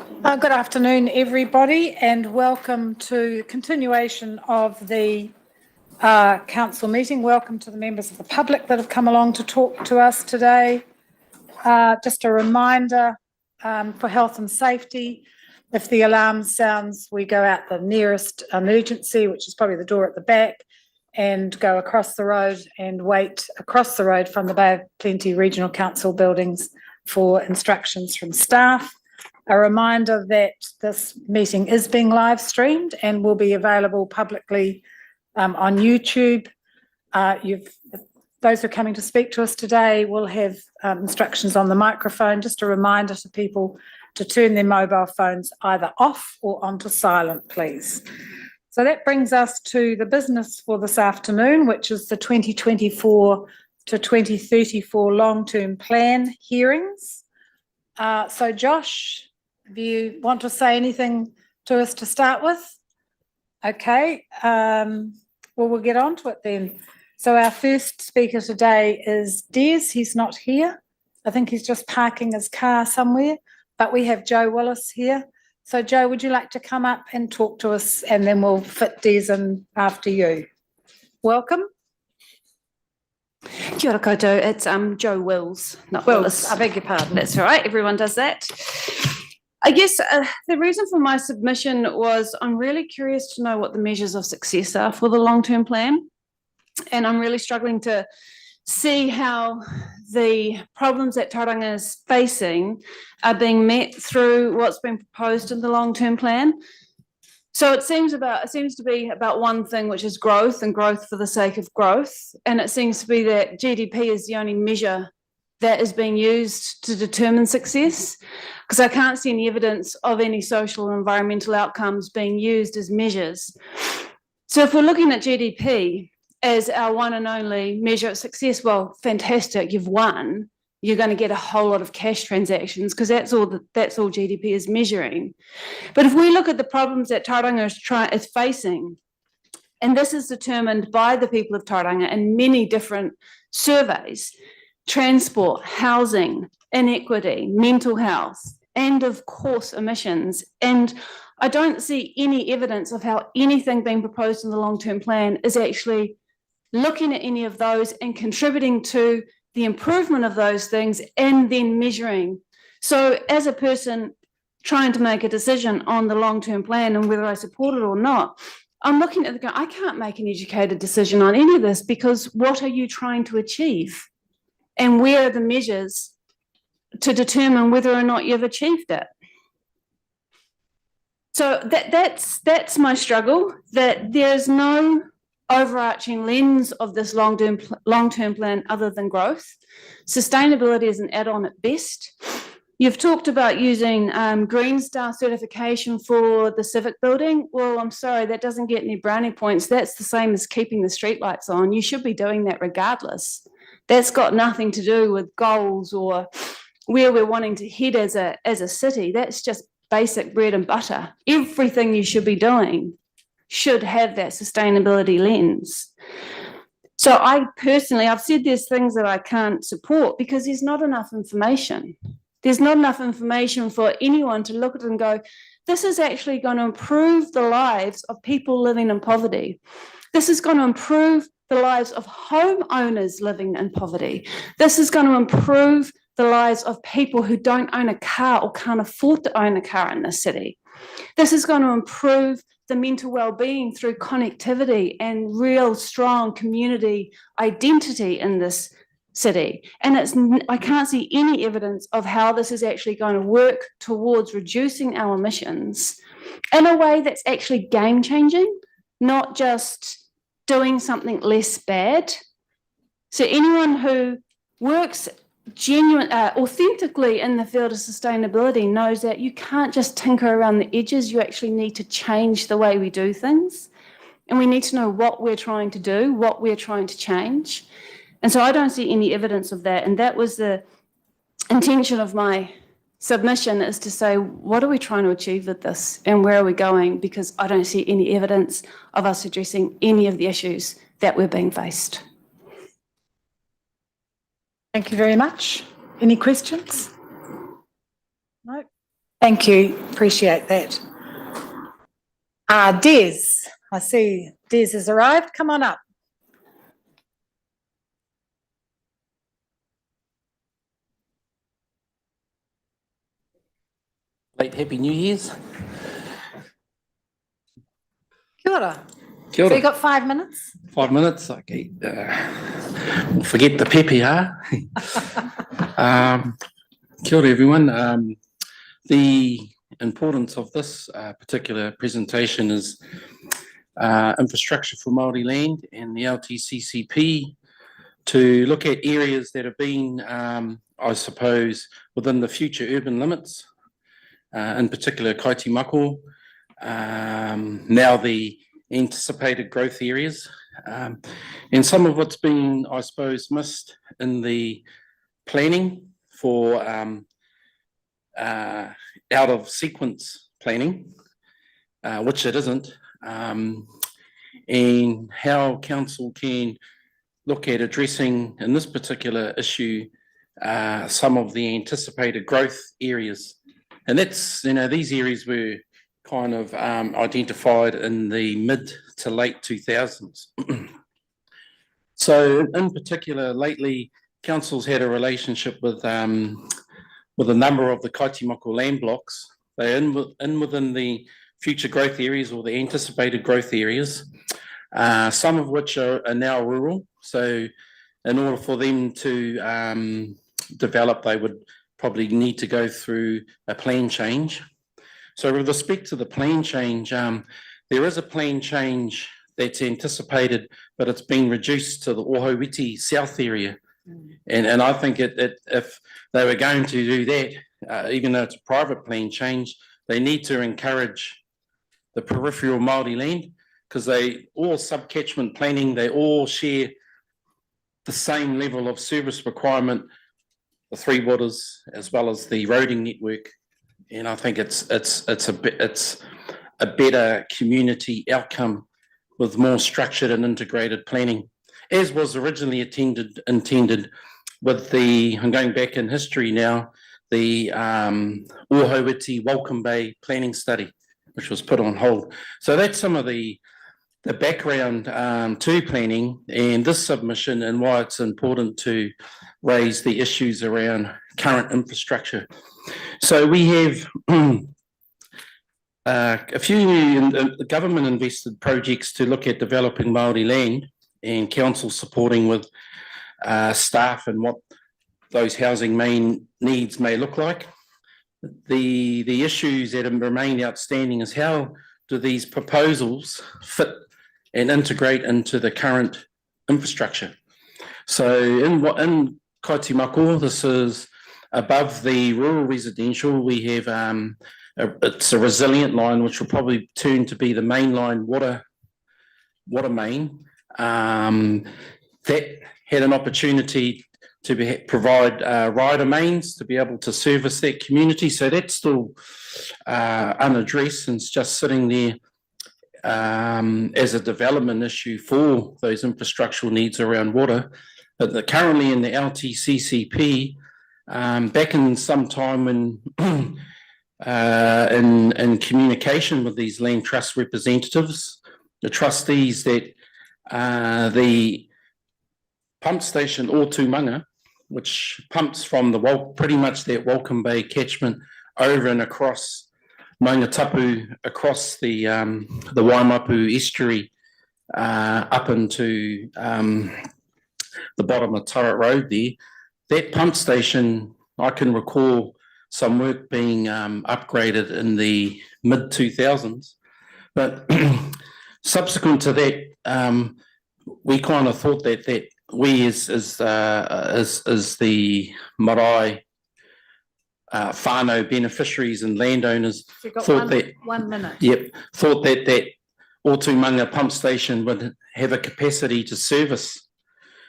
Good afternoon, everybody, and welcome to continuation of the council meeting. Welcome to the members of the public that have come along to talk to us today. Just a reminder for health and safety, if the alarm sounds, we go out the nearest emergency, which is probably the door at the back, and go across the road and wait across the road from the Bay of Plenty Regional Council buildings for instructions from staff. A reminder that this meeting is being live streamed and will be available publicly on YouTube. Those who are coming to speak to us today will have instructions on the microphone. Just a reminder to people to turn their mobile phones either off or onto silent, please. So that brings us to the business for this afternoon, which is the 2024 to 2034 long-term plan hearings. So Josh, do you want to say anything to us to start with? Okay, well, we'll get on to it then. So our first speaker today is Des. He's not here. I think he's just parking his car somewhere, but we have Joe Willis here. So Joe, would you like to come up and talk to us, and then we'll fit Des in after you. Welcome. Kia ora koutou, it's Joe Wills, not Willis. I beg your pardon. That's all right, everyone does that. I guess the reason for my submission was I'm really curious to know what the measures of success are for the long-term plan. And I'm really struggling to see how the problems that Tauranga is facing are being met through what's been proposed in the long-term plan. So it seems to be about one thing, which is growth, and growth for the sake of growth. And it seems to be that GDP is the only measure that is being used to determine success, because I can't see any evidence of any social and environmental outcomes being used as measures. So if we're looking at GDP as our one and only measure of success, well, fantastic, you've won. You're going to get a whole lot of cash transactions, because that's all GDP is measuring. But if we look at the problems that Tauranga is facing, and this is determined by the people of Tauranga in many different surveys: transport, housing, inequity, mental health, and of course emissions. And I don't see any evidence of how anything being proposed in the long-term plan is actually looking at any of those and contributing to the improvement of those things and then measuring. So as a person trying to make a decision on the long-term plan and whether I support it or not, I'm looking at I can't make an educated decision on any of this, because what are you trying to achieve? And where are the measures to determine whether or not you've achieved it? So that's my struggle, that there's no overarching lens of this long-term plan other than growth. Sustainability is an add-on at best. You've talked about using Green Star certification for the civic building. Well, I'm sorry, that doesn't get any brownie points. That's the same as keeping the streetlights on. You should be doing that regardless. That's got nothing to do with goals or where we're wanting to head as a city. That's just basic bread and butter. Everything you should be doing should have that sustainability lens. So I've said there's things that I can't support because there's not enough information. There's not enough information for anyone to look at it and go, this is actually going to improve the lives of people living in poverty. This is going to improve the lives of homeowners living in poverty. This is going to improve the lives of people who don't own a car or can't afford to own a car in this city. This is going to improve the mental well-being through connectivity and real strong community identity in this city. And I can't see any evidence of how this is actually going to work towards reducing our emissions in a way that's actually game-changing, not just doing something less bad. So anyone who works authentically in the field of sustainability knows that you can't just tinker around the edges. You actually need to change the way we do things, and we need to know what we're trying to do, what we're trying to change. And so I don't see any evidence of that, and that was the intention of my submission, is to say, what are we trying to achieve with this and where are we going? Because I don't see any evidence of us addressing any of the issues that we're being faced. Thank you very much. Any questions? No. Thank you, appreciate that. Des, I see Des has arrived, come on up. Late Happy New Year's. Kia ora. Kia ora. So you got 5 minutes? 5 minutes. Okay. Forget the pepe, huh? Kia ora, everyone. The importance of this particular presentation is infrastructure for Māori land and the LTCCP to look at areas that have been, I suppose, within the future urban limits, in particular Kaiti-Mako, now the anticipated growth areas, and some of what's been, I suppose, missed in the planning for out of sequence planning, which it isn't, and how council can look at addressing in this particular issue some of the anticipated growth areas. And that's, these areas were kind of identified in the mid to late 2000s. So in particular, lately, council's had a relationship with a number of the Kaiti-Mako land blocks. They're in within the future growth areas or the anticipated growth areas, some of which are now rural. So in order for them to develop, they would probably need to go through a plan change. So with respect to the plan change, there is a plan change that's anticipated, but it's been reduced to the Ohowiti South area. And I think if they were going to do that, even though it's a private plan change, they need to encourage the peripheral Māori land, because they all sub-catchment planning, they all share the same level of service requirement, the three waters as well as the roading network. And I think it's a better community outcome with more structured and integrated planning, as was originally intended with the, I'm going back in history now, the Ohowiti Welcome Bay planning study, which was put on hold. So that's some of the background to planning and this submission, and why it's important to raise the issues around current infrastructure. So we have a few government invested projects to look at developing Māori land, and council supporting with staff and what those housing needs may look like. The issues that remain outstanding is how do these proposals fit and integrate into the current infrastructure. So in Kaiti-Mako, this is above the rural residential. We have it's a resilient line, which will probably turn to be the mainline water main. That had an opportunity to provide rider mains to be able to service that community. So that's still unaddressed, and it's just sitting there as a development issue for those infrastructural needs around water. But currently in the LTCCP, back in some time when in communication with these land trust representatives, the trustees, that the pump station Otumanga, which pumps from pretty much that Welcome Bay catchment over and across Maungatapu, across the Waimapu estuary, up into the bottom of Turbet Road there. That pump station, I can recall some work being upgraded in the mid-2000s. But subsequent to that, we kind of thought that we as the marae whānau beneficiaries and landowners thought that 1 minute. Yep, thought that Otumanga pump station would have a capacity to service.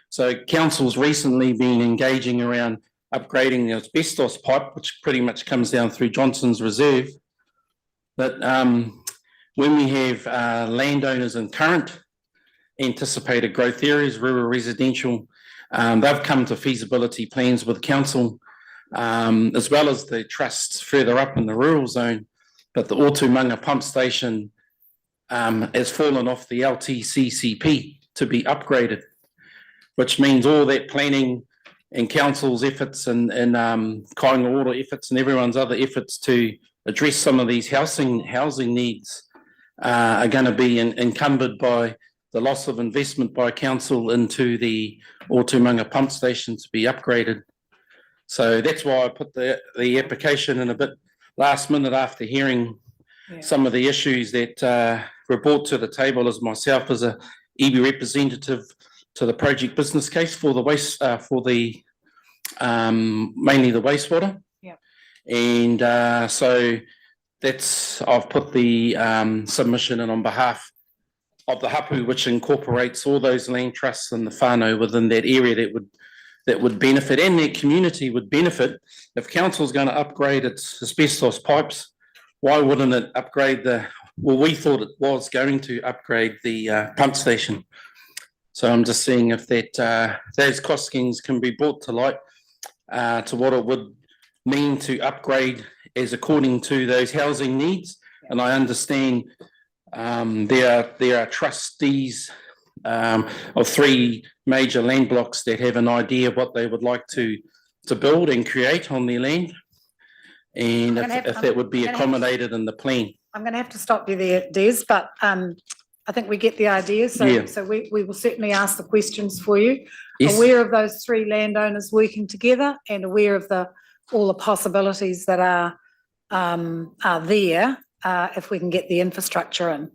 So council's recently been engaging around upgrading the asbestos pipe, which pretty much comes down through Johnson's Reserve. But when we have landowners in current anticipated growth areas, rural residential, they've come to feasibility plans with council as well as the trusts further up in the rural zone. But the Otumanga pump station has fallen off the LTCCP to be upgraded, which means all that planning and council's efforts and Kāinga Ora efforts and everyone's other efforts to address some of these housing needs are going to be encumbered by the loss of investment by council into the Otumanga pump station to be upgraded. So that's why I put the application in a bit last minute after hearing some of the issues that were brought to the table as myself as a EB representative to the project business case for the waste, mainly the wastewater. Yep. And so I've put the submission in on behalf of the hapu, which incorporates all those land trusts and the whānau within that area that would benefit, and their community would benefit. If council's going to upgrade its asbestos pipes, why wouldn't it upgrade we thought it was going to upgrade the pump station. So I'm just seeing if those costings can be brought to light to what it would mean to upgrade as according to those housing needs. And I understand there are trustees of 3 major land blocks that have an idea of what they would like to build and create on their land, and if that would be accommodated in the plan. I'm going to have to stop you there, Des, but I think we get the idea. So we will certainly ask the questions for you. Yes. Aware of those 3 landowners working together and aware of all the possibilities that are there if we can get the infrastructure in.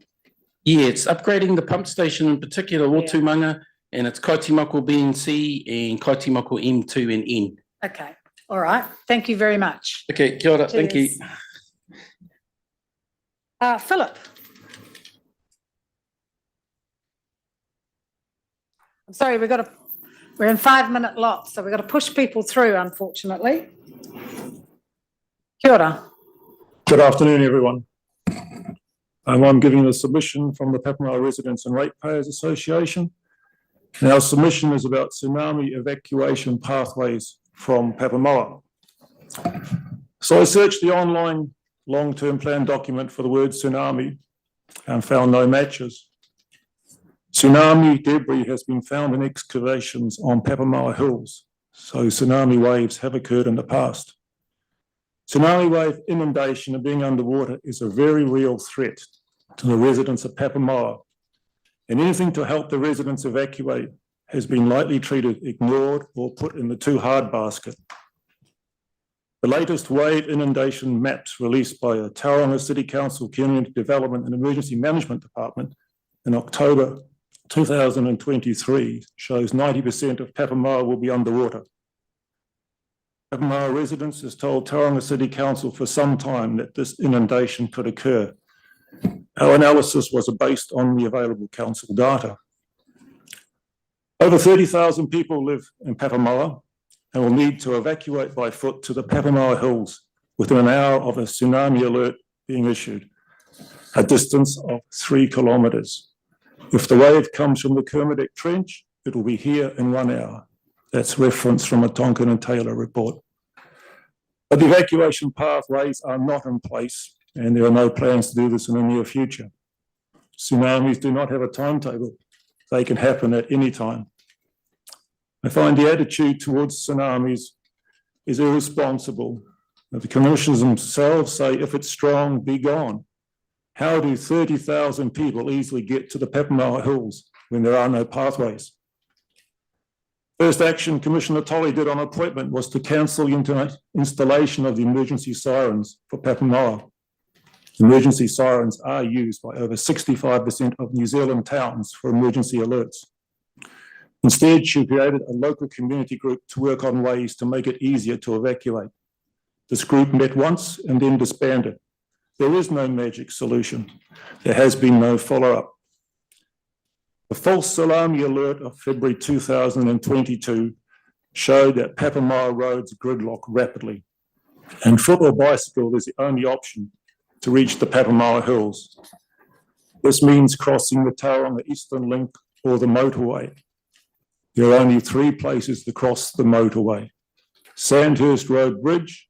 Yeah, it's upgrading the pump station in particular, Otumanga, and it's Kaitimakō B and C and Kaitimakō M2 and N. Okay, all right. Thank you very much. Okay, kia ora, thank you. Philip. I'm sorry, we're in 5-minute lots, so we've got to push people through, unfortunately. Kia ora. Good afternoon, everyone. I'm giving a submission from the Papamoa Residents and Ratepayers Association. And our submission is about tsunami evacuation pathways from Papamoa. So I searched the online long-term plan document for the word tsunami and found no matches. Tsunami debris has been found in excavations on Papamoa Hills, so tsunami waves have occurred in the past. Tsunami wave inundation and being underwater is a very real threat to the residents of Papamoa, and anything to help the residents evacuate has been lightly treated, ignored, or put in the too hard basket. The latest wave inundation maps released by the Tauranga City Council Community Development and Emergency Management Department in October 2023 shows 90% of Papamoa will be underwater. Papamoa residents has told Tauranga City Council for some time that this inundation could occur. Our analysis was based on the available council data. Over 30,000 people live in Papamoa and will need to evacuate by foot to the Papamoa Hills within an hour of a tsunami alert being issued, a distance of 3 kilometres. If the wave comes from the Kermadec Trench, it will be here in 1 hour. That's reference from a Tonkin and Taylor report. But the evacuation pathways are not in place, and there are no plans to do this in the near future. Tsunamis do not have a timetable. They can happen at any time. I find the attitude towards tsunamis is irresponsible. The commissioners themselves say, if it's strong, be gone. How do 30,000 people easily get to the Papamoa Hills when there are no pathways? First action Commissioner Tolley did on appointment was to cancel the installation of the emergency sirens for Papamoa. Emergency sirens are used by over 65% of New Zealand towns for emergency alerts. Instead, she created a local community group to work on ways to make it easier to evacuate. This group met once and then disbanded. There is no magic solution. There has been no follow-up. The false tsunami alert of February 2022 showed that Papamoa roads gridlock rapidly, and foot or bicycle is the only option to reach the Papamoa Hills. This means crossing the Tauranga Eastern Link or the motorway. There are only 3 places to cross the motorway: Sandhurst Road Bridge,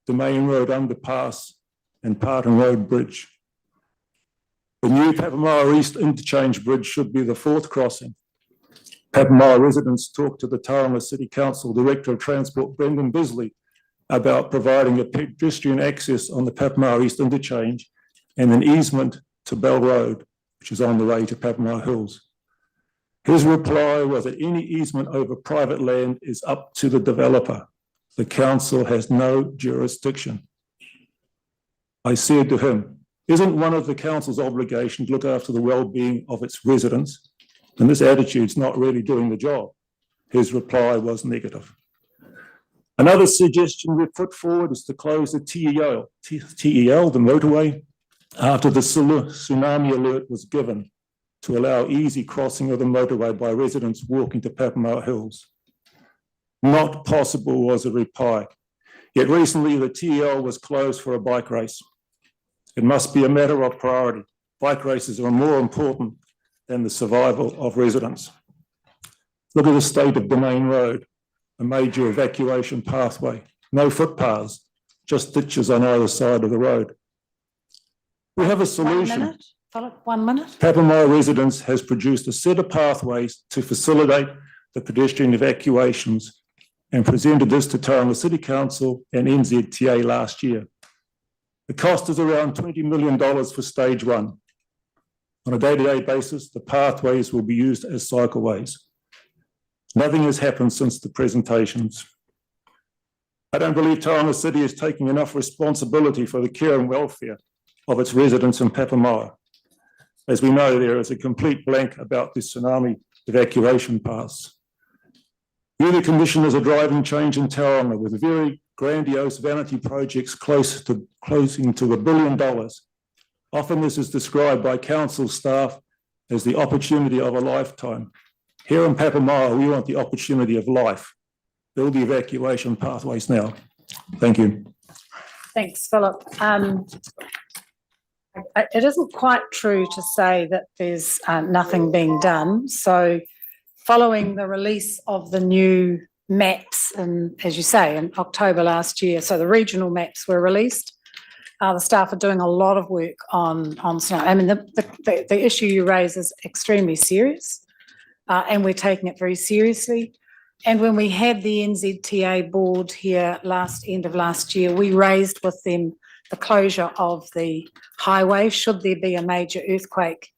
Domain Road Underpass, and Parton Road Bridge. The new Papamoa East Interchange Bridge should be the fourth crossing. Papamoa residents talked to the Tauranga City Council Director of Transport, Brendan Bisley, about providing a pedestrian access on the Papamoa East Interchange and an easement to Bell Road, which is on the way to Papamoa Hills. His reply was that any easement over private land is up to the developer. The council has no jurisdiction. I said to him, isn't one of the council's obligations to look after the well-being of its residents? And this attitude's not really doing the job. His reply was negative. Another suggestion we put forward is to close the TEL, the motorway, after the tsunami alert was given to allow easy crossing of the motorway by residents walking to Papamoa Hills. Not possible was the reply. Yet recently the TEL was closed for a bike race. It must be a matter of priority. Bike races are more important than the survival of residents. Look at the state of Domain Road, a major evacuation pathway. No footpaths, just ditches on either side of the road. We have a solution. 1 minute, Philip, 1 minute. Papamoa Residents has produced a set of pathways to facilitate the pedestrian evacuations and presented this to Tauranga City Council and NZTA last year. The cost is around $20 million for stage one. On a day-to-day basis, the pathways will be used as cycleways. Nothing has happened since the presentations. I don't believe Tauranga City is taking enough responsibility for the care and welfare of its residents in Papamoa. As we know, there is a complete blank about the tsunami evacuation paths. You, the commissioners, are driving change in Tauranga with very grandiose vanity projects closing to $1 billion. Often this is described by council staff as the opportunity of a lifetime. Here in Papamoa, we want the opportunity of life. Build the evacuation pathways now. Thank you. Thanks, Philip. It isn't quite true to say that there's nothing being done. So following the release of the new maps, and as you say, in October last year, so the regional maps were released. The staff are doing a lot of work on snow. I mean, the issue you raise is extremely serious, and we're taking it very seriously. And when we had the NZTA board here end of last year, we raised with them the closure of the highway should there be a major earthquake,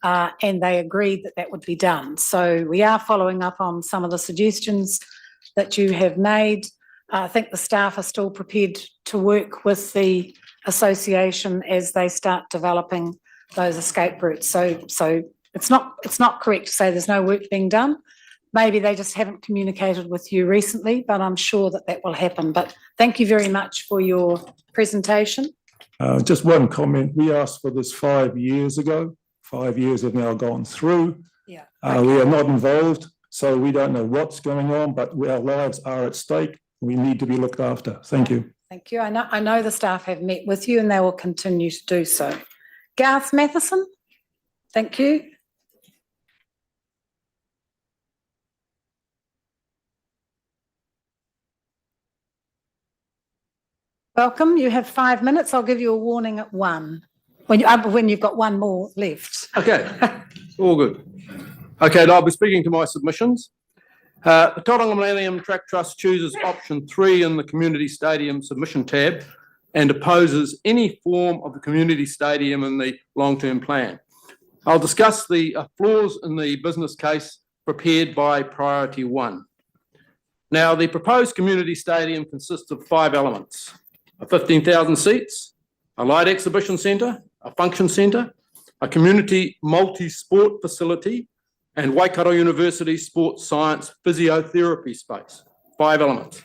and they agreed that that would be done. So we are following up on some of the suggestions that you have made. I think the staff are still prepared to work with the association as they start developing those escape routes. So it's not correct to say there's no work being done. Maybe they just haven't communicated with you recently, but I'm sure that that will happen. But thank you very much for your presentation. Just one comment. We asked for this 5 years ago. 5 years have now gone through. Yeah. We are not involved, so we don't know what's going on, but our lives are at stake. We need to be looked after. Thank you. Thank you. I know the staff have met with you and they will continue to do so. Garth Matheson, thank you. Welcome. You have 5 minutes. I'll give you a warning at 1 when you've got one more left. Okay, all good. Okay, I'll be speaking to my submissions. The Tauranga Millennium Track Trust chooses option 3 in the Community Stadium submission tab and opposes any form of the community stadium in the long-term plan. I'll discuss the flaws in the business case prepared by Priority 1. Now, the proposed community stadium consists of 5 elements: 15,000 seats, a light exhibition centre, a function centre, a community multi-sport facility, and Waikato University Sports Science Physiotherapy space. 5 elements.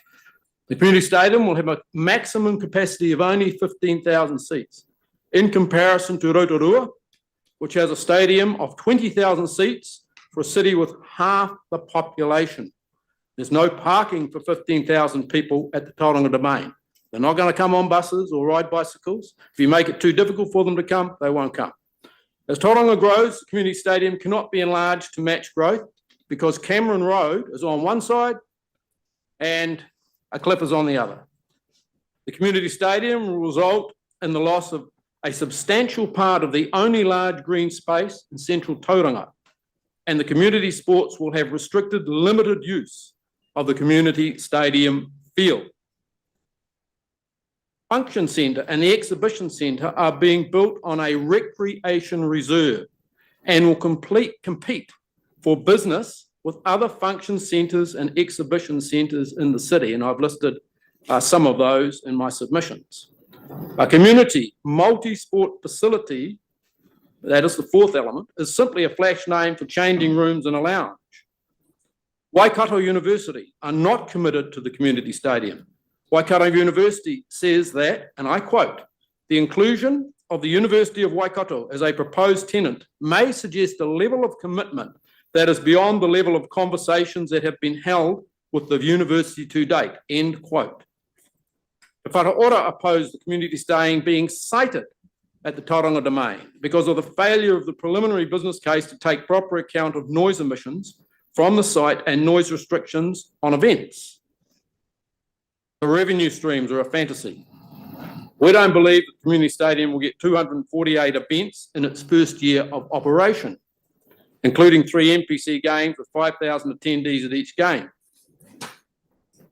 The community stadium will have a maximum capacity of only 15,000 seats, in comparison to Rotorua, which has a stadium of 20,000 seats for a city with half the population. There's no parking for 15,000 people at the Tauranga Domain. They're not going to come on buses or ride bicycles. If you make it too difficult for them to come, they won't come. As Tauranga grows, the community stadium cannot be enlarged to match growth because Cameron Road is on one side and a cliff is on the other. The community stadium will result in the loss of a substantial part of the only large green space in central Tauranga, and the community sports will have restricted, limited use of the community stadium field. Function Centre and the Exhibition Centre are being built on a recreation reserve and will compete for business with other function centres and exhibition centres in the city, and I've listed some of those in my submissions. A community multi-sport facility, that is the fourth element, is simply a flash name for changing rooms and a lounge. Waikato University are not committed to the community stadium. Waikato University says that, and I quote, "The inclusion of the University of Waikato as a proposed tenant may suggest a level of commitment that is beyond the level of conversations that have been held with the university to date," end quote. The Whakaora opposed the community staying being cited at the Tauranga domain because of the failure of the preliminary business case to take proper account of noise emissions from the site and noise restrictions on events. The revenue streams are a fantasy. We don't believe the community stadium will get 248 events in its first year of operation, including 3 NPC games with 5,000 attendees at each game.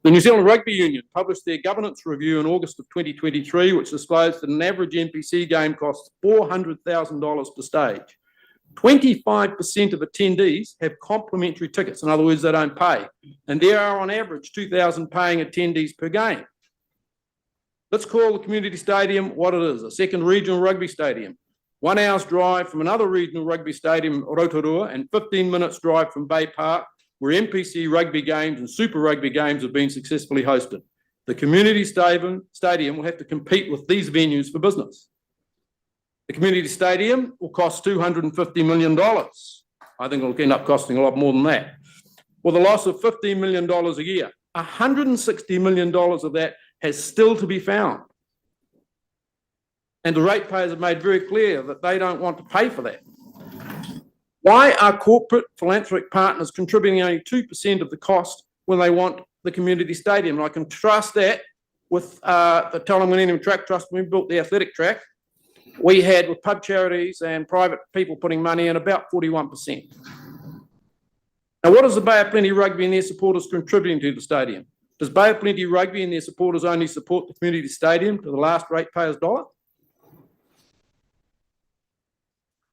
The New Zealand Rugby Union published their governance review in August of 2023, which disclosed that an average NPC game costs $400,000 per stage. 25% of attendees have complimentary tickets. In other words, they don't pay. And there are on average 2,000 paying attendees per game. Let's call the community stadium what it is, a second regional rugby stadium. 1 hour's drive from another regional rugby stadium, Rotorua, and 15 minutes drive from Bay Park, where NPC rugby games and Super Rugby games have been successfully hosted. The community stadium will have to compete with these venues for business. The community stadium will cost $250 million. I think it'll end up costing a lot more than that. With a loss of $15 million a year, $160 million of that has still to be found. And the ratepayers have made very clear that they don't want to pay for that. Why are corporate philanthropic partners contributing only 2% of the cost when they want the community stadium? And I contrast that with the Tauranga Millennium Track Trust when we built the athletic track. We had, with pub charities and private people putting money in, about 41%. Now, what is the Bay of Plenty Rugby and their supporters contributing to the stadium? Does Bay of Plenty Rugby and their supporters only support the community stadium to the last ratepayer's dollar?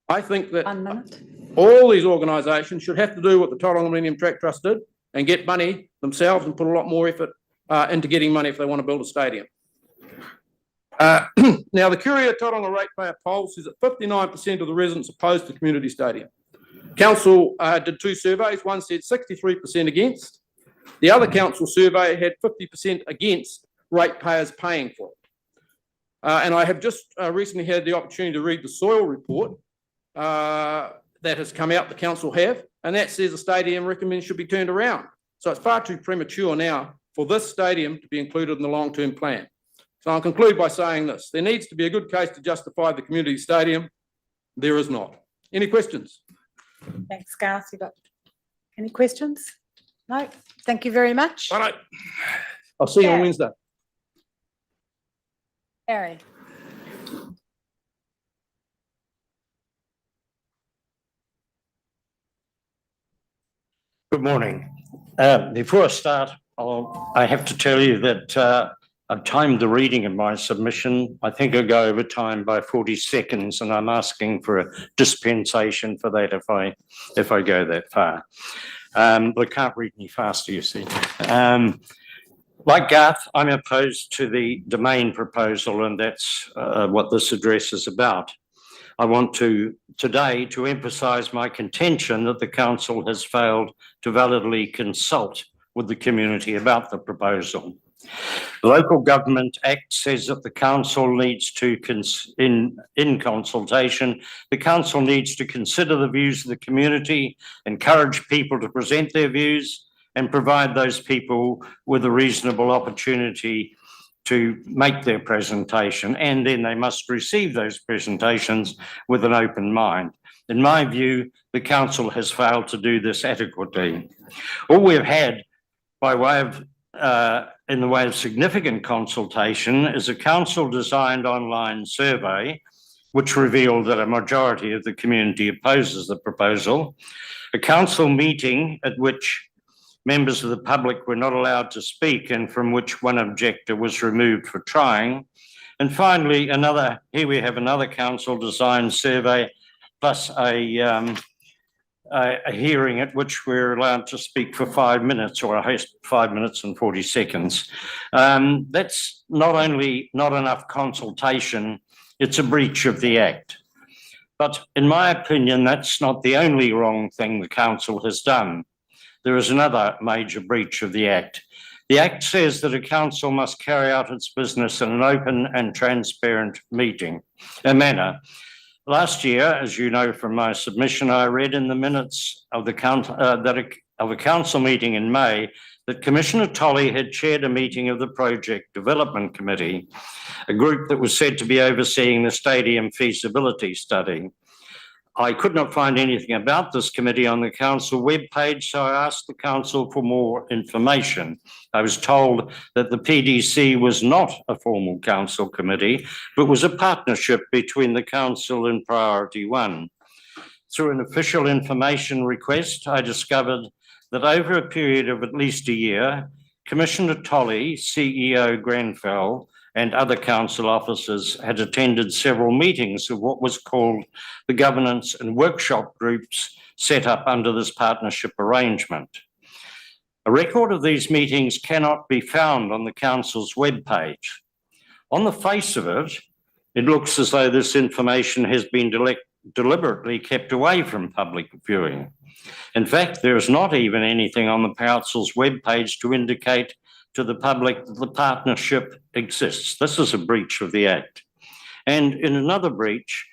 I think that 1 minute. all these organisations should have to do what the Tauranga Millennium Track Trust did and get money themselves and put a lot more effort into getting money if they want to build a stadium. Now, the Curia Tauranga ratepayer poll says that 59% of the residents opposed the community stadium. Council did 2 surveys. One said 63% against. The other council survey had 50% against ratepayers paying for it. And I have just recently had the opportunity to read the soil report that has come out, the council have, and that says the stadium recommends should be turned around. So it's far too premature now for this stadium to be included in the long-term plan. So I'll conclude by saying this. There needs to be a good case to justify the community stadium. There is not. Any questions? Thanks, Garth. You got any questions? No? Thank you very much. All right. I'll see you on Wednesday. Harry. Good morning. Before I start, I have to tell you that I've timed the reading of my submission. I think I go over time by 40 seconds, and I'm asking for a dispensation for that if I go that far. But I can't read any faster, you see. Like Garth, I'm opposed to the domain proposal, and that's what this address is about. I want today to emphasise my contention that the council has failed to validly consult with the community about the proposal. The Local Government Act says that the council needs to, in consultation, the council needs to consider the views of the community, encourage people to present their views, and provide those people with a reasonable opportunity to make their presentation, and then they must receive those presentations with an open mind. In my view, the council has failed to do this adequately. All we've had by way of in the way of significant consultation is a council-designed online survey, which revealed that a majority of the community opposes the proposal, a council meeting at which members of the public were not allowed to speak and from which one objector was removed for trying, and finally, here we have another council-designed survey plus a hearing at which we're allowed to speak for 5 minutes, or at least 5 minutes and 40 seconds. That's not only not enough consultation, it's a breach of the Act. But in my opinion, that's not the only wrong thing the council has done. There is another major breach of the Act. The Act says that a council must carry out its business in an open and transparent manner. Last year, as you know from my submission, I read in the minutes of a council meeting in May that Commissioner Tolley had chaired a meeting of the Project Development Committee, a group that was said to be overseeing the stadium feasibility study. I could not find anything about this committee on the council webpage, so I asked the council for more information. I was told that the PDC was not a formal council committee, but was a partnership between the council and Priority One. Through an official information request, I discovered that over a period of at least a year, Commissioner Tolley, CEO Grenfell, and other council officers had attended several meetings of what was called the governance and workshop groups set up under this partnership arrangement. A record of these meetings cannot be found on the council's webpage. On the face of it, it looks as though this information has been deliberately kept away from public viewing. In fact, there is not even anything on the council's webpage to indicate to the public that the partnership exists. This is a breach of the Act. And in another breach,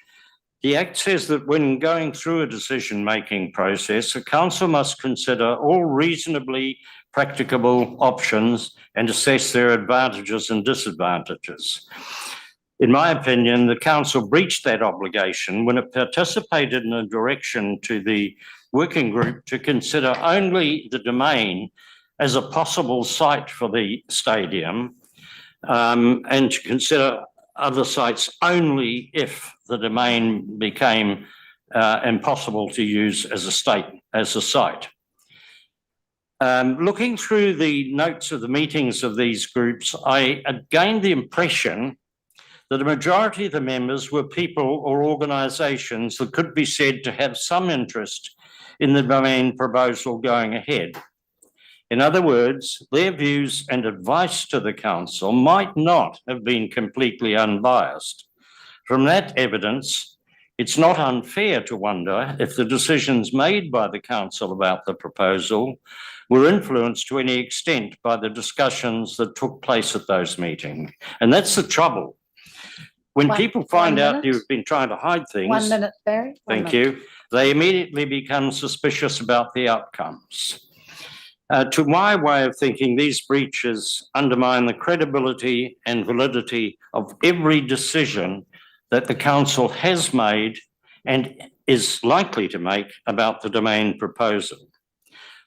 the Act says that when going through a decision-making process, a council must consider all reasonably practicable options and assess their advantages and disadvantages. In my opinion, the council breached that obligation when it participated in a direction to the working group to consider only the domain as a possible site for the stadium, and to consider other sites only if the domain became impossible to use as a site. Looking through the notes of the meetings of these groups, I gained the impression that a majority of the members were people or organisations that could be said to have some interest in the domain proposal going ahead. In other words, their views and advice to the council might not have been completely unbiased. From that evidence, it's not unfair to wonder if the decisions made by the council about the proposal were influenced to any extent by the discussions that took place at those meetings. And that's the trouble. When people find out you've been trying to hide things— 1 minute, Barry. Thank you. They immediately become suspicious about the outcomes. To my way of thinking, these breaches undermine the credibility and validity of every decision that the council has made and is likely to make about the domain proposal.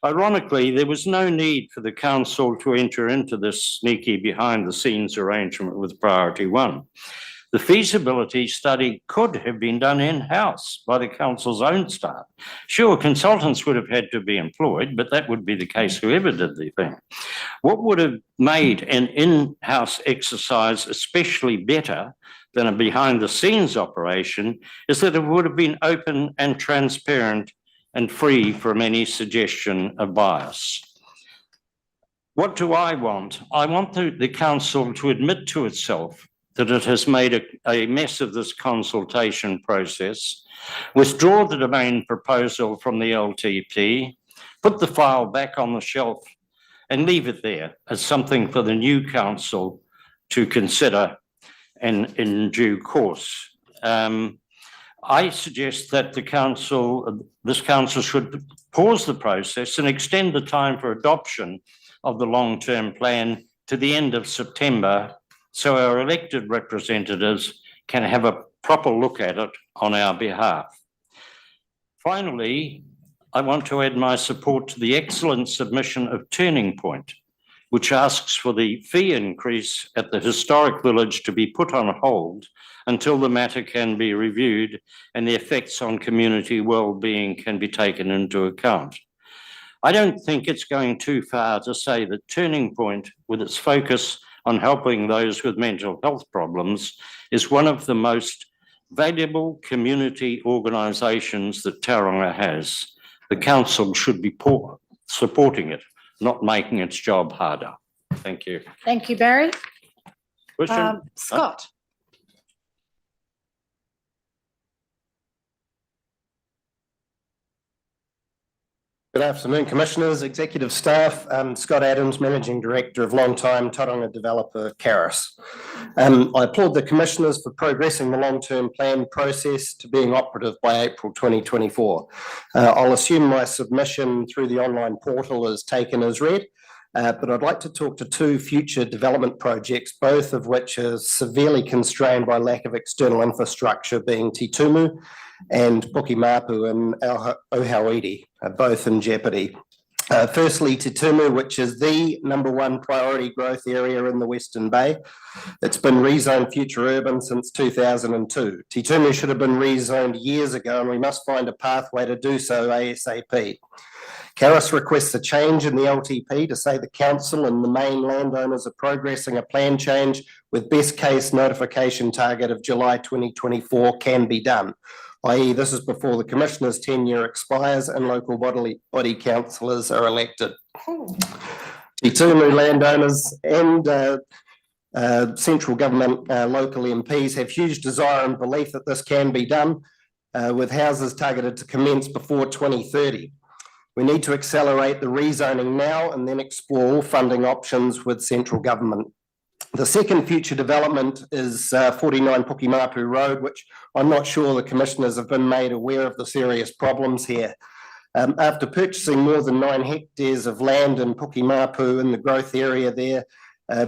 Ironically, there was no need for the council to enter into this sneaky behind-the-scenes arrangement with Priority One. The feasibility study could have been done in-house by the council's own staff. Sure, consultants would have had to be employed, but that would be the case whoever did the thing. What would have made an in-house exercise especially better than a behind-the-scenes operation is that it would have been open and transparent and free from any suggestion of bias. What do I want? I want the council to admit to itself that it has made a mess of this consultation process, withdraw the domain proposal from the LTP, put the file back on the shelf and leave it there as something for the new council to consider and in due course. I suggest that this council should pause the process and extend the time for adoption of the long-term plan to the end of September, so our elected representatives can have a proper look at it on our behalf. Finally, I want to add my support to the excellent submission of Turning Point, which asks for the fee increase at the historic village to be put on hold until the matter can be reviewed and the effects on community well-being can be taken into account. I don't think it's going too far to say that Turning Point, with its focus on helping those with mental health problems, is one of the most valuable community organisations that Tauranga has. The council should be supporting it, not making its job harder. Thank you. Thank you, Barry. Question? Scott. Good afternoon, Commissioners, Executive Staff. Scott Adams, Managing Director of long-time Tauranga developer Caris. I applaud the Commissioners for progressing the long-term plan process to being operative by April 2024. I'll assume my submission through the online portal is taken as read, but I'd like to talk to two future development projects, both of which are severely constrained by lack of external infrastructure, being Te Tumu and Pukimapu and Ohauiri, both in jeopardy. Firstly, Te Tumu, which is the #1 priority growth area in the Western Bay. It's been rezoned future urban since 2002. Te Tumu should have been rezoned years ago, and we must find a pathway to do so ASAP. Caris requests a change in the LTP to say the council and the main landowners are progressing a plan change with best case notification target of July 2024 can be done, i.e. this is before the Commissioner's tenure expires and local body councillors are elected. Te Tumu landowners and central government local MPs have huge desire and belief that this can be done, with houses targeted to commence before 2030. We need to accelerate the rezoning now and then explore all funding options with central government. The second future development is 49 Pukimapu Road, which I'm not sure the Commissioners have been made aware of the serious problems here. After purchasing more than 9 hectares of land in Pukimapu in the growth area there,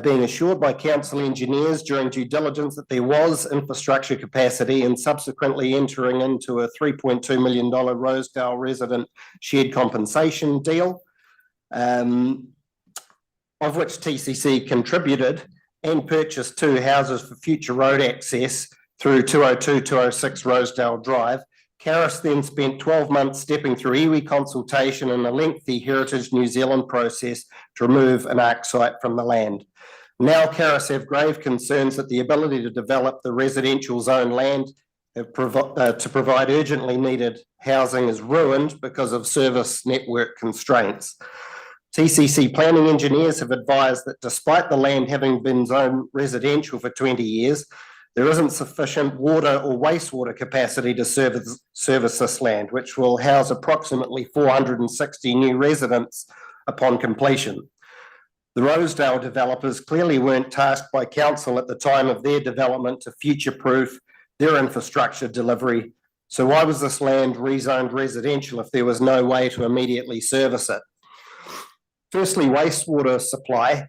being assured by council engineers during due diligence that there was infrastructure capacity, and subsequently entering into a $3.2 million Rosedale resident shared compensation deal, of which TCC contributed, and purchased 2 houses for future road access through 202-206 Rosedale Drive. Caris then spent 12 months stepping through iwi consultation and a lengthy Heritage New Zealand process to remove an ARC site from the land. Now Caris have grave concerns that the ability to develop the residential zone land to provide urgently needed housing is ruined because of service network constraints. TCC planning engineers have advised that despite the land having been zoned residential for 20 years, there isn't sufficient water or wastewater capacity to service this land, which will house approximately 460 new residents upon completion. The Rosedale developers clearly weren't tasked by council at the time of their development to future-proof their infrastructure delivery. So why was this land rezoned residential if there was no way to immediately service it? Firstly, wastewater supply.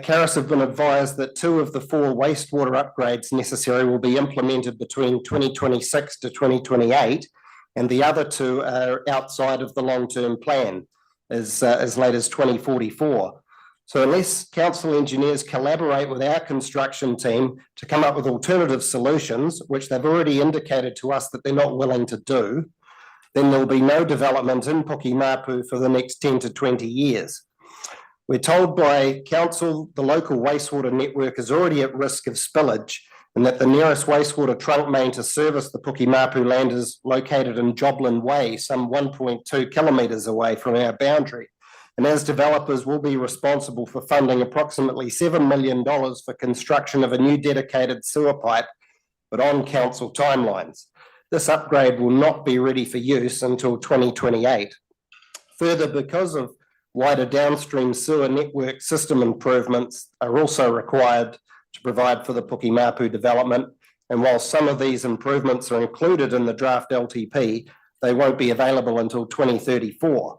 Caris have been advised that 2 of the 4 wastewater upgrades necessary will be implemented between 2026 to 2028, and the other 2 are outside of the long-term plan as late as 2044. So unless council engineers collaborate with our construction team to come up with alternative solutions, which they've already indicated to us that they're not willing to do, then there will be no development in Pukimapu for the next 10 to 20 years. We're told by council the local wastewater network is already at risk of spillage, and that the nearest wastewater trunk main to service the Pukimapu land is located in Joblin Way, some 1.2 kilometres away from our boundary. And as developers, will be responsible for funding approximately $7 million for construction of a new dedicated sewer pipe, but on council timelines. This upgrade will not be ready for use until 2028. Further, because of wider downstream sewer network system improvements are also required to provide for the Pukimapu development. And while some of these improvements are included in the draft LTP, they won't be available until 2034.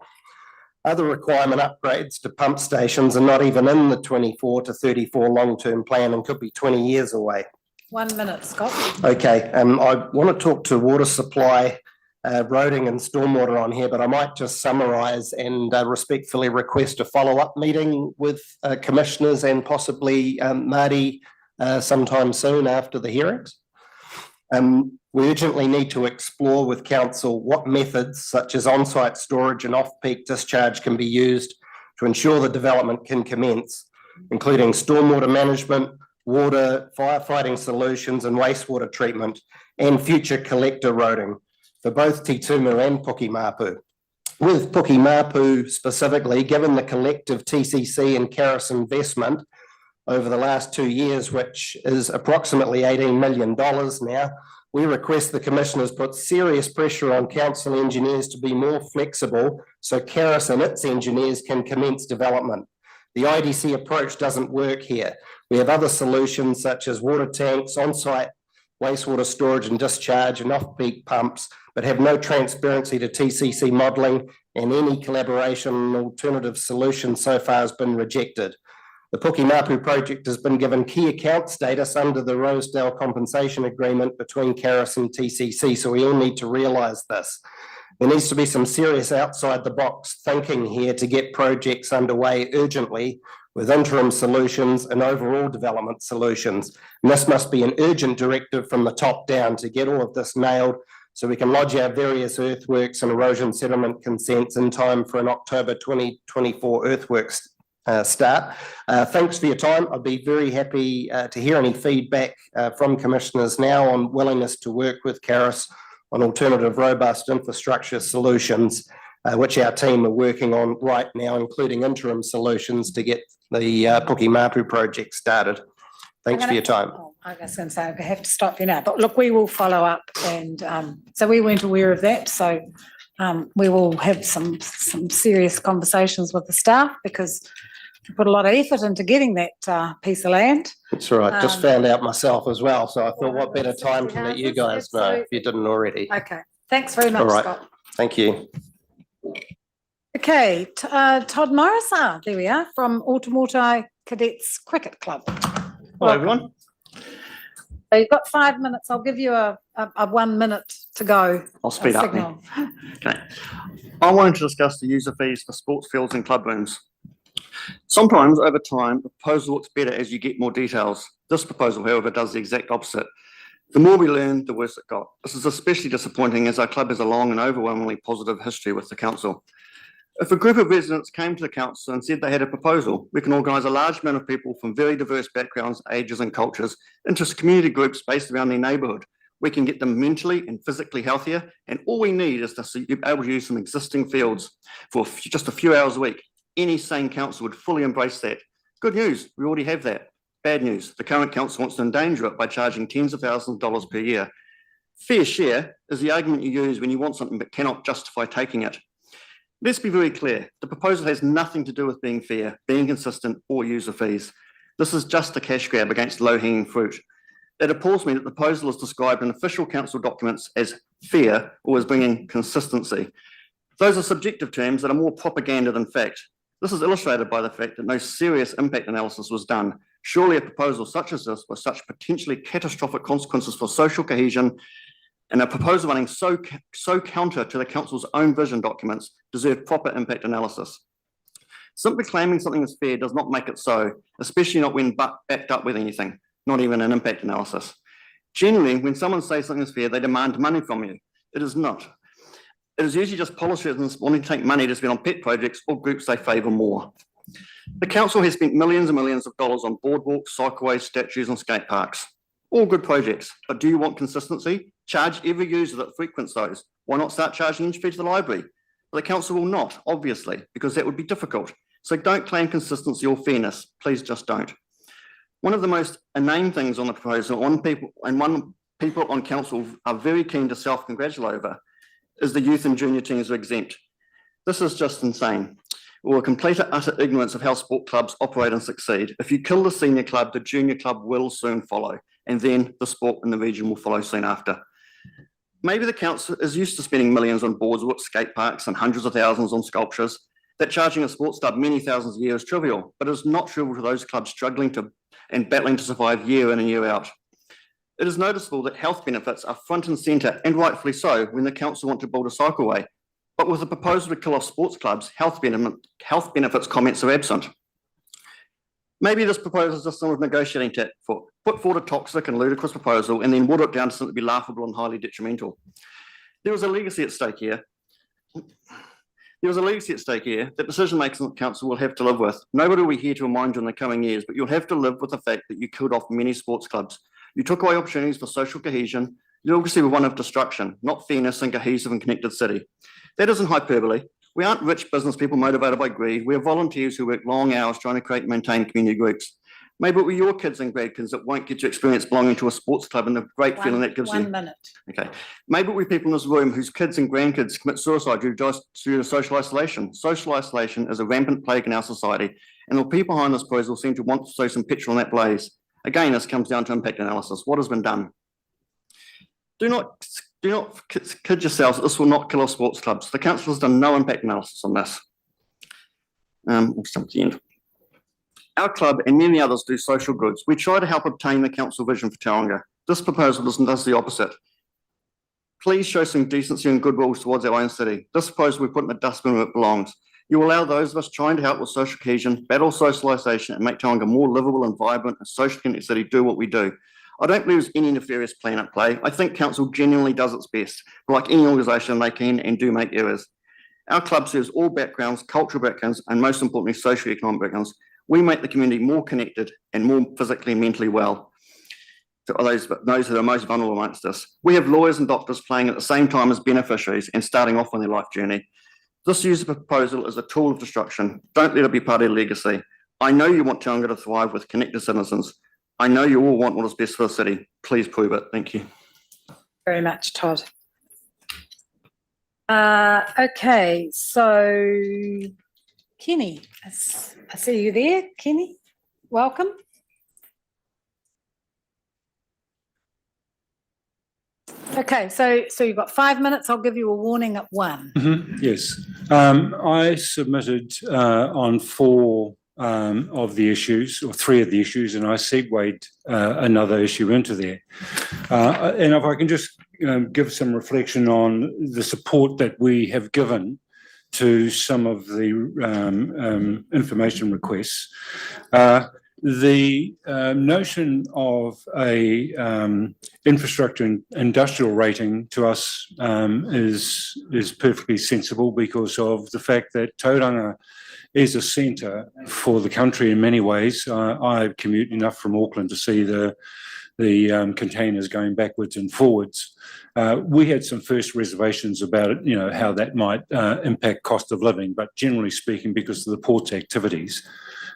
Other requirement upgrades to pump stations are not even in the 24 to 34 long-term plan and could be 20 years away. 1 minute, Scott. Okay, I want to talk to water supply roading and stormwater on here, but I might just summarise and respectfully request a follow-up meeting with commissioners and possibly Marty sometime soon after the hearings. We urgently need to explore with council what methods such as on-site storage and off-peak discharge can be used to ensure the development can commence, including stormwater management, water, firefighting solutions and wastewater treatment, and future collector roading for both Te Tumu and Pukimapu. With Pukimapu specifically, given the collective TCC and Karis investment over the last 2 years, which is approximately $18 million now, we request the commissioners put serious pressure on council engineers to be more flexible so Karis and its engineers can commence development. The IDC approach doesn't work here. We have other solutions such as water tanks, on-site wastewater storage and discharge and off-peak pumps, but have no transparency to TCC modelling, and any collaboration on alternative solutions so far has been rejected. The Pukimapu project has been given key account status under the Rosedale Compensation Agreement between Karis and TCC, so we all need to realise this. There needs to be some serious outside-the-box thinking here to get projects underway urgently with interim solutions and overall development solutions. And this must be an urgent directive from the top down to get all of this nailed so we can lodge our various earthworks and erosion settlement consents in time for an October 2024 earthworks start. Thanks for your time. I'd be very happy to hear any feedback from commissioners now on willingness to work with Karis on alternative robust infrastructure solutions, which our team are working on right now, including interim solutions to get the Pukimapu project started. Thanks for your time. I was going to say, I have to stop you now, but look, we will follow up, and so we weren't aware of that. So we will have some serious conversations with the staff because we put a lot of effort into getting that piece of land. That's all right. Just found out myself as well. So I thought what better time to let you guys know if you didn't already. Okay. Thanks very much, All right. Scott. Thank you. Okay, Todd Morris, there we are, from Automotai Cadets Cricket Club. Hello, everyone. So you've got 5 minutes. I'll give you a 1 minute to go. I'll speed up signal. then. Okay. I wanted to discuss the user fees for sports fields and club rooms. Sometimes over time, the proposal looks better as you get more details. This proposal, however, does the exact opposite. The more we learn, the worse it got. This is especially disappointing as our club has a long and overwhelmingly positive history with the council. If a group of residents came to the council and said they had a proposal, we can organise a large amount of people from very diverse backgrounds, ages and cultures into community groups based around their neighbourhood. We can get them mentally and physically healthier, and all we need is to be able to use some existing fields for just a few hours a week. Any sane council would fully embrace that. Good news, we already have that. Bad news, the current council wants to endanger it by charging tens of thousands of dollars per year. Fair share is the argument you use when you want something but cannot justify taking it. Let's be very clear, the proposal has nothing to do with being fair, being consistent, or user fees. This is just a cash grab against low-hanging fruit. It appalls me that the proposal is described in official council documents as fair or as bringing consistency. Those are subjective terms that are more propaganda than fact. This is illustrated by the fact that no serious impact analysis was done. Surely a proposal such as this with such potentially catastrophic consequences for social cohesion and a proposal running so counter to the council's own vision documents deserve proper impact analysis. Simply claiming something is fair does not make it so, especially not when backed up with anything, not even an impact analysis. Generally, when someone says something is fair, they demand money from you. It is not. It is usually just politicians wanting to take money to spend on pet projects or groups they favour more. The council has spent millions and millions of dollars on boardwalks, cycleways, statues and skate parks. All good projects, but do you want consistency? Charge every user that frequents those. Why not start charging entry fee to the library? But the council will not, obviously, because that would be difficult. So don't claim consistency or fairness. Please just don't. One of the most inane things on the proposal, one people on council are very keen to self-congratulate over, is the youth and junior teams are exempt. This is just insane. Or a complete and utter ignorance of how sport clubs operate and succeed. If you kill the senior club, the junior club will soon follow, and then the sport in the region will follow soon after. Maybe the council is used to spending millions on boardwalks, skate parks, and hundreds of thousands on sculptures. That charging a sports club many thousands a year is trivial, but it is not trivial to those clubs struggling to and battling to survive year in and year out. It is noticeable that health benefits are front and centre, and rightfully so, when the council want to build a cycleway. But with the proposal to kill off sports clubs, health benefits comments are absent. Maybe this proposal is just some of negotiating tactic for put forward a toxic and ludicrous proposal and then water it down to simply be laughable and highly detrimental. There is a legacy at stake here. That decision makers on the council will have to live with. Nobody will be here to remind you in the coming years, but you'll have to live with the fact that you killed off many sports clubs. You took away opportunities for social cohesion. You obviously were one of destruction, not fairness and cohesive and connected city. That isn't hyperbole. We aren't rich business people motivated by greed. We are volunteers who work long hours trying to create and maintain community groups. Maybe it were your kids and grandkids that won't get to experience belonging to a sports club and the great feeling that gives you. 1 minute. Okay. Maybe we people in this room whose kids and grandkids commit suicide due to social isolation. Social isolation is a rampant plague in our society, and the people behind this proposal seem to want to throw some petrol on that blaze. Again, this comes down to impact analysis. What has been done? Do not kid yourselves that this will not kill off sports clubs. The council has done no impact analysis on this. We'll jump to the end. Our club and many others do social goods. We try to help obtain the council vision for Tauranga. This proposal does the opposite. Please show some decency and goodwill towards our own city. This proposal we put in the dustbin where it belongs. You allow those of us trying to help with social cohesion, battle socialisation, and make Tauranga more livable and vibrant and socially connected city do what we do. I don't believe there's any nefarious plan at play. I think council genuinely does its best. But like any organisation, they can and do make errors. Our club serves all backgrounds, cultural backgrounds, and most importantly, socio-economic backgrounds. We make the community more connected and more physically and mentally well to those who are most vulnerable amongst us. We have lawyers and doctors playing at the same time as beneficiaries and starting off on their life journey. This use of proposal is a tool of destruction. Don't let it be part of your legacy. I know you want Tauranga to thrive with connected citizens. I know you all want what is best for the city. Please prove it. Thank you. Very much, Todd. Okay, so Kenny, I see you there. Kenny, welcome. Okay, so you've got 5 minutes. I'll give you a warning at 1. Yes. I submitted on 4 of the issues, or 3 of the issues, and I segued another issue into there. And if I can just give some reflection on the support that we have given to some of the information requests. The notion of a infrastructure and industrial rating to us is perfectly sensible because of the fact that Tauranga is a centre for the country in many ways. I commute enough from Auckland to see the containers going backwards and forwards. We had some first reservations about it, how that might impact cost of living, but generally speaking, because of the port's activities.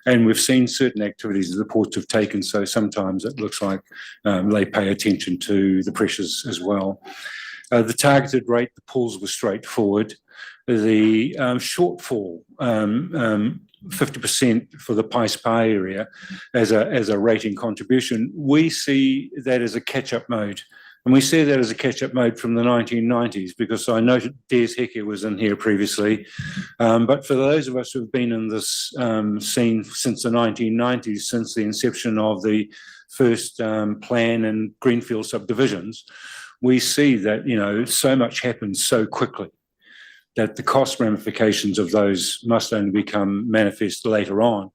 And we've seen certain activities that the ports have taken, so sometimes it looks like they pay attention to the pressures as well. The targeted rate, the pulls were straightforward. The shortfall, 50% for the Pais Pa area as a rating contribution, we see that as a catch-up mode. And we see that as a catch-up mode from the 1990s, because I noted Des Heke was in here previously. But for those of us who have been in this scene since the 1990s, since the inception of the first plan and greenfield subdivisions, we see that, so much happens so quickly that the cost ramifications of those must only become manifest later on.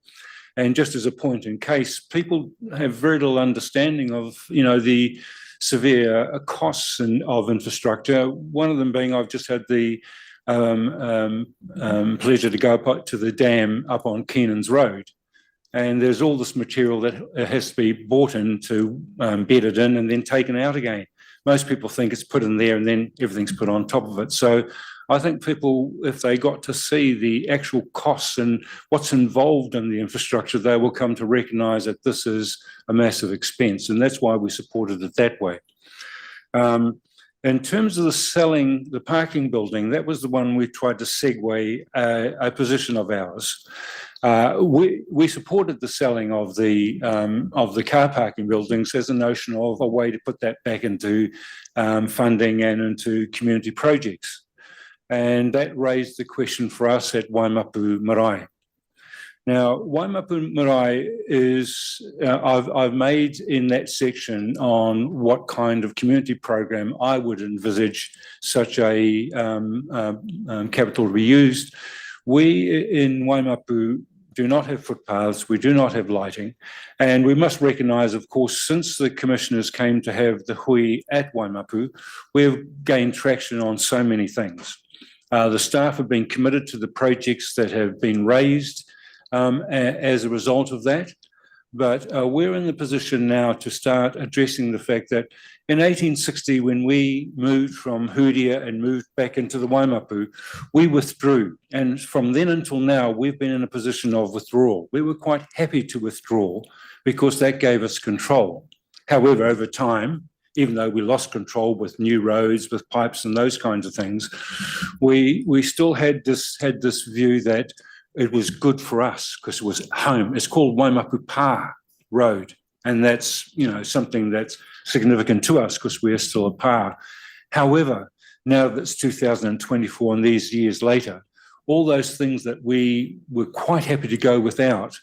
And just as a point in case, people have very little understanding of, the severe costs of infrastructure. One of them being, I've just had the pleasure to go up to the dam up on Keenan's Road. And there's all this material that has to be bought in to bed it in and then taken out again. Most people think it's put in there and then everything's put on top of it. So I think people, if they got to see the actual costs and what's involved in the infrastructure, they will come to recognise that this is a massive expense, and that's why we supported it that way. In terms of the parking building, that was the one we tried to segue a position of ours. We supported the selling of the car parking buildings as a notion of a way to put that back into funding and into community projects. And that raised the question for us at Waimapu Marae. Now, Waimapu Marae is, I've made in that section on what kind of community program I would envisage such a capital to be used. We in Waimapu do not have footpaths, we do not have lighting, and we must recognise, of course, since the commissioners came to have the hui at Waimapu, we've gained traction on so many things. The staff have been committed to the projects that have been raised as a result of that, but we're in the position now to start addressing the fact that in 1860, when we moved from Huria and moved back into the Waimapu, we withdrew. And from then until now, we've been in a position of withdrawal. We were quite happy to withdraw because that gave us control. However, over time, even though we lost control with new roads, with pipes and those kinds of things, we still had this view that it was good for us because it was home. It's called Waimapu Pa Road. And that's, something that's significant to us because we're still a pa. However, now that it's 2024 and these years later, all those things that we were quite happy to go without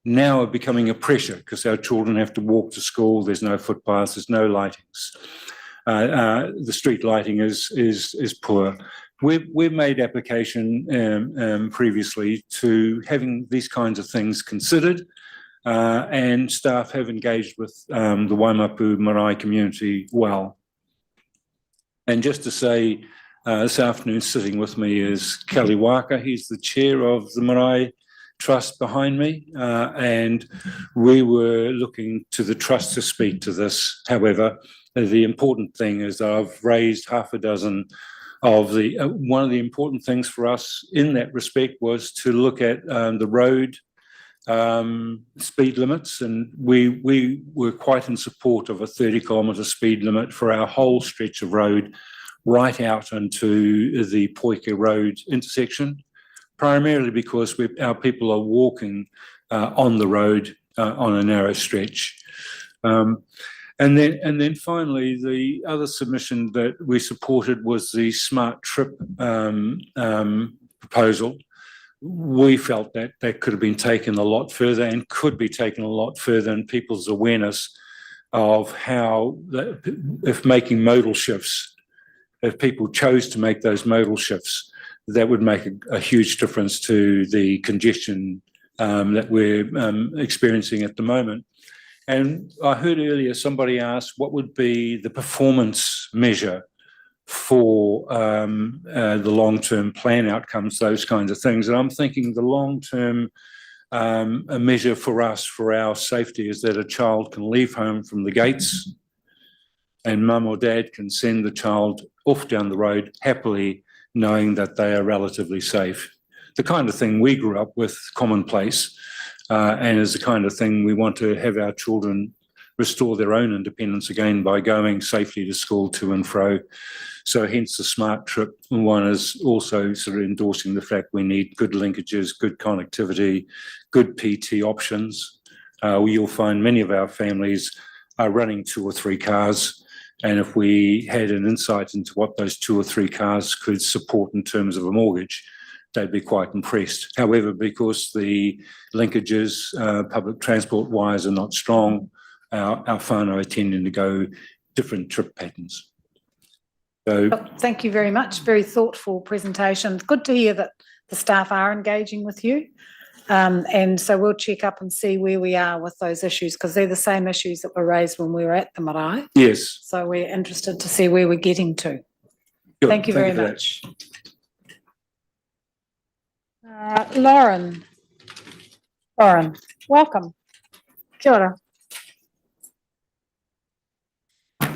now are becoming a pressure because our children have to walk to school. There's no footpaths, there's no lightings. The street lighting is poor. We've made application previously to having these kinds of things considered. And staff have engaged with the Waimapu Marae community well. And just to say, this afternoon sitting with me is Kelly Waka. He's the chair of the Marae Trust behind me. And we were looking to the trust to speak to this. However, the important thing is that I've raised half a dozen of the, one of the important things for us in that respect was to look at the road speed limits, and we were quite in support of a 30-kilometre speed limit for our whole stretch of road right out into the Poike Road intersection, primarily because our people are walking on the road on a narrow stretch. And then finally, the other submission that we supported was the Smart Trip proposal. We felt that that could have been taken a lot further and could be taken a lot further in people's awareness of how, if making modal shifts, if people chose to make those modal shifts, that would make a huge difference to the congestion that we're experiencing at the moment. And I heard earlier somebody asked what would be the performance measure for the long-term plan outcomes, those kinds of things. And I'm thinking the long-term measure for us, for our safety, is that a child can leave home from the gates and mum or dad can send the child off down the road happily, knowing that they are relatively safe. The kind of thing we grew up with, commonplace, and is the kind of thing we want to have our children restore their own independence again by going safely to school to and fro. So hence the Smart Trip. One is also sort of endorsing the fact we need good linkages, good connectivity, good PT options. You'll find many of our families are running 2 or 3 cars. And if we had an insight into what those 2 or 3 cars could support in terms of a mortgage, they'd be quite impressed. However, because the linkages, public transport wires are not strong, our whānau are tending to go different trip patterns. So, thank you very much. Very thoughtful presentation. Good to hear that the staff are engaging with you. And so we'll check up and see where we are with those issues, because they're the same issues that were raised when we were at the marae. yes. So we're interested to see where we're getting to. Good. Thank you very for that. much. Lauren, welcome. Kia ora.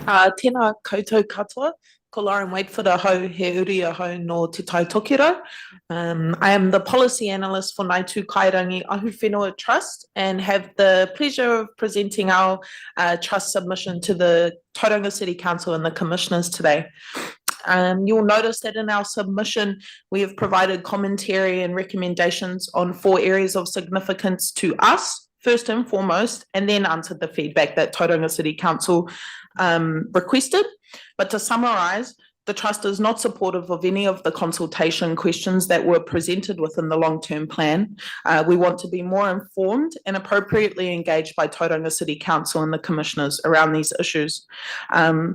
Tēnā koutou katoa, ko Lauren Waitwhara hau he uri a hau no Te Tai Tokiro. I am the policy analyst for Ngāi Tū Kairangi Ahu Whenua Trust and have the pleasure of presenting our trust submission to the Tauranga City Council and the Commissioners today. You'll notice that in our submission, we have provided commentary and recommendations on 4 areas of significance to us, first and foremost, and then answered the feedback that Tauranga City Council requested. But to summarise, the trust is not supportive of any of the consultation questions that were presented within the long-term plan. We want to be more informed and appropriately engaged by Tauranga City Council and the commissioners around these issues.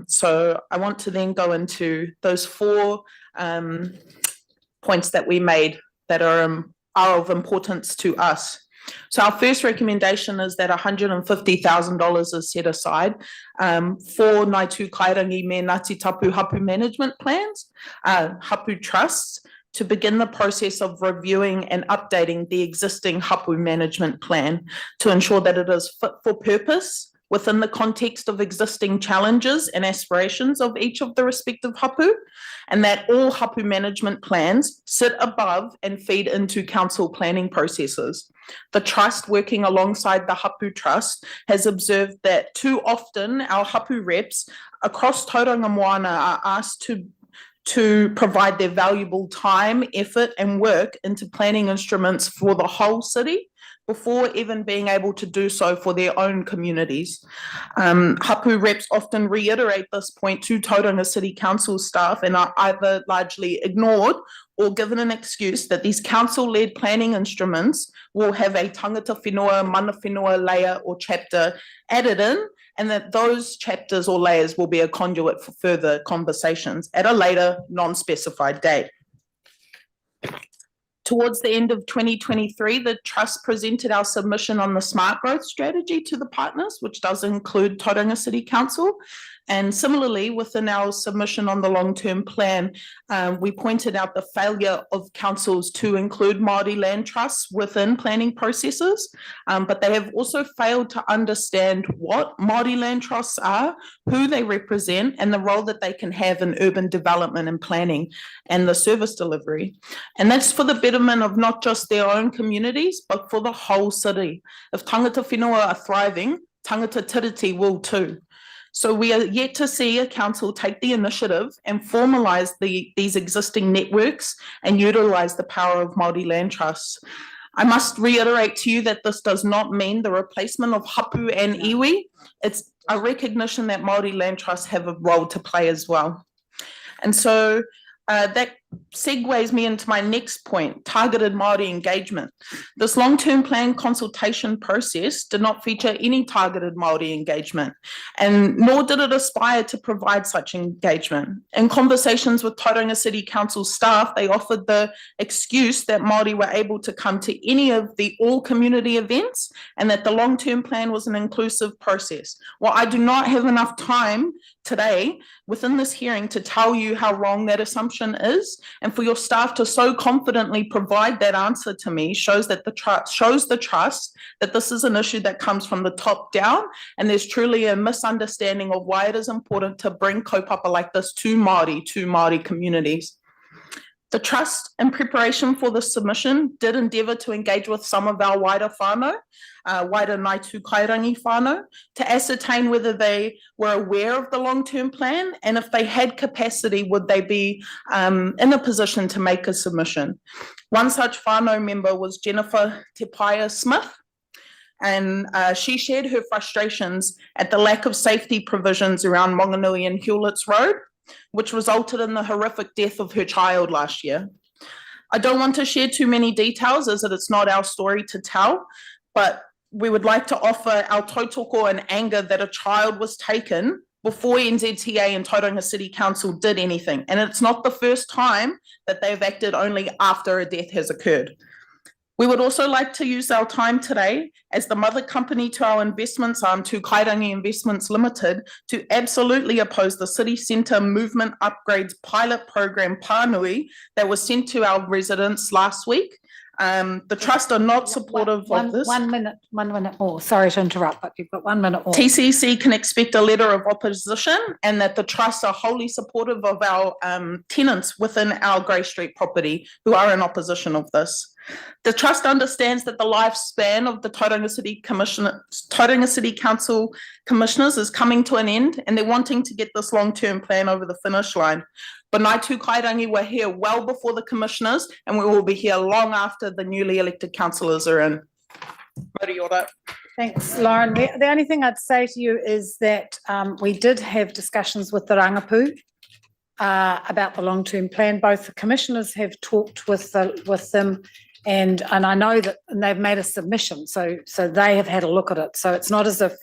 So I want to then go into those 4 points that we made that are of importance to us. So our first recommendation is that $150,000 is set aside for Ngāi Tū Kairangi me Ngāti Tapu hapu management plans, hapu trusts, to begin the process of reviewing and updating the existing hapu management plan to ensure that it is fit for purpose within the context of existing challenges and aspirations of each of the respective hapu, and that all hapu management plans sit above and feed into council planning processes. The trust, working alongside the hapu trust, has observed that too often our hapu reps across Tauranga Moana are asked to provide their valuable time, effort and work into planning instruments for the whole city before even being able to do so for their own communities. Hapu reps often reiterate this point to Tauranga City Council staff and are either largely ignored or given an excuse that these council-led planning instruments will have a tangata whenua, mana whenua layer or chapter added in, and that those chapters or layers will be a conduit for further conversations at a later non-specified date. Towards the end of 2023, the Trust presented our submission on the Smart Growth Strategy to the partners, which does include Tauranga City Council. And similarly, within our submission on the long-term plan, we pointed out the failure of councils to include Māori land trusts within planning processes, but they have also failed to understand what Māori land trusts are, who they represent, and the role that they can have in urban development and planning and the service delivery. And that's for the betterment of not just their own communities, but for the whole city. If tangata whenua are thriving, tangata tiriti will too. So we are yet to see a council take the initiative and formalise these existing networks and utilise the power of Māori land trusts. I must reiterate to you that this does not mean the replacement of hapu and iwi. It's a recognition that Māori land trusts have a role to play as well. And so that segues me into my next point, targeted Māori engagement. This long-term plan consultation process did not feature any targeted Māori engagement, and nor did it aspire to provide such engagement. In conversations with Tauranga City Council staff, they offered the excuse that Māori were able to come to any of the all-community events and that the long-term plan was an inclusive process. Well, I do not have enough time today within this hearing to tell you how wrong that assumption is, and for your staff to so confidently provide that answer to me shows that the trust that this is an issue that comes from the top down, and there's truly a misunderstanding of why it is important to bring kaupapa like this to Māori communities. The trust, in preparation for the submission, did endeavour to engage with some of our wider whānau, wider Ngāi Tū Kairangi whānau, to ascertain whether they were aware of the long-term plan, and if they had capacity, would they be in a position to make a submission. One such whānau member was Jennifer Te Paia Smith, and she shared her frustrations at the lack of safety provisions around Monganui and Hewlett's Road, which resulted in the horrific death of her child last year. I don't want to share too many details as it's not our story to tell, but we would like to offer our tautoko and anger that a child was taken before NZTA and Tauranga City Council did anything. And it's not the first time that they've acted only after a death has occurred. We would also like to use our time today as the mother company to our investments arm, Tū Kairangi Investments Limited, to absolutely oppose the city centre movement upgrades pilot program Pānui that was sent to our residents last week. The trust are not supportive of this. 1 minute more. Sorry to interrupt, but you've got 1 minute more. TCC can expect a letter of opposition, and that the trusts are wholly supportive of our tenants within our Grey Street property who are in opposition of this. The trust understands that the lifespan of the Tauranga City Council commissioners is coming to an end, and they're wanting to get this long-term plan over the finish line. But Ngāi Tū Kairangi were here well before the commissioners, and we will be here long after the newly elected councillors are in. Thanks, Lauren. The only thing I'd say to you is that we did have discussions with the Rangapu about the long-term plan. Both the commissioners have talked with them, and I know that they've made a submission, so they have had a look at it. So it's not as if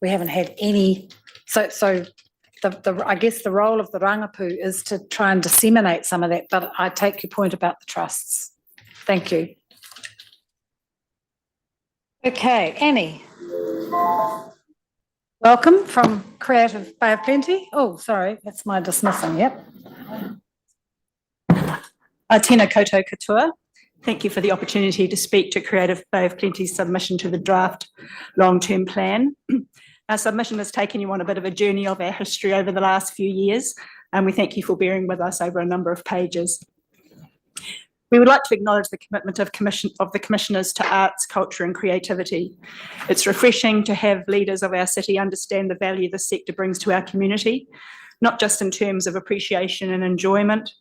we haven't had any. So I guess the role of the rangapu is to try and disseminate some of that. But I take your point about the trusts. Thank you. Okay, Annie. Welcome from Creative Bay of Plenty. Oh, sorry, that's my dismissing, yep. Tēnā koutou katoa. Thank you for the opportunity to speak to Creative Bay of Plenty's submission to the draft long-term plan. Our submission has taken you on a bit of a journey of our history over the last few years, and we thank you for bearing with us over a number of pages. We would like to acknowledge the commitment of the commissioners to arts, culture and creativity. It's refreshing to have leaders of our city understand the value this sector brings to our community, not just in terms of appreciation and enjoyment,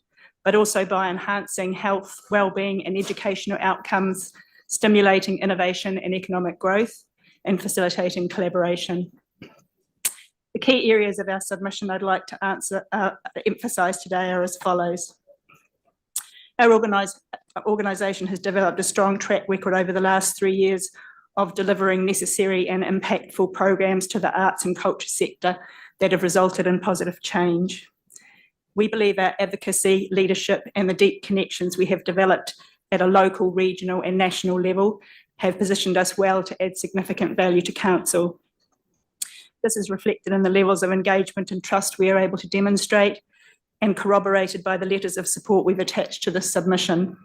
but also by enhancing health, wellbeing and educational outcomes, stimulating innovation and economic growth, and facilitating collaboration. The key areas of our submission I'd like to emphasise today are as follows. Our organisation has developed a strong track record over the last 3 years of delivering necessary and impactful programs to the arts and culture sector that have resulted in positive change. We believe our advocacy, leadership and the deep connections we have developed at a local, regional and national level have positioned us well to add significant value to council. This is reflected in the levels of engagement and trust we are able to demonstrate, and corroborated by the letters of support we've attached to this submission.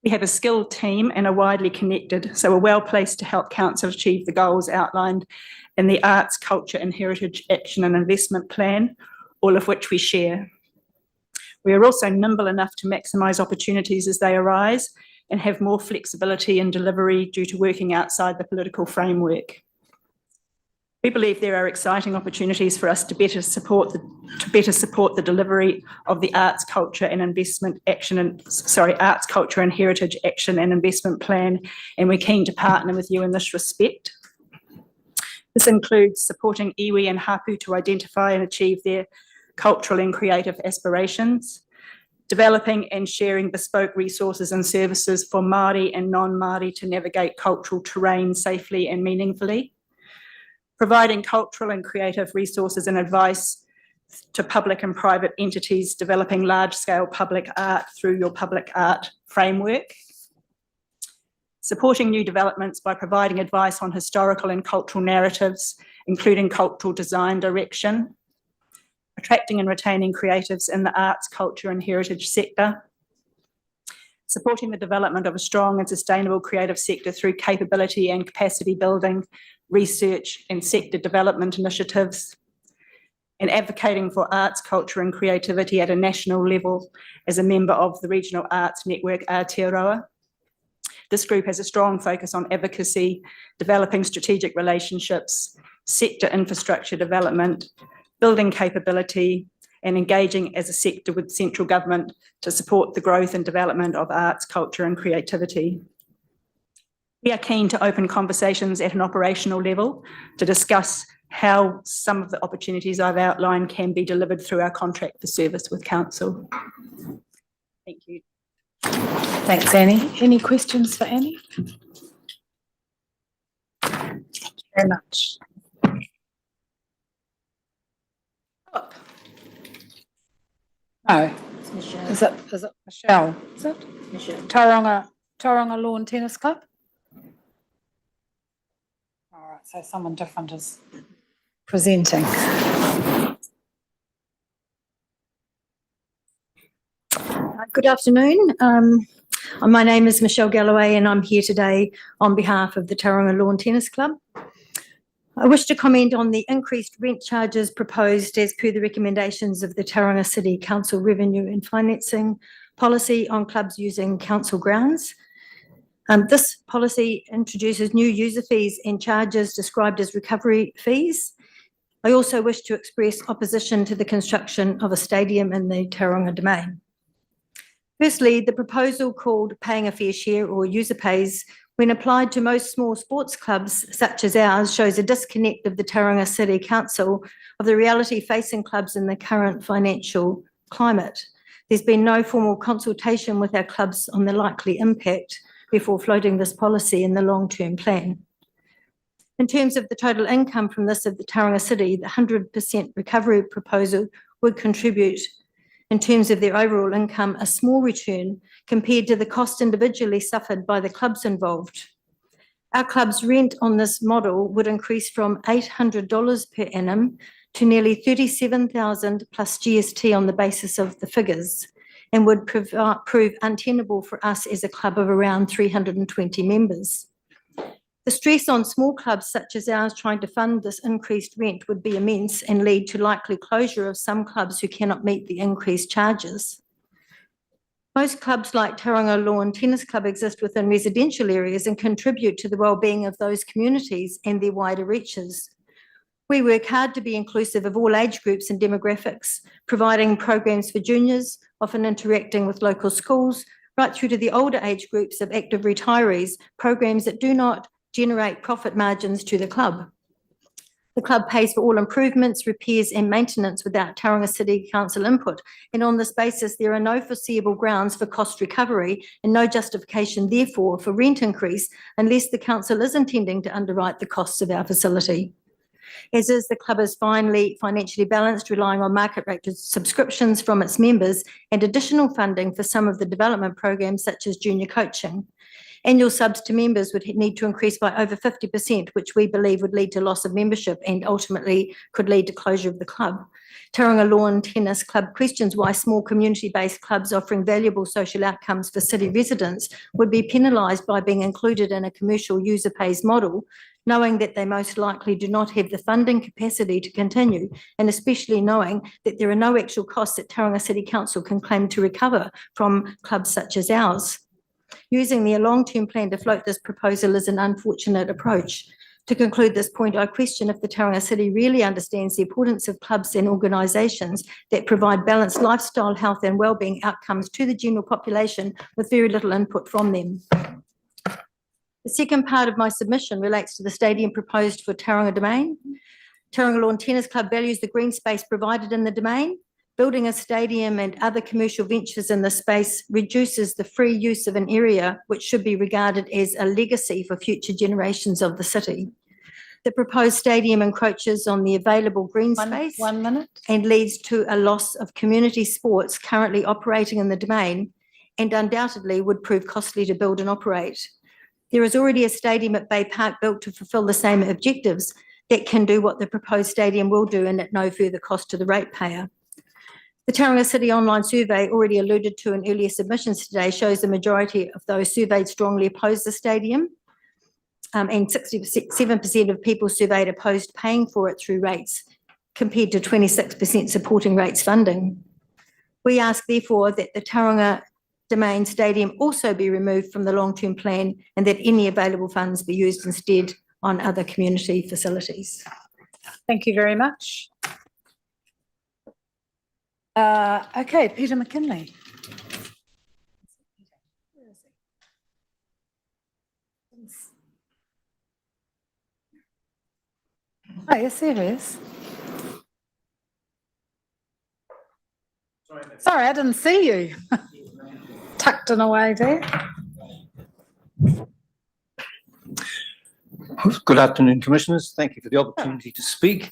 We have a skilled team and are widely connected, so we're well placed to help council achieve the goals outlined in the Arts, Culture and Heritage Action and Investment Plan, all of which we share. We are also nimble enough to maximise opportunities as they arise and have more flexibility in delivery due to working outside the political framework. We believe there are exciting opportunities for us to better support the delivery of the Arts, Culture and Heritage Action and Investment Plan, and we're keen to partner with you in this respect. This includes supporting iwi and hapu to identify and achieve their cultural and creative aspirations, developing and sharing bespoke resources and services for Māori and non-Māori to navigate cultural terrain safely and meaningfully, providing cultural and creative resources and advice to public and private entities developing large-scale public art through your public art framework, supporting new developments by providing advice on historical and cultural narratives, including cultural design direction, attracting and retaining creatives in the arts, culture and heritage sector, supporting the development of a strong and sustainable creative sector through capability and capacity building, research and sector development initiatives, and advocating for arts, culture and creativity at a national level as a member of the Regional Arts Network Aotearoa. This group has a strong focus on advocacy, developing strategic relationships, sector infrastructure development, building capability, and engaging as a sector with central government to support the growth and development of arts, culture and creativity. We are keen to open conversations at an operational level to discuss how some of the opportunities I've outlined can be delivered through our contract for service with council. Thank you. Thanks, Annie. Any questions for Annie? Thank you very much. No. Is it Michelle? Is it? Michelle. Tauranga Lawn Tennis Club? All right, so someone different is presenting. Good afternoon. My name is Michelle Galloway and I'm here today on behalf of the Tauranga Lawn Tennis Club. I wish to comment on the increased rent charges proposed as per the recommendations of the Tauranga City Council Revenue and Financing Policy on clubs using council grounds. This policy introduces new user fees and charges described as recovery fees. I also wish to express opposition to the construction of a stadium in the Tauranga domain. Firstly, the proposal called paying a fair share or user pays when applied to most small sports clubs such as ours, shows a disconnect of the Tauranga City Council of the reality facing clubs in the current financial climate. There's been no formal consultation with our clubs on the likely impact before floating this policy in the long-term plan. In terms of the total income from this of the Tauranga City, the 100% recovery proposal would contribute, in terms of their overall income, a small return compared to the cost individually suffered by the clubs involved. Our club's rent on this model would increase from $800 per annum to nearly $37,000 plus GST on the basis of the figures, and would prove untenable for us as a club of around 320 members. The stress on small clubs such as ours trying to fund this increased rent would be immense and lead to likely closure of some clubs who cannot meet the increased charges. Most clubs like Tauranga Lawn Tennis Club exist within residential areas and contribute to the well-being of those communities and their wider reaches. We work hard to be inclusive of all age groups and demographics, providing programs for juniors, often interacting with local schools, right through to the older age groups of active retirees, programs that do not generate profit margins to the club. The club pays for all improvements, repairs and maintenance without Tauranga City Council input, and on this basis there are no foreseeable grounds for cost recovery and no justification therefore for rent increase unless the council is intending to underwrite the costs of our facility. As is, the club is financially balanced, relying on market rate subscriptions from its members and additional funding for some of the development programs such as junior coaching. Annual subs to members would need to increase by over 50%, which we believe would lead to loss of membership and ultimately could lead to closure of the club. Tauranga Lawn Tennis Club questions why small community-based clubs offering valuable social outcomes for city residents would be penalised by being included in a commercial user pays model, knowing that they most likely do not have the funding capacity to continue, and especially knowing that there are no actual costs that Tauranga City Council can claim to recover from clubs such as ours. Using their long-term plan to float this proposal is an unfortunate approach. To conclude this point, I question if the Tauranga City really understands the importance of clubs and organisations that provide balanced lifestyle, health and wellbeing outcomes to the general population with very little input from them. The second part of my submission relates to the stadium proposed for Tauranga Domain. Tauranga Lawn Tennis Club values the green space provided in the domain. Building a stadium and other commercial ventures in the space reduces the free use of an area which should be regarded as a legacy for future generations of the city. The proposed stadium encroaches on the available green space and leads to a loss of community sports currently operating in the domain, and undoubtedly would prove costly to build and operate. There is already a stadium at Bay Park built to fulfil the same objectives that can do what the proposed stadium will do and at no further cost to the ratepayer. The Tauranga City online survey, already alluded to in earlier submissions today, shows the majority of those surveyed strongly oppose the stadium, and 67% of people surveyed opposed paying for it through rates, compared to 26% supporting rates funding. We ask, therefore, that the Tauranga Domain Stadium also be removed from the long-term plan and that any available funds be used instead on other community facilities. Thank you very much. Okay, Peter McKinley. Oh, yes, there he is. Sorry, I didn't see you. Tucked in away there. Good afternoon, Commissioners. Thank you for the opportunity to speak.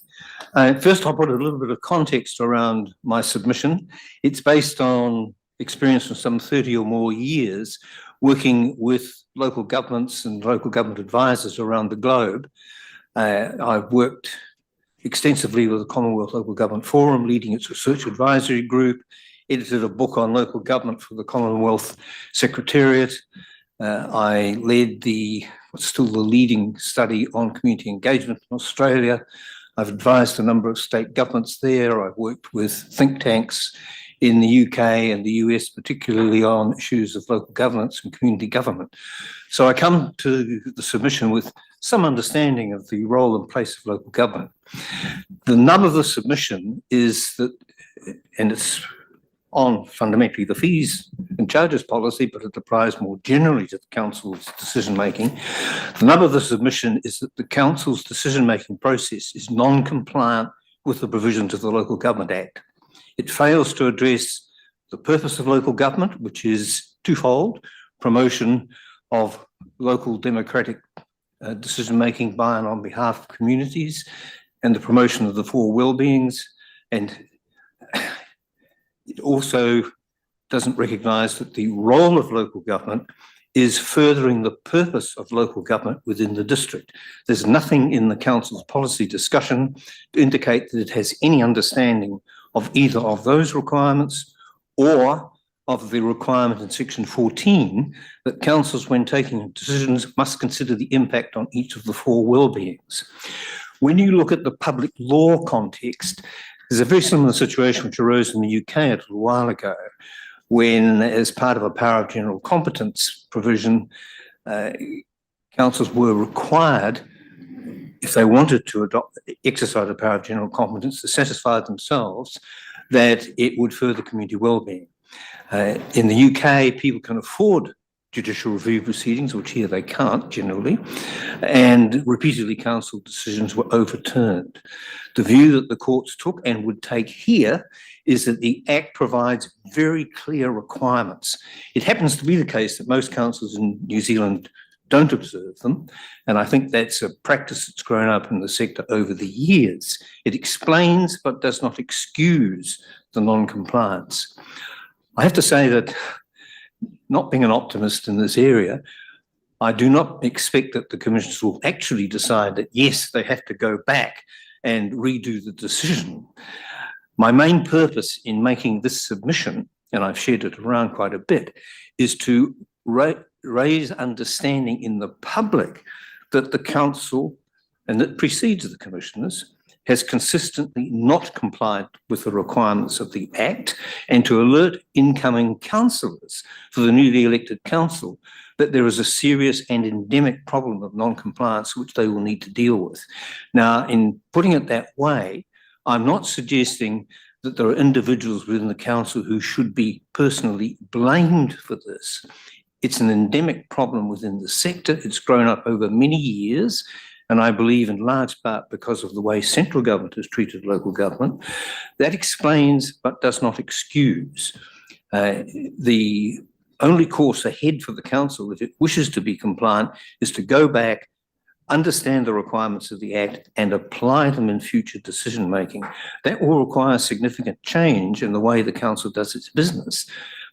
First, I'll put a little bit of context around my submission. It's based on experience of some 30 or more years working with local governments and local government advisors around the globe. I've worked extensively with the Commonwealth Local Government Forum, leading its research advisory group, edited a book on local government for the Commonwealth Secretariat. I led what's still the leading study on community engagement in Australia. I've advised a number of state governments there. I've worked with think tanks in the UK and the US, particularly on issues of local governance and community government. So I come to the submission with some understanding of the role and place of local government. The nub of the submission is that, and it's on fundamentally the fees and charges policy, but it applies more generally to the council's decision-making. The nub of the submission is that the council's decision-making process is non-compliant with the provisions of the Local Government Act. It fails to address the purpose of local government, which is twofold: promotion of local democratic decision-making by and on behalf of communities, and the promotion of the four well-beings. And it also doesn't recognise that the role of local government is furthering the purpose of local government within the district. There's nothing in the council's policy discussion to indicate that it has any understanding of either of those requirements or of the requirement in section 14 that councils, when taking decisions, must consider the impact on each of the four well-beings. When you look at the public law context, there's a very similar situation which arose in the UK a little while ago, when, as part of a power of general competence provision, councils were required, if they wanted to exercise a power of general competence, to satisfy themselves that it would further community wellbeing. In the UK, people can afford judicial review proceedings, which here they can't generally, and repeatedly council decisions were overturned. The view that the courts took and would take here is that the Act provides very clear requirements. It happens to be the case that most councils in New Zealand don't observe them, and I think that's a practice that's grown up in the sector over the years. It explains but does not excuse the non-compliance. I have to say that, not being an optimist in this area, I do not expect that the commissioners will actually decide that, yes, they have to go back and redo the decision. My main purpose in making this submission, and I've shared it around quite a bit, is to raise understanding in the public that the council, and that precedes the commissioners, has consistently not complied with the requirements of the Act, and to alert incoming councillors for the newly elected council that there is a serious and endemic problem of non-compliance which they will need to deal with. Now, in putting it that way, I'm not suggesting that there are individuals within the council who should be personally blamed for this. It's an endemic problem within the sector. It's grown up over many years, and I believe in large part because of the way central government has treated local government. That explains but does not excuse. The only course ahead for the council, if it wishes to be compliant, is to go back, understand the requirements of the Act and apply them in future decision making. That will require significant change in the way the council does its business,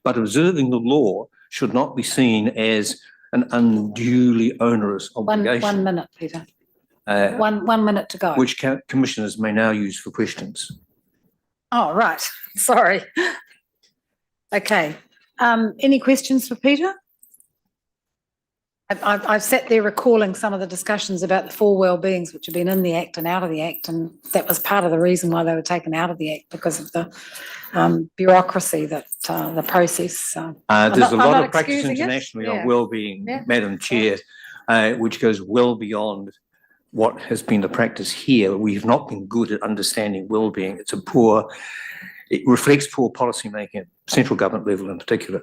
but observing the law should not be seen as an unduly onerous obligation. 1 minute, Peter. 1 minute to go. Which commissioners may now use for questions. Oh, right. Sorry. Okay. Any questions for Peter? I've sat there recalling some of the discussions about the four well-beings which have been in the Act and out of the Act, and that was part of the reason why they were taken out of the Act, because of the bureaucracy that the process. There's a lot of practice internationally on well-being, Madam Chair, which goes well beyond what has been the practice here. We've not been good at understanding well-being. It reflects poor policy making at central government level in particular.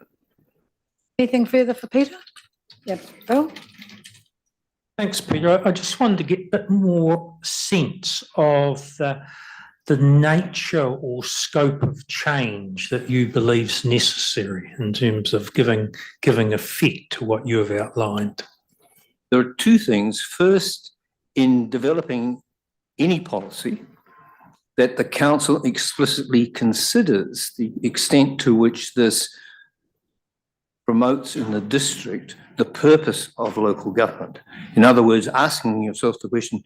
Anything further for Peter? Yep, Bill? Thanks, Peter. I just wanted to get a bit more sense of the nature or scope of change that you believe is necessary in terms of giving effect to what you have outlined. There are two things. First, in developing any policy, that the council explicitly considers the extent to which this promotes in the district the purpose of local government. In other words, asking yourself the question,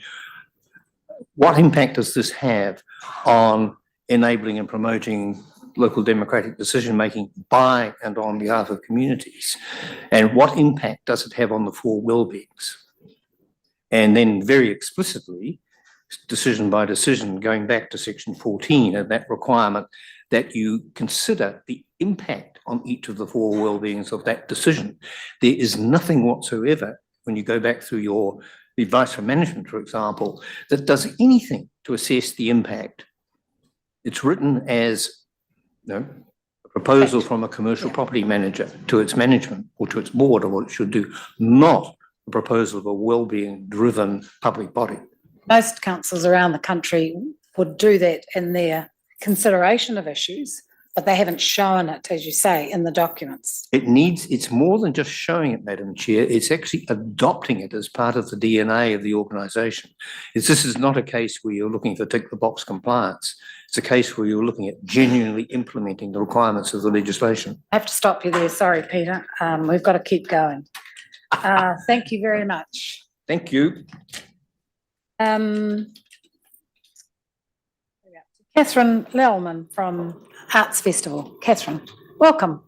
what impact does this have on enabling and promoting local democratic decision-making by and on behalf of communities? And what impact does it have on the four well-beings? And then very explicitly, decision by decision, going back to section 14 and that requirement that you consider the impact on each of the four well-beings of that decision. There is nothing whatsoever, when you go back through your advice from management, for example, that does anything to assess the impact. It's written as, a proposal from a commercial property manager to its management or to its board of what it should do, not a proposal of a well-being driven public body. Most councils around the country would do that in their consideration of issues, but they haven't shown it, as you say, in the documents. It's more than just showing it, Madam Chair, it's actually adopting it as part of the DNA of the organisation. This is not a case where you're looking for tick the box compliance. It's a case where you're looking at genuinely implementing the requirements of the legislation. I have to stop you there. Sorry, Peter. We've got to keep going. Thank you very much. Thank you. Katherine Lman from Arts Festival. Katherine, welcome.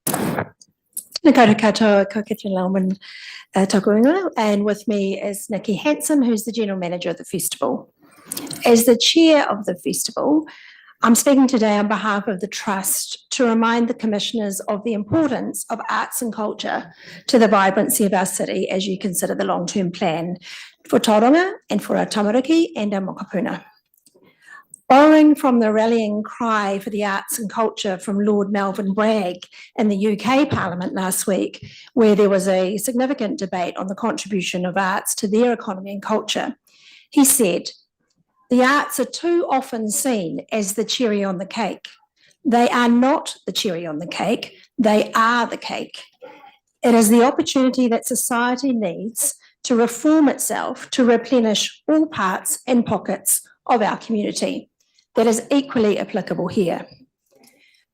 Nā koutou katoa, ko Katherine Lman tōku ingoa, and with me is Nikki Hanson, who's the General Manager of the festival. As the Chair of the festival, I'm speaking today on behalf of the Trust to remind the Commissioners of the importance of arts and culture to the vibrancy of our city as you consider the long-term plan for Tauranga and for our tamariki and our mokopuna. Borrowing from the rallying cry for the arts and culture from Lord Melvyn Bragg in the UK Parliament last week, where there was a significant debate on the contribution of arts to their economy and culture, he said, "The arts are too often seen as the cherry on the cake. They are not the cherry on the cake, they are the cake. It is the opportunity that society needs to reform itself to replenish all parts and pockets of our community. That is equally applicable here."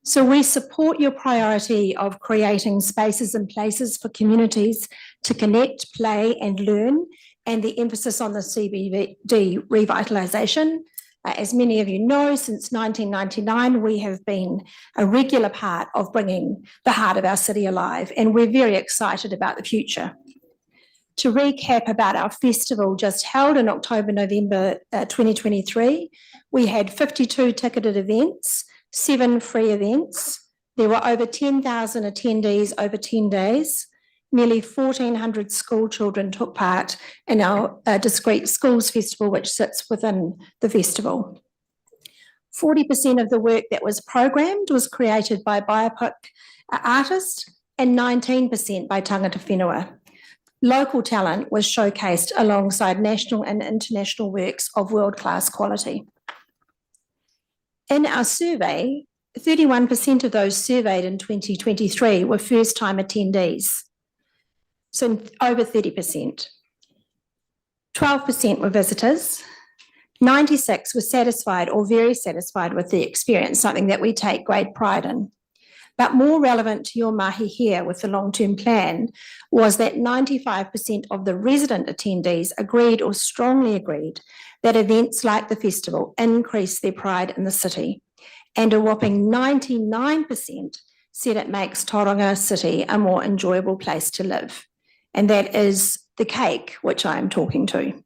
So we support your priority of creating spaces and places for communities to connect, play and learn, and the emphasis on the CBD revitalisation. As many of you know, since 1999, we have been a regular part of bringing the heart of our city alive, and we're very excited about the future. To recap about our festival just held in October, November 2023, we had 52 ticketed events, 7 free events. There were over 10,000 attendees over 10 days. Nearly 1,400 school children took part in our discrete schools festival, which sits within the festival. 40% of the work that was programmed was created by BIPOC artists and 19% by tangata whenua. Local talent was showcased alongside national and international works of world-class quality. In our survey, 31% of those surveyed in 2023 were first-time attendees, so over 30%. 12% were visitors. 96 were satisfied or very satisfied with the experience, something that we take great pride in. But more relevant to your mahi here with the long-term plan was that 95% of the resident attendees agreed or strongly agreed that events like the festival increase their pride in the city. And a whopping 99% said it makes Tauranga City a more enjoyable place to live. And that is the cake which I am talking to.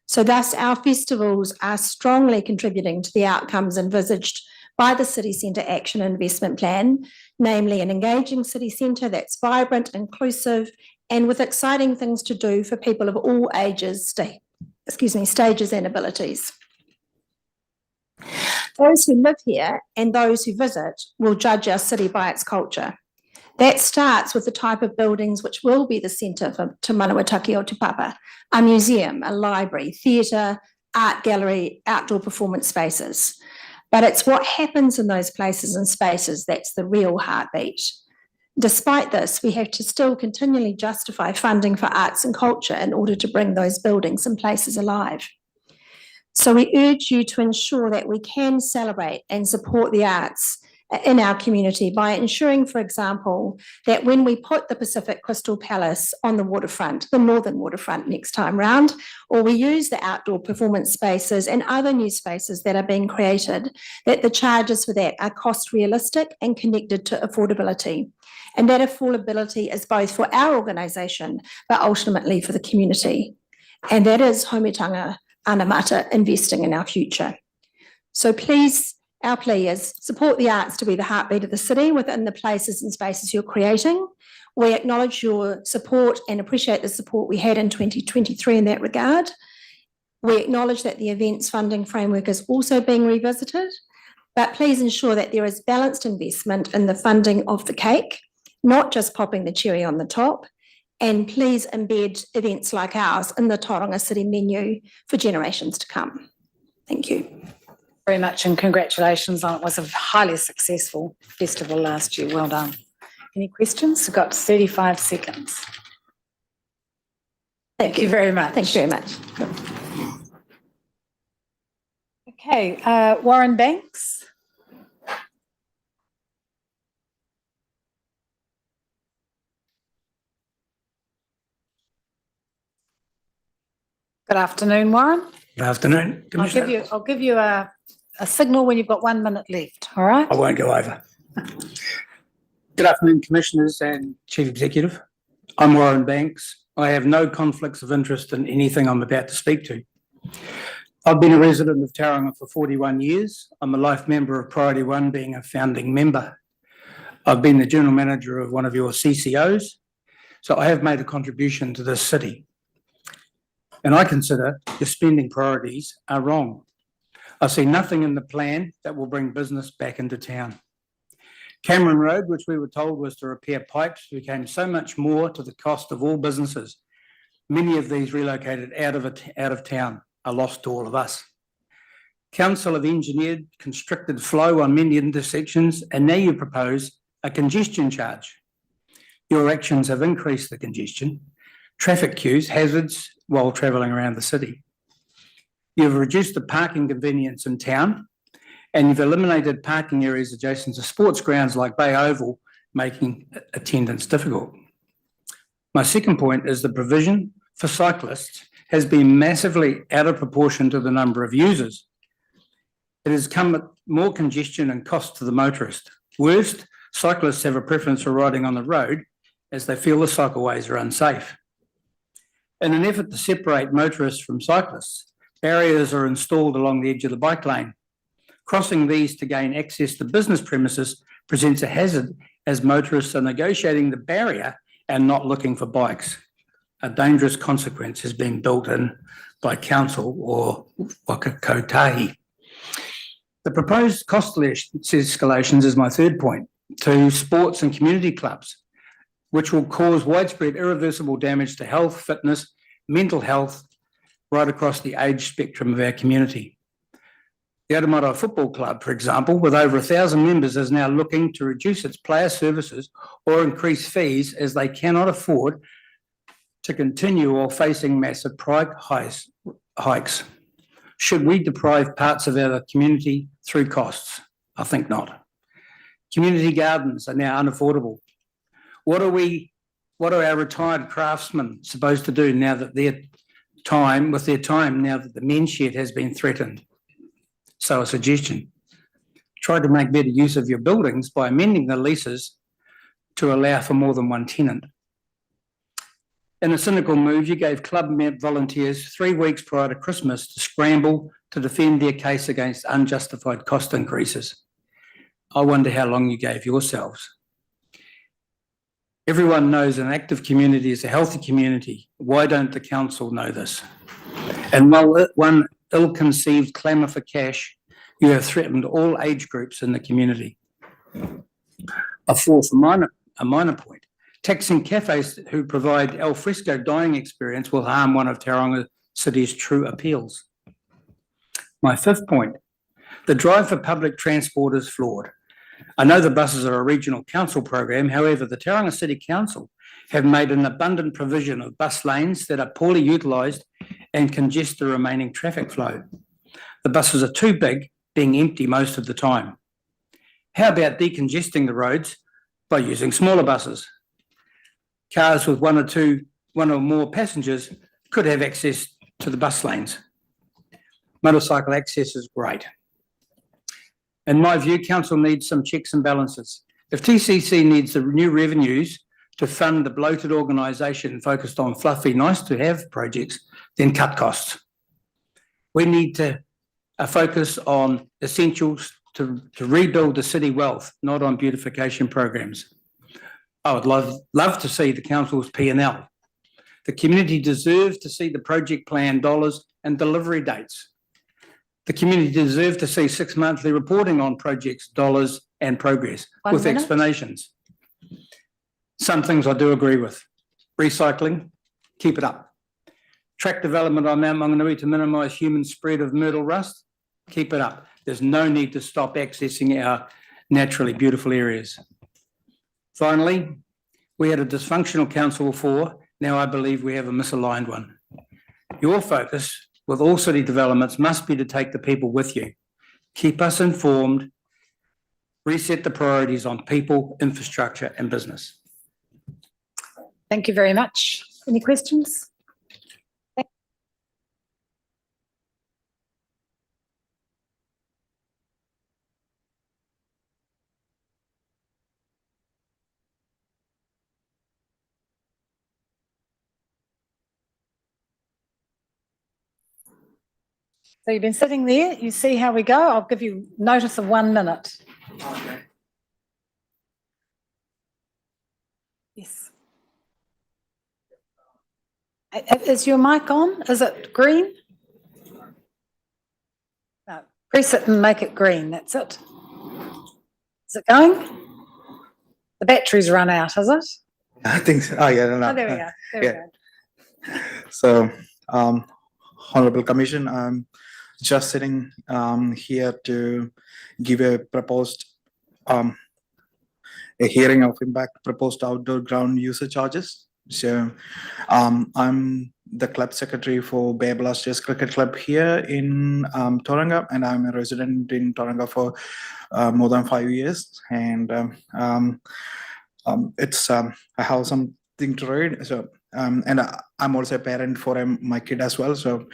So thus our festivals are strongly contributing to the outcomes envisaged by the City Centre Action and Investment Plan, namely an engaging city centre that's vibrant, inclusive, and with exciting things to do for people of all ages, stages and abilities. Those who live here and those who visit will judge our city by its culture. That starts with the type of buildings which will be the centre for Te Manawataki o Te Papa, a museum, a library, theatre, art gallery, outdoor performance spaces. But it's what happens in those places and spaces that's the real heartbeat. Despite this, we have to still continually justify funding for arts and culture in order to bring those buildings and places alive. So we urge you to ensure that we can celebrate and support the arts in our community by ensuring, for example, that when we put the Pacific Crystal Palace on the waterfront, the northern waterfront next time round, or we use the outdoor performance spaces and other new spaces that are being created, that the charges for that are cost realistic and connected to affordability. And that affordability is both for our organisation, but ultimately for the community. And that is Haumutanga Anamata investing in our future. So please, our plea is support the arts to be the heartbeat of the city within the places and spaces you're creating. We acknowledge your support and appreciate the support we had in 2023 in that regard. We acknowledge that the events funding framework is also being revisited, but please ensure that there is balanced investment in the funding of the cake, not just popping the cherry on the top. And please embed events like ours in the Tauranga City menu for generations to come. Thank you. Very much, and congratulations on it. Was a highly successful festival last year. Well done. Any questions? We've got 35 seconds. Thank you very much. Thank you very much. Okay, Warren Banks. Good afternoon, Warren. Good afternoon, Commissioner. I'll give you a signal when you've got 1 minute left, all right? I won't go over. Good afternoon, Commissioners and Chief Executive. I'm Warren Banks. I have no conflicts of interest in anything I'm about to speak to. I've been a resident of Tauranga for 41 years. I'm a life member of Priority One, being a founding member. I've been the General Manager of one of your CCOs, so I have made a contribution to this city. And I consider your spending priorities are wrong. I see nothing in the plan that will bring business back into town. Cameron Road, which we were told was to repair pipes, became so much more to the cost of all businesses. Many of these relocated out of town, a loss to all of us. Council have engineered constricted flow on many intersections, and now you propose a congestion charge. Your actions have increased the congestion, traffic queues, hazards while travelling around the city. You've reduced the parking convenience in town, and you've eliminated parking areas adjacent to sports grounds like Bay Oval, making attendance difficult. My second point is the provision for cyclists has been massively out of proportion to the number of users. It has come at more congestion and cost to the motorist. Worst, cyclists have a preference for riding on the road as they feel the cycleways are unsafe. In an effort to separate motorists from cyclists, barriers are installed along the edge of the bike lane. Crossing these to gain access to business premises presents a hazard as motorists are negotiating the barrier and not looking for bikes. A dangerous consequence has been built in by council or wakakotahi. The proposed cost escalations is my third point to sports and community clubs, which will cause widespread irreversible damage to health, fitness, mental health, right across the age spectrum of our community. The Aotearoa Football Club, for example, with over 1,000 members, is now looking to reduce its player services or increase fees as they cannot afford to continue while facing massive price hikes. Should we deprive parts of our community through costs? I think not. Community gardens are now unaffordable. What are our retired craftsmen supposed to do now that now that the men's shed has been threatened? So a suggestion, try to make better use of your buildings by amending the leases to allow for more than one tenant. In a cynical move, you gave club volunteers 3 weeks prior to Christmas to scramble to defend their case against unjustified cost increases. I wonder how long you gave yourselves. Everyone knows an active community is a healthy community. Why don't the council know this? And while one ill-conceived clamour for cash, you have threatened all age groups in the community. A minor point. Taxing cafes who provide al fresco dining experience will harm one of Tauranga City's true appeals. My fifth point. The drive for public transport is flawed. I know the buses are a regional council program, however, the Tauranga City Council have made an abundant provision of bus lanes that are poorly utilised and congest the remaining traffic flow. The buses are too big, being empty most of the time. How about decongesting the roads by using smaller buses? Cars with one or more passengers could have access to the bus lanes. Motorcycle access is great. In my view, council needs some checks and balances. If TCC needs the new revenues to fund the bloated organisation focused on fluffy, nice-to-have projects, then cut costs. We need to focus on essentials to rebuild the city wealth, not on beautification programs. I would love to see the council's P&L. The community deserves to see the project plan dollars and delivery dates. The community deserve to see 6 monthly reporting on projects, dollars and progress One with minute. explanations. Some things I do agree with. Recycling, keep it up. Track development on Mount Maunganui to minimise human spread of myrtle rust, keep it up. There's no need to stop accessing our naturally beautiful areas. Finally, we had a dysfunctional council before. Now I believe we have a misaligned one. Your focus with all city developments must be to take the people with you. Keep us informed, reset the priorities on people, infrastructure and business. Thank you very much. Any questions? So you've been sitting there, you see how we go. I'll give you notice of 1 minute. Yes. Is your mic on? Is it green? No, press it and make it green, that's it. Is it going? The battery's run out, is it? I think so. Oh, yeah, no. Oh, there we go, there we go. So, Honorable Commission, I'm just sitting here to give a proposed a hearing of impact proposed outdoor ground user charges. So, I'm the club secretary for Bay Blasters Cricket Club here in Tauranga, and I'm a resident in Tauranga for more than 5 years. And it's I have something to read. So. And I'm also a parent for my kid as well. So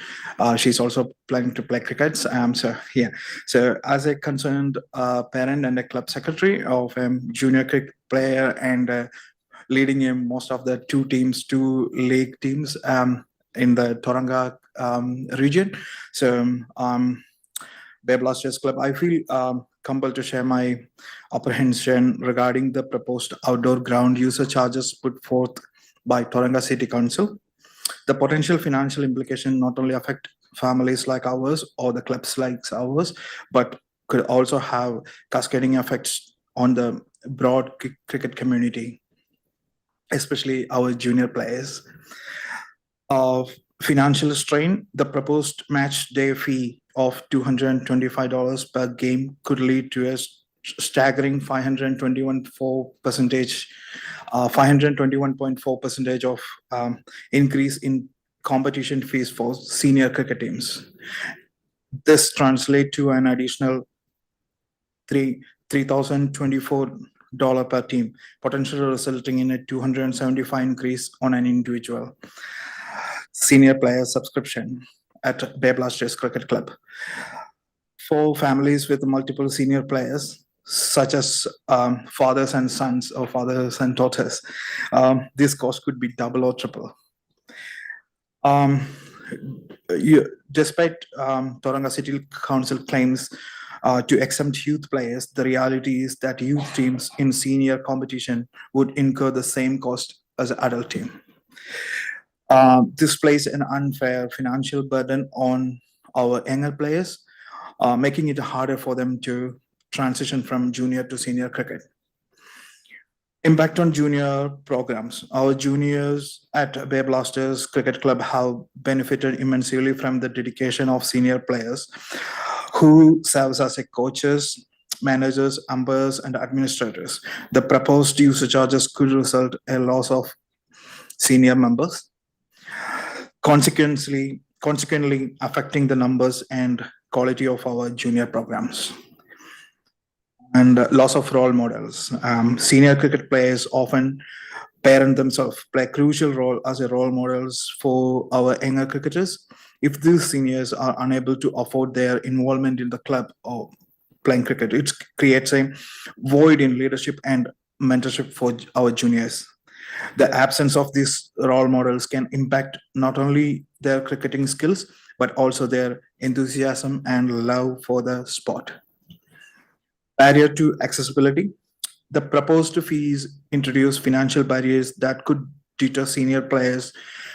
she's also planning to play cricket. So yeah. So as a concerned parent and a club secretary of a junior cricket player and leading most of the two league teams in the Tauranga region. So Bay Blasters Club, I feel compelled to share my apprehension regarding the proposed outdoor ground user charges put forth by Tauranga City Council. The potential financial implication not only affect families like ours or the clubs like ours, but could also have cascading effects on the broad cricket community, especially our junior players. Financial strain, the proposed match day fee of $225 per game could lead to a staggering 521.4% of increase in competition fees for senior cricket teams. This translates to an additional $3,024 per team, potentially resulting in a $275 increase on an individual senior player subscription at Bay Blasters Cricket Club. For families with multiple senior players, such as fathers and sons or fathers and daughters, this cost could be double or triple. Despite Tauranga City Council claims to exempt youth players, the reality is that youth teams in senior competition would incur the same cost as an adult team. This places an unfair financial burden on our younger players, making it harder for them to transition from junior to senior cricket. Impact on junior programs. Our juniors at Bay Blasters Cricket Club have benefited immensely from the dedication of senior players who serves as a coaches, managers, umpires, and administrators. The proposed user charges could result in a loss of senior members, consequently affecting the numbers and quality of our junior programs. And loss of role models. Senior cricket players often parent themselves, play a crucial role as a role models for our younger cricketers. If these seniors are unable to afford their involvement in the club or playing cricket, it creates a void in leadership and mentorship for our juniors. The absence of these role models can impact not only their cricketing skills, but also their enthusiasm and love for the sport. Barrier to accessibility. The proposed fees introduce financial barriers that could deter senior players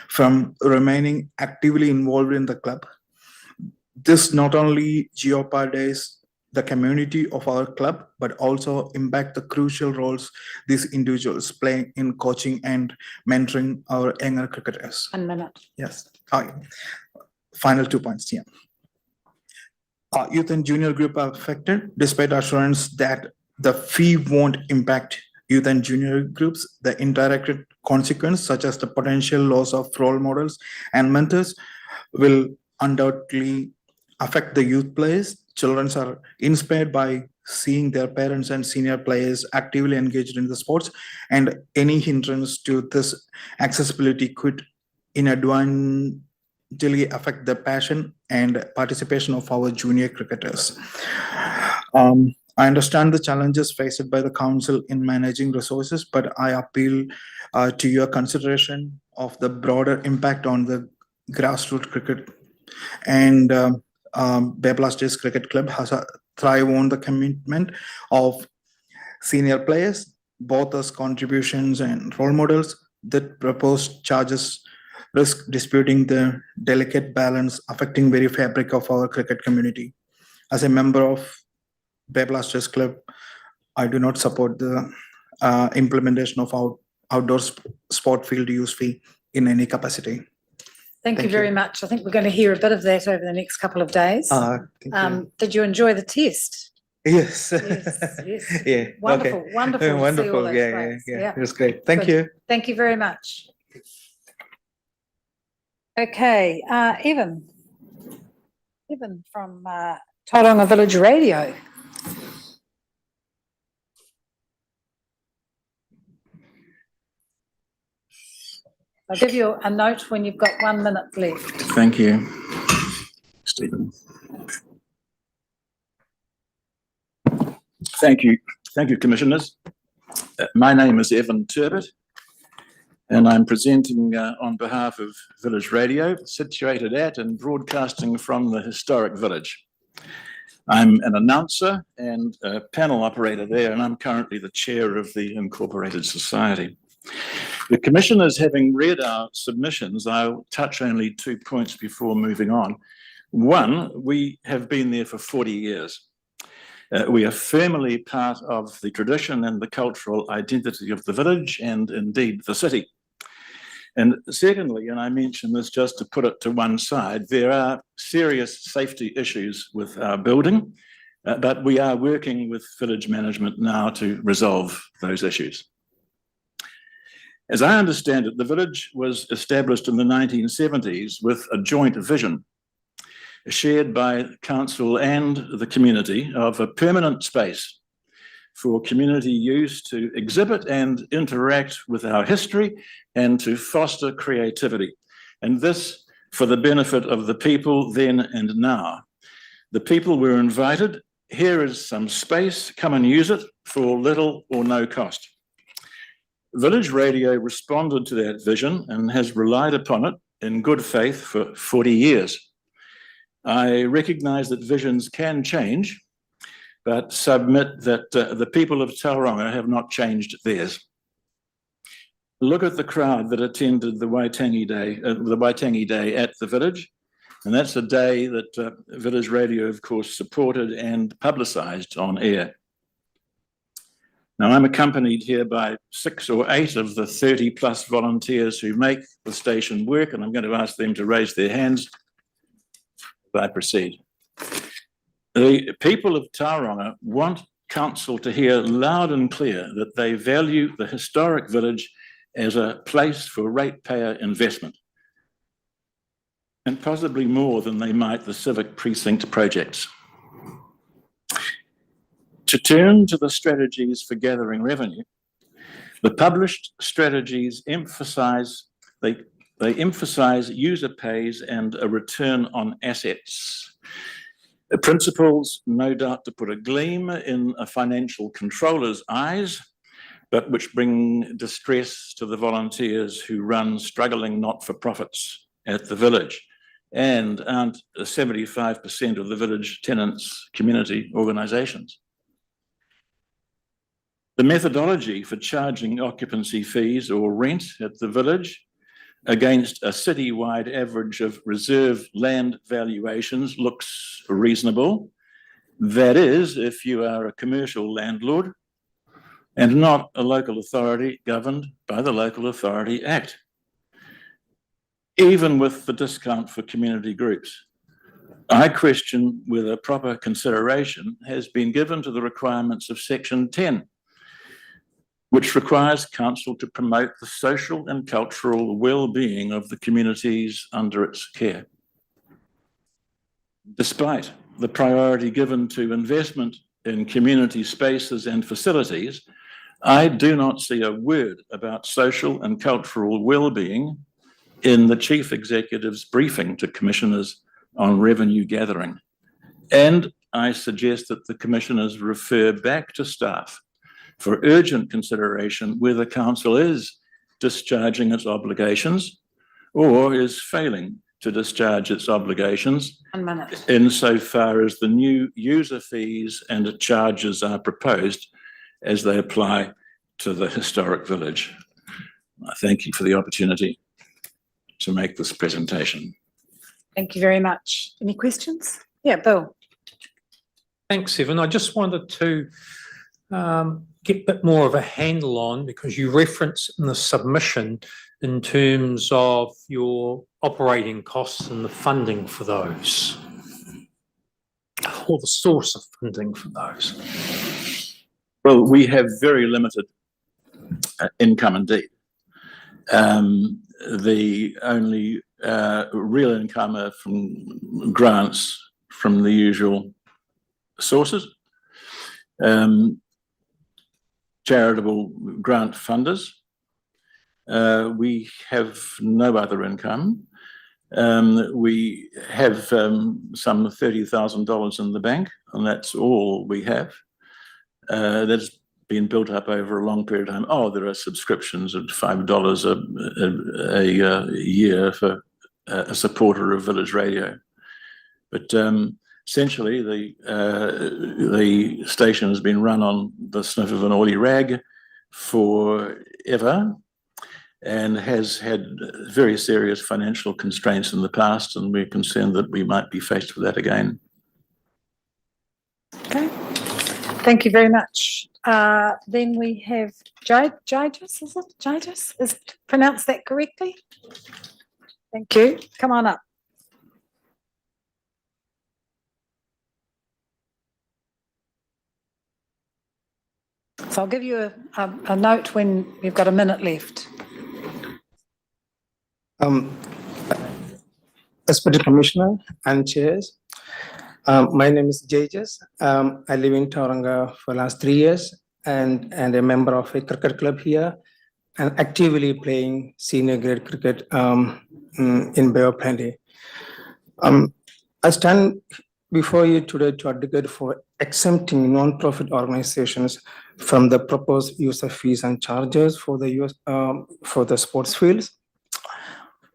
from remaining actively involved in the club. this not only jeopardizes the community of our club, but also impact the crucial roles these individuals play in coaching and mentoring our younger cricketers. 1 minute. Yes. Final 2 points here. Youth and junior group are affected, despite assurance that the fee won't impact youth and junior groups. The indirect consequence, such as the potential loss of role models and mentors, will undoubtedly affect the youth players. Children are inspired by seeing their parents and senior players actively engaged in the sports, and any hindrance to this accessibility could inadvertently affect the passion and participation of our junior cricketers. I understand the challenges faced by the council in managing resources, but I appeal to your consideration of the broader impact on the grassroots cricket. And Bay Blasters Cricket Club has a thrive on the commitment of senior players, both as contributions and role models. That proposed charges risk disputing the delicate balance affecting very fabric of our cricket community. As a member of Bay Blasters Club, I do not support the implementation of outdoor sport field use fee in any capacity. Thank you very much. I think we're going to hear a bit of that over the next couple of days. Did you enjoy the test? Yes. Yes. Yeah. Wonderful, Okay. wonderful. to see all Wonderful. those Yeah, players. yeah. It was great. Thank Good. you. Thank you very much. Okay, Evan from Tauranga Village Radio. I'll give you a note when you've got 1 minute left. Thank you, Stephen. Thank you, Commissioners. My name is Evan Turbet, and I'm presenting on behalf of Village Radio, situated at and broadcasting from the historic village. I'm an announcer and a panel operator there, and I'm currently the chair of the Incorporated Society. The Commissioners, having read our submissions, I'll touch only 2 points before moving on. One, we have been there for 40 years. We are firmly part of the tradition and the cultural identity of the village and indeed the city. And secondly, and I mention this just to put it to one side, there are serious safety issues with our building, but we are working with village management now to resolve those issues. As I understand it, the village was established in the 1970s with a joint vision shared by council and the community of a permanent space for community use to exhibit and interact with our history and to foster creativity. And this for the benefit of the people then and now. The people were invited. Here is some space, come and use it for little or no cost. Village Radio responded to that vision and has relied upon it in good faith for 40 years. I recognise that visions can change, but submit that the people of Tauranga have not changed theirs. Look at the crowd that attended the Waitangi Day at the village, and that's a day that Village Radio, of course, supported and publicised on air. Now, I'm accompanied here by 6 or 8 of the 30 plus volunteers who make the station work, and I'm going to ask them to raise their hands as I proceed. The people of Tauranga want council to hear loud and clear that they value the historic village as a place for ratepayer investment, and possibly more than they might the civic precinct projects. To turn to the strategies for gathering revenue, the published strategies emphasize user pays and a return on assets. The principles, no doubt, to put a gleam in a financial controller's eyes, but which bring distress to the volunteers who run struggling not-for-profits at the village and aren't 75% of the village tenants' community organisations. The methodology for charging occupancy fees or rent at the village against a citywide average of reserve land valuations looks reasonable. That is, if you are a commercial landlord and not a local authority governed by the Local Authority Act, even with the discount for community groups. I question whether proper consideration has been given to the requirements of Section 10, which requires council to promote the social and cultural well-being of the communities under its care. Despite the priority given to investment in community spaces and facilities, I do not see a word about social and cultural well-being in the Chief Executive's briefing to commissioners on revenue gathering. And I suggest that the commissioners refer back to staff for urgent consideration whether council is discharging its obligations or is failing to discharge its obligations 1 minute. insofar as the new user fees and charges are proposed as they apply to the historic village. I thank you for the opportunity to make this presentation. Thank you very much. Any questions? Yeah, Bill. Thanks, Evan. I just wanted to get a bit more of a handle on, because you reference in the submission in terms of your operating costs and the funding for those, or the source of funding for those. Well, we have very limited income indeed. The only real income are from grants from the usual sources. Charitable grant funders. We have no other income. We have some $30,000 in the bank, and that's all we have. That's been built up over a long period of time. Oh, there are subscriptions of $5 a year for a supporter of Village Radio. But essentially, the station has been run on the sniff of an oily rag forever and has had very serious financial constraints in the past, and we're concerned that we might be faced with that again. Okay. Thank you very much. Then we have Jadis, is it? Jadis? Is it pronounced that correctly? Thank you. Come on up. So I'll give you a note when we've got a minute left. Respected Commissioner and Chairs, my name is Jajas. I live in Tauranga for the last 3 years and a member of a cricket club here and actively playing senior grade cricket in Bay of Plenty. I stand before you today to advocate for exempting non-profit organizations from the proposed user fees and charges for the sports fields.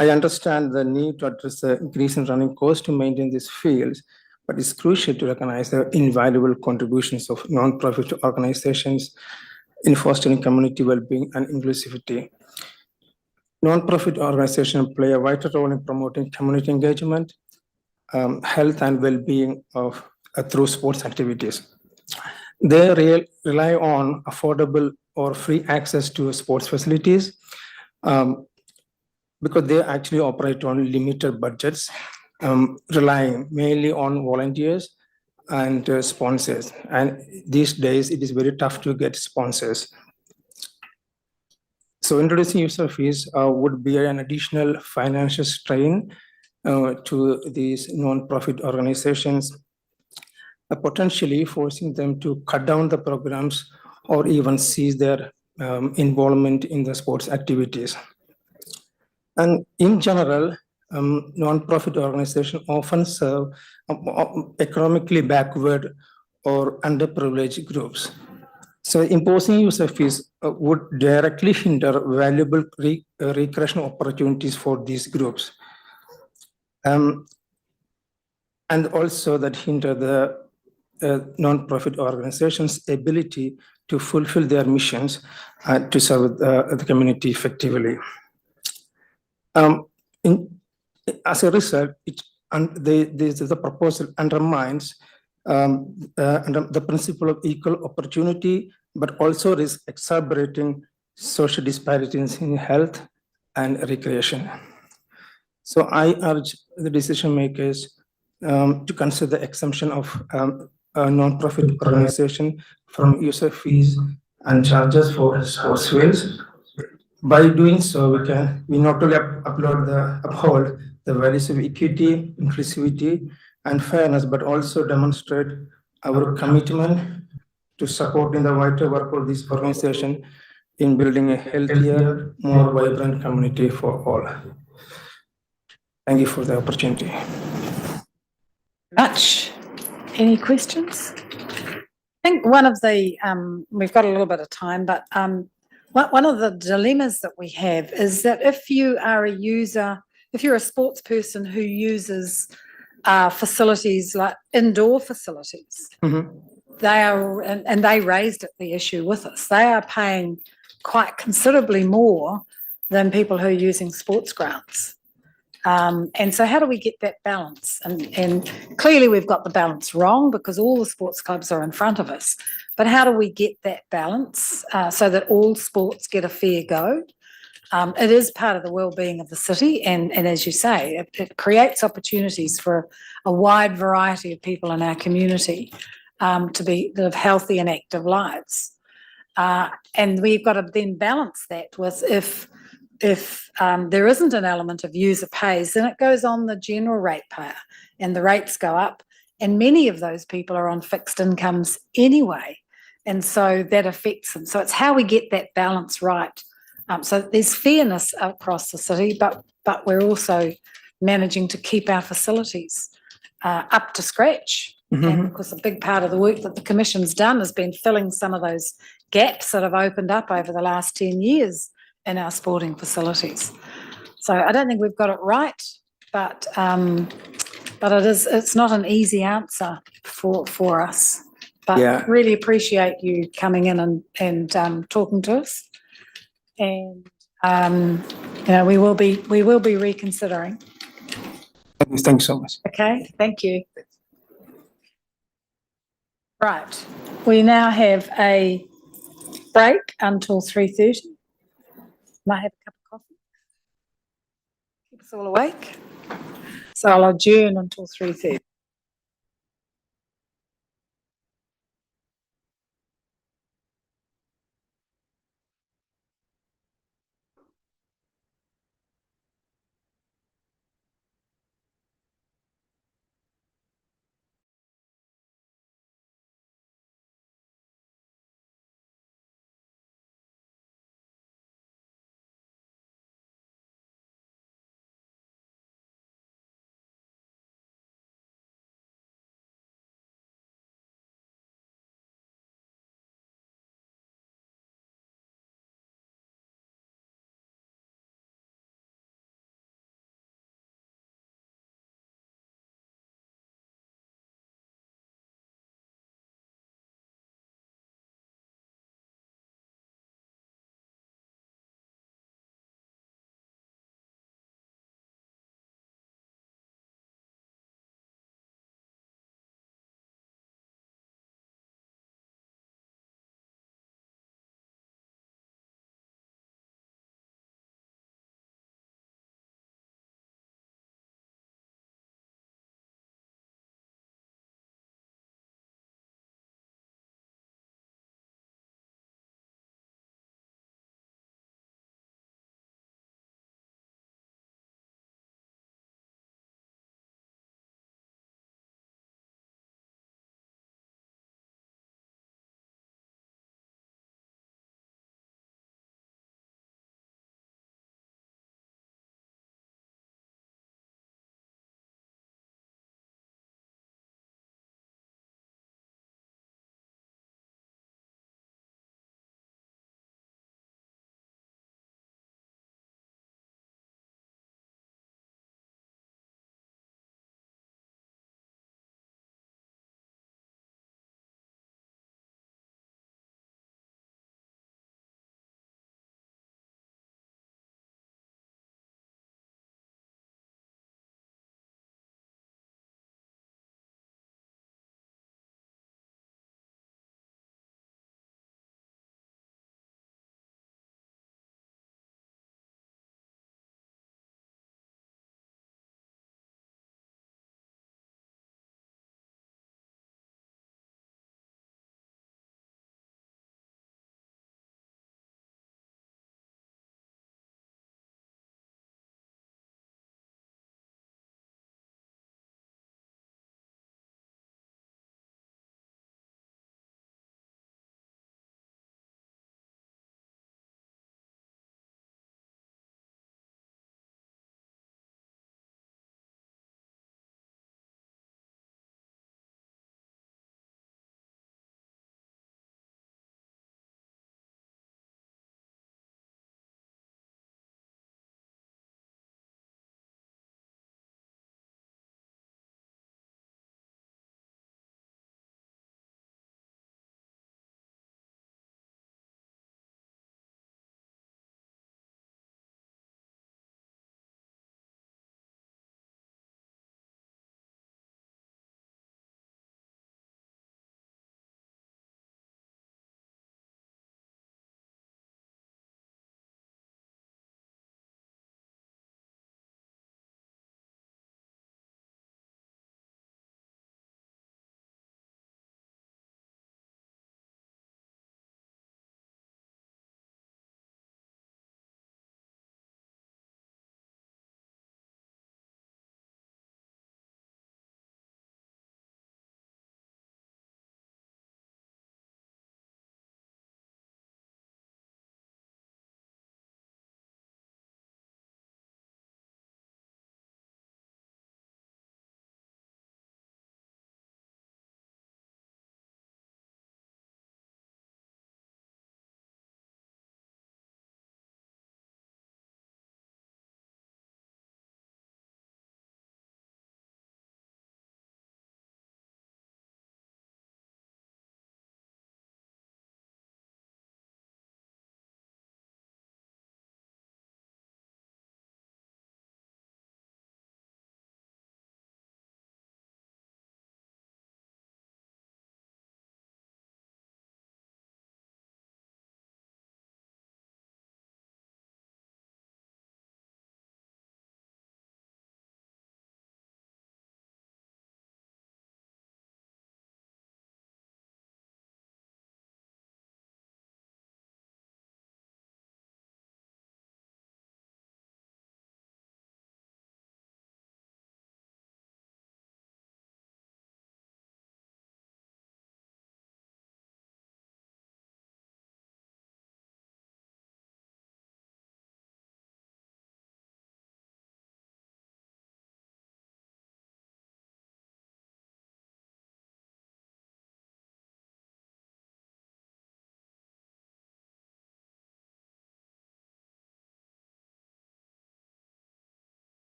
I understand the need to address the increase in running costs to maintain these fields, but it's crucial to recognize the invaluable contributions of non-profit organizations in fostering community well-being and inclusivity. Non-profit organizations play a vital role in promoting community engagement, health and well-being of through sports activities. They rely on affordable or free access to sports facilities because they actually operate on limited budgets, relying mainly on volunteers and sponsors. And these days, it is very tough to get sponsors. So introducing user fees would be an additional financial strain to these non-profit organizations, potentially forcing them to cut down the programs or even cease their involvement in the sports activities. And in general, non-profit organizations often serve economically backward or underprivileged groups. So imposing user fees would directly hinder valuable recreational opportunities for these groups. And also that hinder the non-profit organizations' ability to fulfill their missions to serve the community effectively. in, as a result, the proposal undermines the principle of equal opportunity, but also risks exacerbating social disparities in health and recreation. So I urge the decision makers to consider the exemption of a non-profit organization from user fees and charges for sports fields. By doing so, we not only uphold the values of equity, inclusivity, and fairness, but also demonstrate our commitment to supporting the vital work of this organization in building a healthier, more vibrant community for all. Thank you for the opportunity. Much. Any questions? I think one of the, we've got a little bit of time, but one of the dilemmas that we have is that if you are a user, if you're a sports person who uses facilities like indoor facilities, they are, and they raised the issue with us, they are paying quite considerably more than people who are using sports grounds. And so how do we get that balance? And clearly we've got the balance wrong because all the sports clubs are in front of us. But how do we get that balance so that all sports get a fair go? It is part of the well-being of the city, and as you say, it creates opportunities for a wide variety of people in our community to live healthy and active lives. And we've got to then balance that with if there isn't an element of user pays, then it goes on the general ratepayer and the rates go up. And many of those people are on fixed incomes anyway. And so that affects them. So it's how we get that balance right. So there's fairness across the city, but we're also managing to keep our facilities up to scratch. And because a big part of the work that the Commission's done has been filling some of those gaps that have opened up over the last 10 years in our sporting facilities. So I don't think we've got it right, but it's not an easy answer for us. But really appreciate you coming in and talking to us. And you know, we will be reconsidering. Thank you so much. Okay, thank you. Right, we now have a break until 3:30. Might have a cup of coffee. Keep us all awake. So I'll adjourn until 3:30.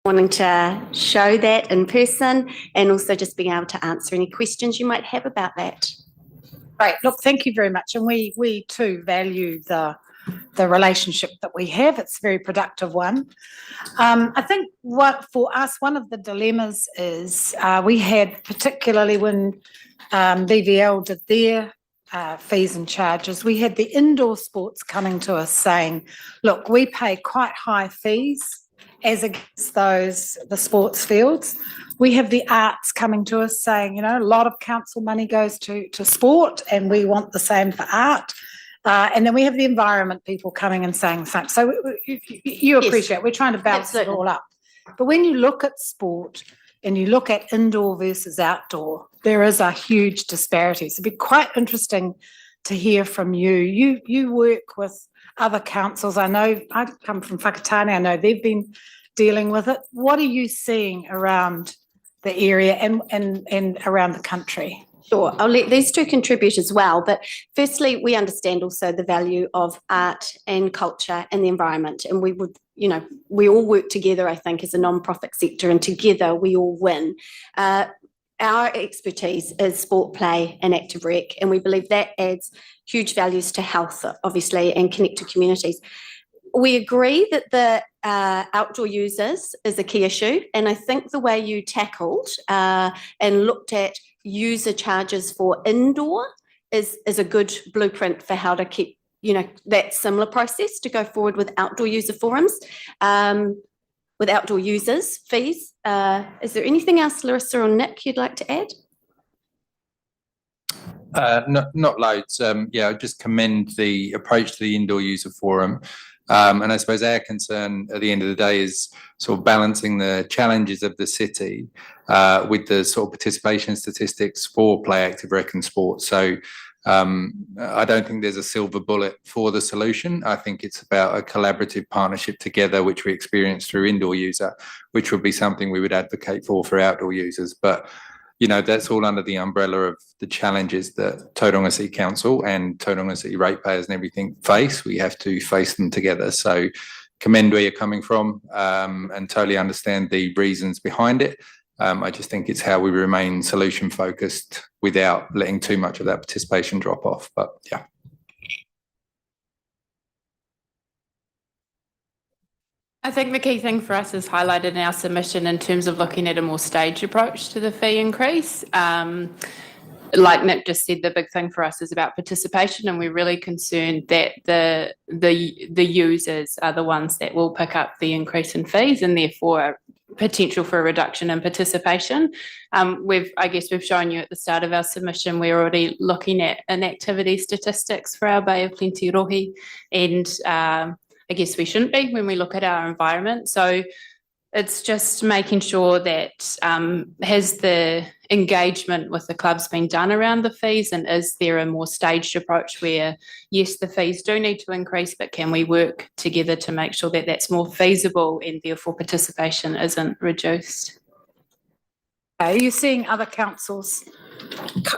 wanting to show that in person and also just being able to answer any questions you might have about that. Great. Look, thank you very much. And we too value the relationship that we have. It's a very productive one. I think what for us, one of the dilemmas is we had, particularly when BVL did their fees and charges, we had the indoor sports coming to us saying, look, we pay quite high fees as against the sports fields. We have the arts coming to us saying, you know, a lot of council money goes to sport and we want the same for art. And then we have the environment people coming and saying the same. So you appreciate, we're trying to balance it all up. But when you look at sport and you look at indoor versus outdoor, there is a huge disparity. So it'd be quite interesting to hear from you. You work with other councils. I know I come from Whakatane. I know they've been dealing with it. What are you seeing around the area and around the country? Sure, I'll let these two contribute as well. But firstly, we understand also the value of art and culture and the environment. And we would, you know, we all work together, I think, as a non-profit sector, and together we all win. Our expertise is sport, play and active rec, and we believe that adds huge values to health, obviously, and connected communities. We agree that the outdoor users is a key issue, and I think the way you tackled and looked at user charges for indoor is a good blueprint for how to keep, you know, that similar process to go forward with outdoor user forums, with outdoor users fees. Is there anything else, Larissa or Nick, you'd like to add? Not loads. Yeah, I just commend the approach to the indoor user forum. And I suppose our concern at the end of the day is sort of balancing the challenges of the city with the sort of participation statistics for play, active rec and sport. So I don't think there's a silver bullet for the solution. I think it's about a collaborative partnership together, which we experience through indoor user, which would be something we would advocate for outdoor users. But you know, that's all under the umbrella of the challenges that Tauranga City Council and Tauranga City ratepayers and everything face. We have to face them together. So commend where you're coming from and totally understand the reasons behind it. I just think it's how we remain solution focused without letting too much of that participation drop off. But yeah. I think the key thing for us is highlighted in our submission in terms of looking at a more staged approach to the fee increase. Like Nick just said, the big thing for us is about participation, and we're really concerned that the users are the ones that will pick up the increase in fees, and therefore potential for a reduction in participation. I guess we've shown you at the start of our submission, we're already looking at inactivity statistics for our Bay of Plenty rohi, and I guess we shouldn't be when we look at our environment. So it's just making sure that has the engagement with the clubs been done around the fees, and is there a more staged approach where, yes, the fees do need to increase, but can we work together to make sure that that's more feasible and therefore participation isn't reduced? Are you seeing other councils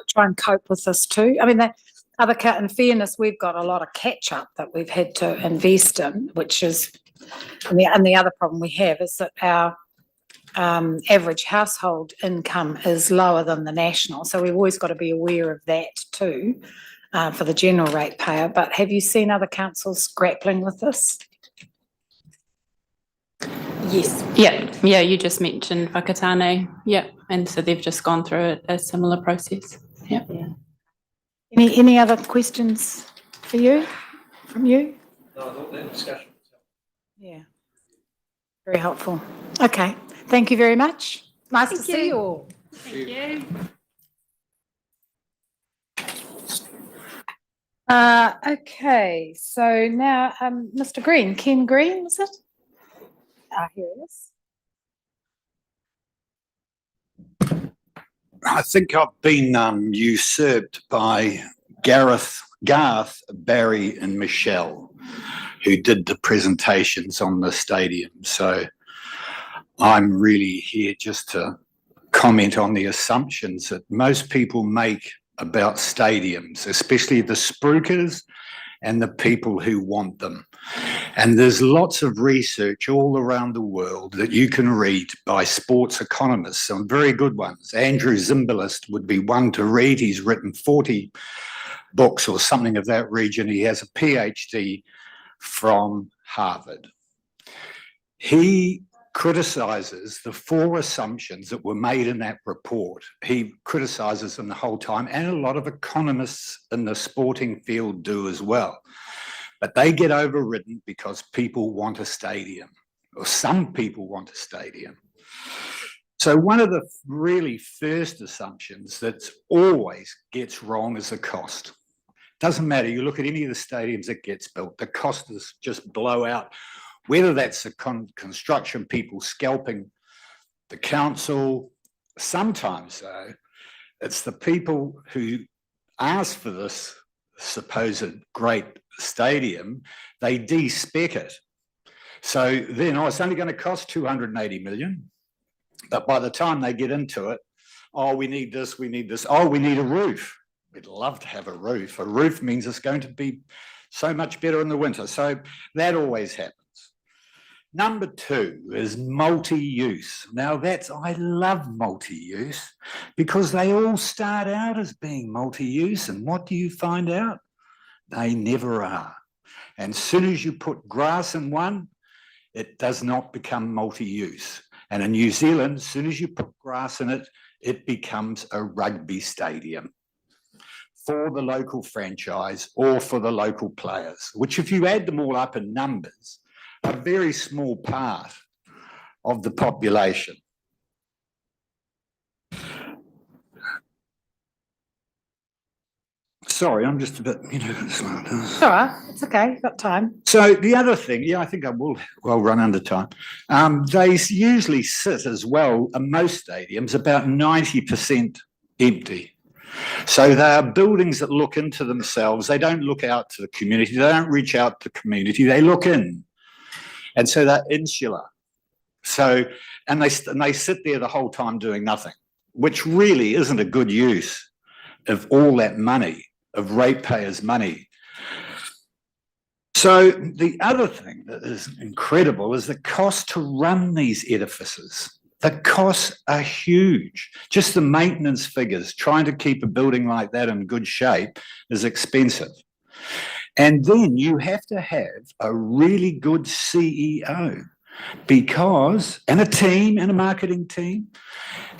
try and cope with this too? I mean, in fairness, we've got a lot of catch up that we've had to invest in, which is, and the other problem we have is that our average household income is lower than the national. So we've always got to be aware of that too for the general ratepayer. But have you seen other councils grappling with this? Yes. Yeah, you just mentioned Whakatane. Yeah, and so they've just gone through a similar process. Yeah. Any other questions for you, from you? No, I thought that discussion. Yeah, very helpful. Okay, thank you very much. Nice to see you all. Thank you. Okay, so now Mr. Green, Ken Green, was it? Here it is. I think I've been usurped by Garth, Barry and Michelle, who did the presentations on the stadium. So I'm really here just to comment on the assumptions that most people make about stadiums, especially the spruikers and the people who want them. And there's lots of research all around the world that you can read by sports economists, some very good ones. Andrew Zimbalist would be one to read. He's written 40 books or something of that region. He has a PhD from Harvard. He criticizes the 4 assumptions that were made in that report. He criticizes them the whole time, and a lot of economists in the sporting field do as well. But they get overridden because people want a stadium, or some people want a stadium. So one of the really first assumptions that always gets wrong is the cost. Doesn't matter, you look at any of the stadiums that gets built, the cost is just blow out. Whether that's the construction people scalping the council, sometimes though, it's the people who ask for this supposed great stadium, they de-spec it. So then, it's only going to cost 280 million. But by the time they get into it, oh, we need this, we need this. Oh, we need a roof. We'd love to have a roof. A roof means it's going to be so much better in the winter. So that always happens. Number 2 is multi-use. Now I love multi-use because they all start out as being multi-use, and what do you find out? They never are. And as soon as you put grass in one, it does not become multi-use. And in New Zealand, as soon as you put grass in it, it becomes a rugby stadium for the local franchise or for the local players, which if you add them all up in numbers, a very small part of the population. Sorry, I'm just a bit, slow. It's all right, it's okay, you've got time. So the other thing, I think I will run under time. They usually sit as well, in most stadiums, about 90% empty. So they are buildings that look into themselves. They don't look out to the community. They don't reach out to the community. They look in. And so they're insular. So, and they sit there the whole time doing nothing, which really isn't a good use of all that money, of ratepayers' money. So the other thing that is incredible is the cost to run these edifices. The costs are huge. Just the maintenance figures, trying to keep a building like that in good shape is expensive. And then you have to have a really good CEO and a team and a marketing team.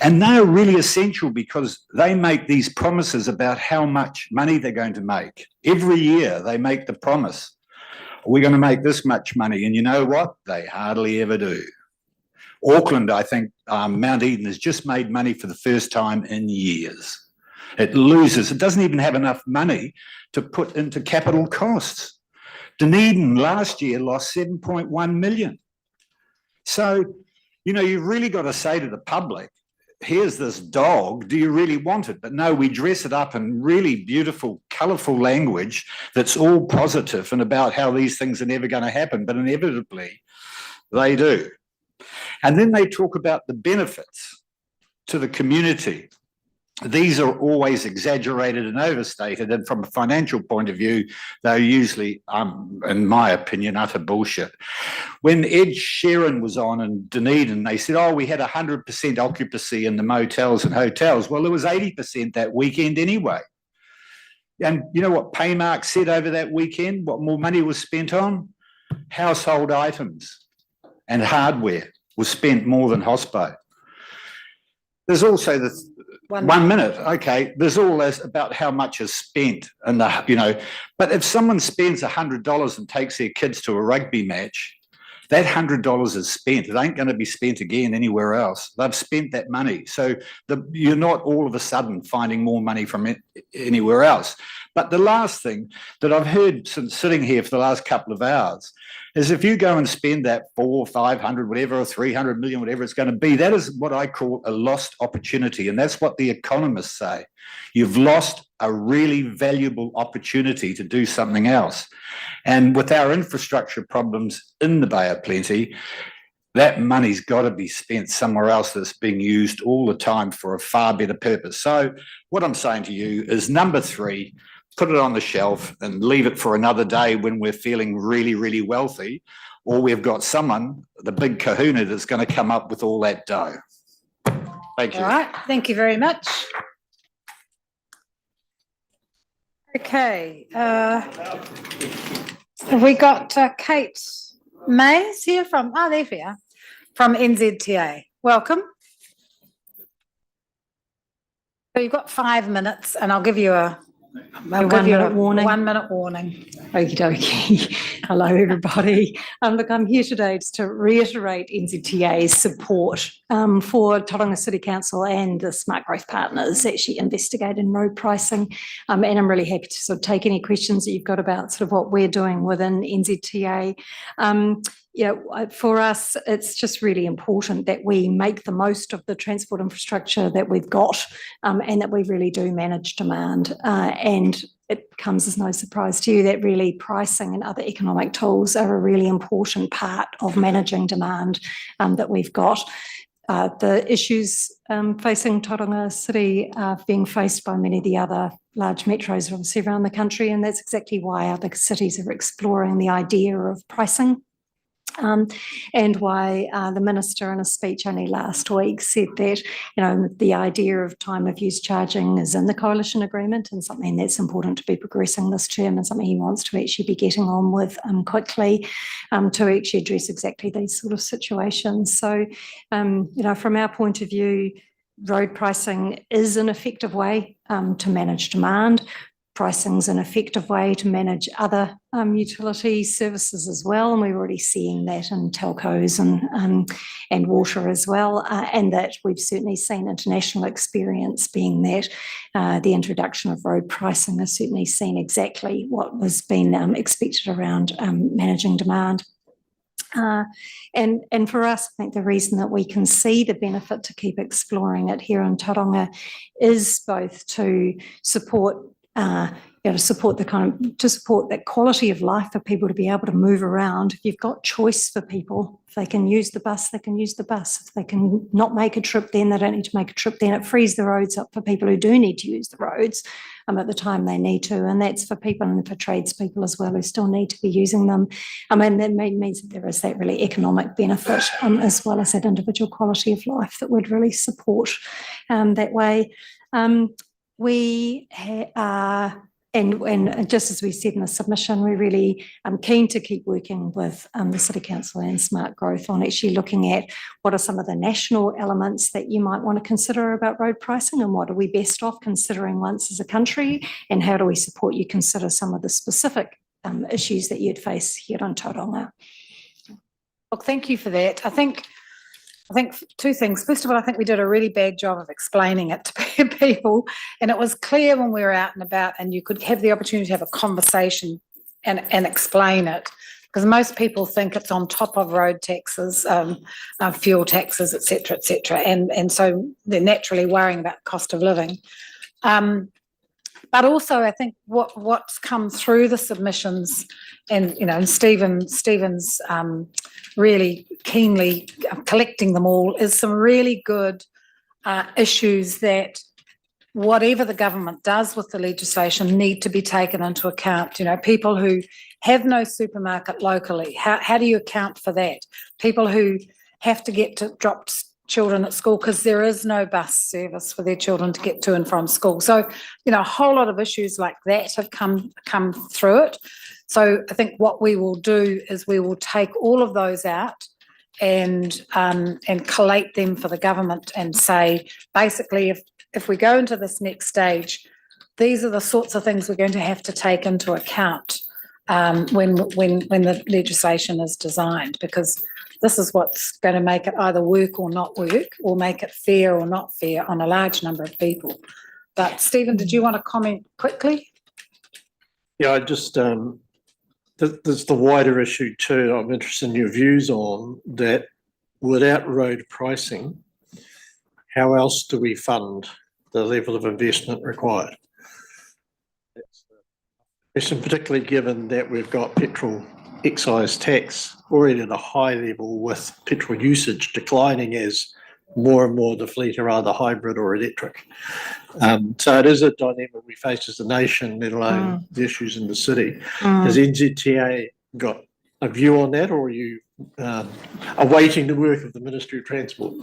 And they're really essential because they make these promises about how much money they're going to make. Every year they make the promise, we're going to make this much money. And you know what? They hardly ever do. Auckland, I think, Mount Eden has just made money for the first time in years. It loses. It doesn't even have enough money to put into capital costs. Dunedin last year lost 7.1 million. So, you've really got to say to the public, here's this dog, do you really want it? But no, we dress it up in really beautiful, colourful language that's all positive and about how these things are never going to happen, but inevitably they do. And then they talk about the benefits to the community. These are always exaggerated and overstated, and from a financial point of view, they're usually, in my opinion, utter bullshit. When Ed Sheeran was on in Dunedin, they said, we had 100% occupancy in the motels and hotels. Well, it was 80% that weekend anyway. And you know what Paymark said over that weekend, what more money was spent on? Household items and hardware was spent more than hospo. There's also the 1 minute. Okay, there's all this about how much is spent, and but if someone spends $100 and takes their kids to a rugby match, that $100 is spent. It ain't going to be spent again anywhere else. They've spent that money, so you're not all of a sudden finding more money from it anywhere else. But the last thing that I've heard since sitting here for the last couple of hours is if you go and spend that 400 or 500, whatever, or 300 million, whatever it's going to be, that is what I call a lost opportunity. And that's what the economists say. You've lost a really valuable opportunity to do something else. And with our infrastructure problems in the Bay of Plenty, that money's got to be spent somewhere else that's being used all the time for a far better purpose. So what I'm saying to you is number 3, put it on the shelf and leave it for another day when we're feeling really, really wealthy, or we've got someone, the big kahuna, that's going to come up with all that dough. Thank you. All right, thank you very much. Okay, have we got Kate Mays here from, there we are, from NZTA. Welcome. So you've got 5 minutes and I'll give you a 1 minute warning. 1 minute warning. Okie dokie. Hello, everybody. Look, I'm here today just to reiterate NZTA's support for Tauranga City Council and the Smart Growth Partners actually investigating road pricing. And I'm really happy to sort of take any questions that you've got about sort of what we're doing within NZTA. For us, it's just really important that we make the most of the transport infrastructure that we've got and that we really do manage demand. And it comes as no surprise to you that really pricing and other economic tools are a really important part of managing demand that we've got. The issues facing Tauranga City are being faced by many of the other large metros obviously around the country, and that's exactly why other cities are exploring the idea of pricing. And why the minister in a speech only last week said that, the idea of time of use charging is in the coalition agreement and something that's important to be progressing this term and something he wants to actually be getting on with quickly to actually address exactly these sort of situations. So, from our point of view, road pricing is an effective way to manage demand. Pricing is an effective way to manage other utility services as well, and we're already seeing that in telcos and water as well, and that we've certainly seen international experience being that the introduction of road pricing has certainly seen exactly what was being expected around managing demand. And for us, I think the reason that we can see the benefit to keep exploring it here in Tauranga is both to support support that quality of life for people to be able to move around. If you've got choice for people, if they can use the bus, they can use the bus. If they can not make a trip, then they don't need to make a trip. Then it frees the roads up for people who do need to use the roads at the time they need to, and that's for people and for tradespeople as well who still need to be using them. And that means that there is that really economic benefit as well as that individual quality of life that would really support that way. We are, and just as we said in the submission, we're really keen to keep working with the City Council and Smart Growth on actually looking at what are some of the national elements that you might want to consider about road pricing and what are we best off considering once as a country, and how do we support you consider some of the specific issues that you'd face here on Tauranga. Look, thank you for that. I think two things. First of all, I think we did a really bad job of explaining it to people, and it was clear when we were out and about and you could have the opportunity to have a conversation and explain it, because most people think it's on top of road taxes, fuel taxes, et cetera, and so they're naturally worrying about the cost of living. But also, I think what's come through the submissions, and Stephen's really keenly collecting them all, is some really good issues that whatever the government does with the legislation need to be taken into account. People who have no supermarket locally, how do you account for that? People who have to get to drop children at school because there is no bus service for their children to get to and from school. So, a whole lot of issues like that have come through it. So I think what we will do is we will take all of those out and collate them for the government and say, basically, if we go into this next stage, these are the sorts of things we're going to have to take into account when the legislation is designed, because this is what's going to make it either work or not work, or make it fair or not fair on a large number of people. But Stephen, did you want to comment quickly? Yeah, I just, there's the wider issue too, I'm interested in your views on that. Without road pricing, how else do we fund the level of investment required? Question, particularly given that we've got petrol excise tax already at a high level, with petrol usage declining as more and more of the fleet are either hybrid or electric. So it is a dilemma we face as a nation, let alone the issues in the city. Has NZTA got a view on that, or are you awaiting the work of the Ministry of Transport?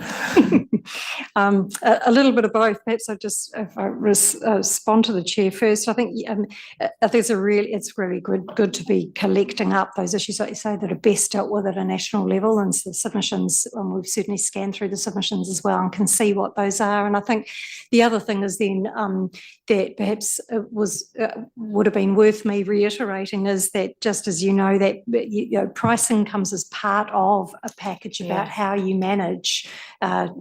A little bit of both. Perhaps if I respond to the chair first, I think it's really good to be collecting up those issues, like you say, that are best dealt with at a national level, and the submissions. We've certainly scanned through the submissions as well and can see what those are. And I think the other thing is then that perhaps would have been worth me reiterating is that, just as you know, that pricing comes as part of a package about how you manage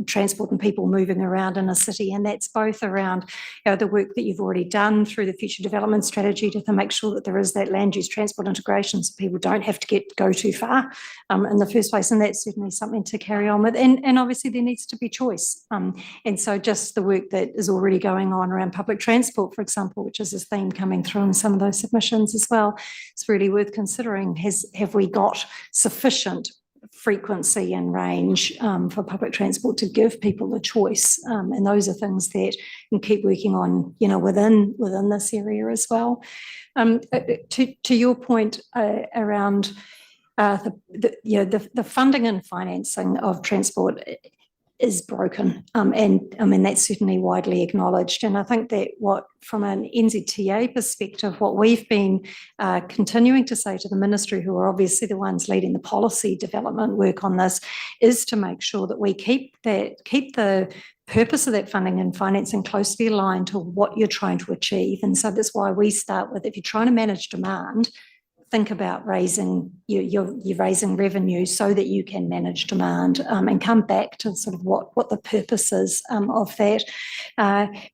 transport and people moving around in a city, and that's both around the work that you've already done through the future development strategy to make sure that there is that land use transport integration, so people don't have to go too far in the first place, and that's certainly something to carry on with. And obviously there needs to be choice, and so just the work that is already going on around public transport, for example, which is a theme coming through in some of those submissions as well, it's really worth considering. Have we got sufficient frequency and range for public transport to give people a choice, and those are things that we can keep working on, within this area as well. To your point around the funding and financing of transport is broken, and I mean that's certainly widely acknowledged. And I think that from an NZTA perspective, what we've been continuing to say to the ministry, who are obviously the ones leading the policy development work on this, is to make sure that we keep the purpose of that funding and financing closely aligned to what you're trying to achieve. And so that's why we start with, if you're trying to manage demand, think about raising you're raising revenue so that you can manage demand, and come back to sort of what the purpose is of that,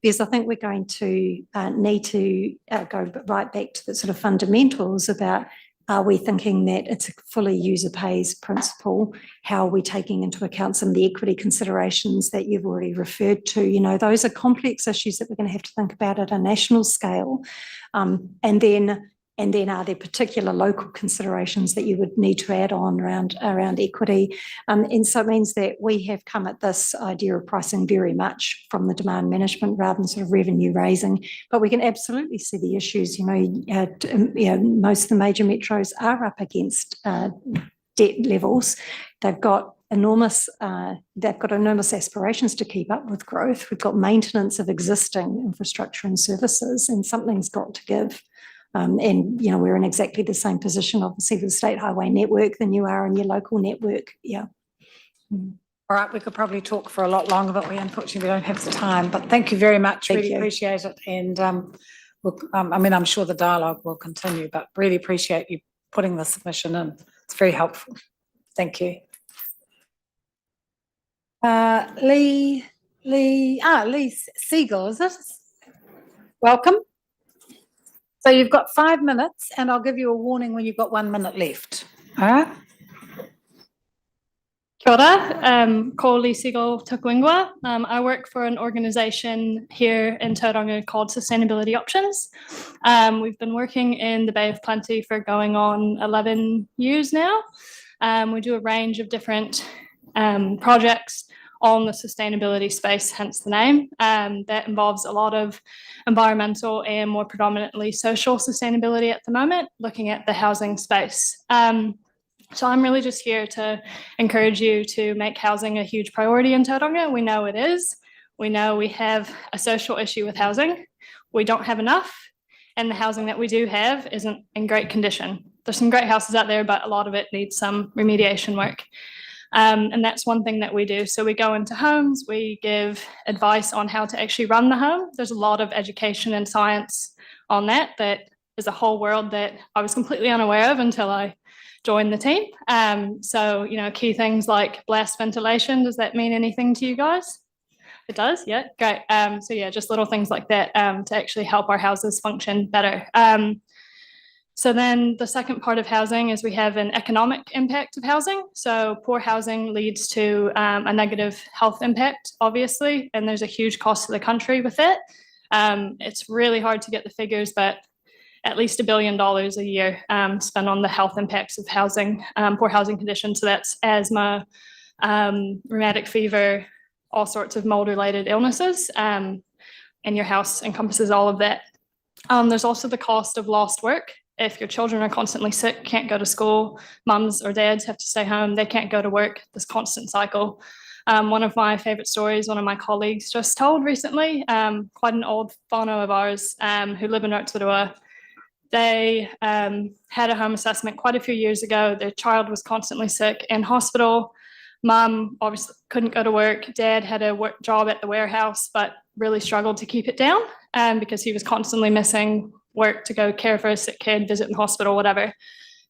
because I think we're going to need to go right back to the sort of fundamentals about, are we thinking that it's a fully user pays principle? How are we taking into account some of the equity considerations that you've already referred to? Those are complex issues that we're going to have to think about at a national scale, and then are there particular local considerations that you would need to add on around equity? And so it means that we have come at this idea of pricing very much from the demand management rather than sort of revenue raising. But we can absolutely see the issues. Most of the major metros are up against debt levels. They've got enormous aspirations to keep up with growth. We've got maintenance of existing infrastructure and services, and something's got to give. And we're in exactly the same position, obviously, with the state highway network than you are in your local network. Yeah. All right, we could probably talk for a lot longer, but we unfortunately don't have the time. But thank you very much. Really appreciate it. And I'm sure the dialogue will continue, but really appreciate you putting the submission in. It's very helpful. Thank you. Lee Siegel, is it? Welcome. So you've got 5 minutes, and I'll give you a warning when you've got 1 minute left. All right? Kia ora, ko Lee Siegel Tukuingwa. I work for an organisation here in Tauranga called Sustainability Options. We've been working in the Bay of Plenty for going on 11 years now. We do a range of different projects on the sustainability space, hence the name. That involves a lot of environmental and more predominantly social sustainability at the moment, looking at the housing space. So I'm really just here to encourage you to make housing a huge priority in Tauranga. We know it is. We know we have a social issue with housing. We don't have enough, and the housing that we do have isn't in great condition. There's some great houses out there, but a lot of it needs some remediation work. And that's one thing that we do. So we go into homes, we give advice on how to actually run the home. There's a lot of education and science on that. That is a whole world that I was completely unaware of until I joined the team. So, key things like blast ventilation, does that mean anything to you guys? It does, yeah, great. So yeah, just little things like that to actually help our houses function better. So then the second part of housing is we have an economic impact of housing. So poor housing leads to a negative health impact, obviously, and there's a huge cost to the country with it. It's really hard to get the figures, but at least $1 billion a year spent on the health impacts of housing, poor housing conditions. So that's asthma, rheumatic fever, all sorts of mold-related illnesses, and your house encompasses all of that. There's also the cost of lost work. If your children are constantly sick, can't go to school, mums or dads have to stay home, they can't go to work, this constant cycle. One of my favourite stories, one of my colleagues just told recently, quite an old whānau of ours who live in Rotorua. They had a home assessment quite a few years ago. Their child was constantly sick in hospital. Mum obviously couldn't go to work. Dad had a work job at the warehouse, but really struggled to keep it down because he was constantly missing work to go care for a sick kid, visit in hospital, whatever. A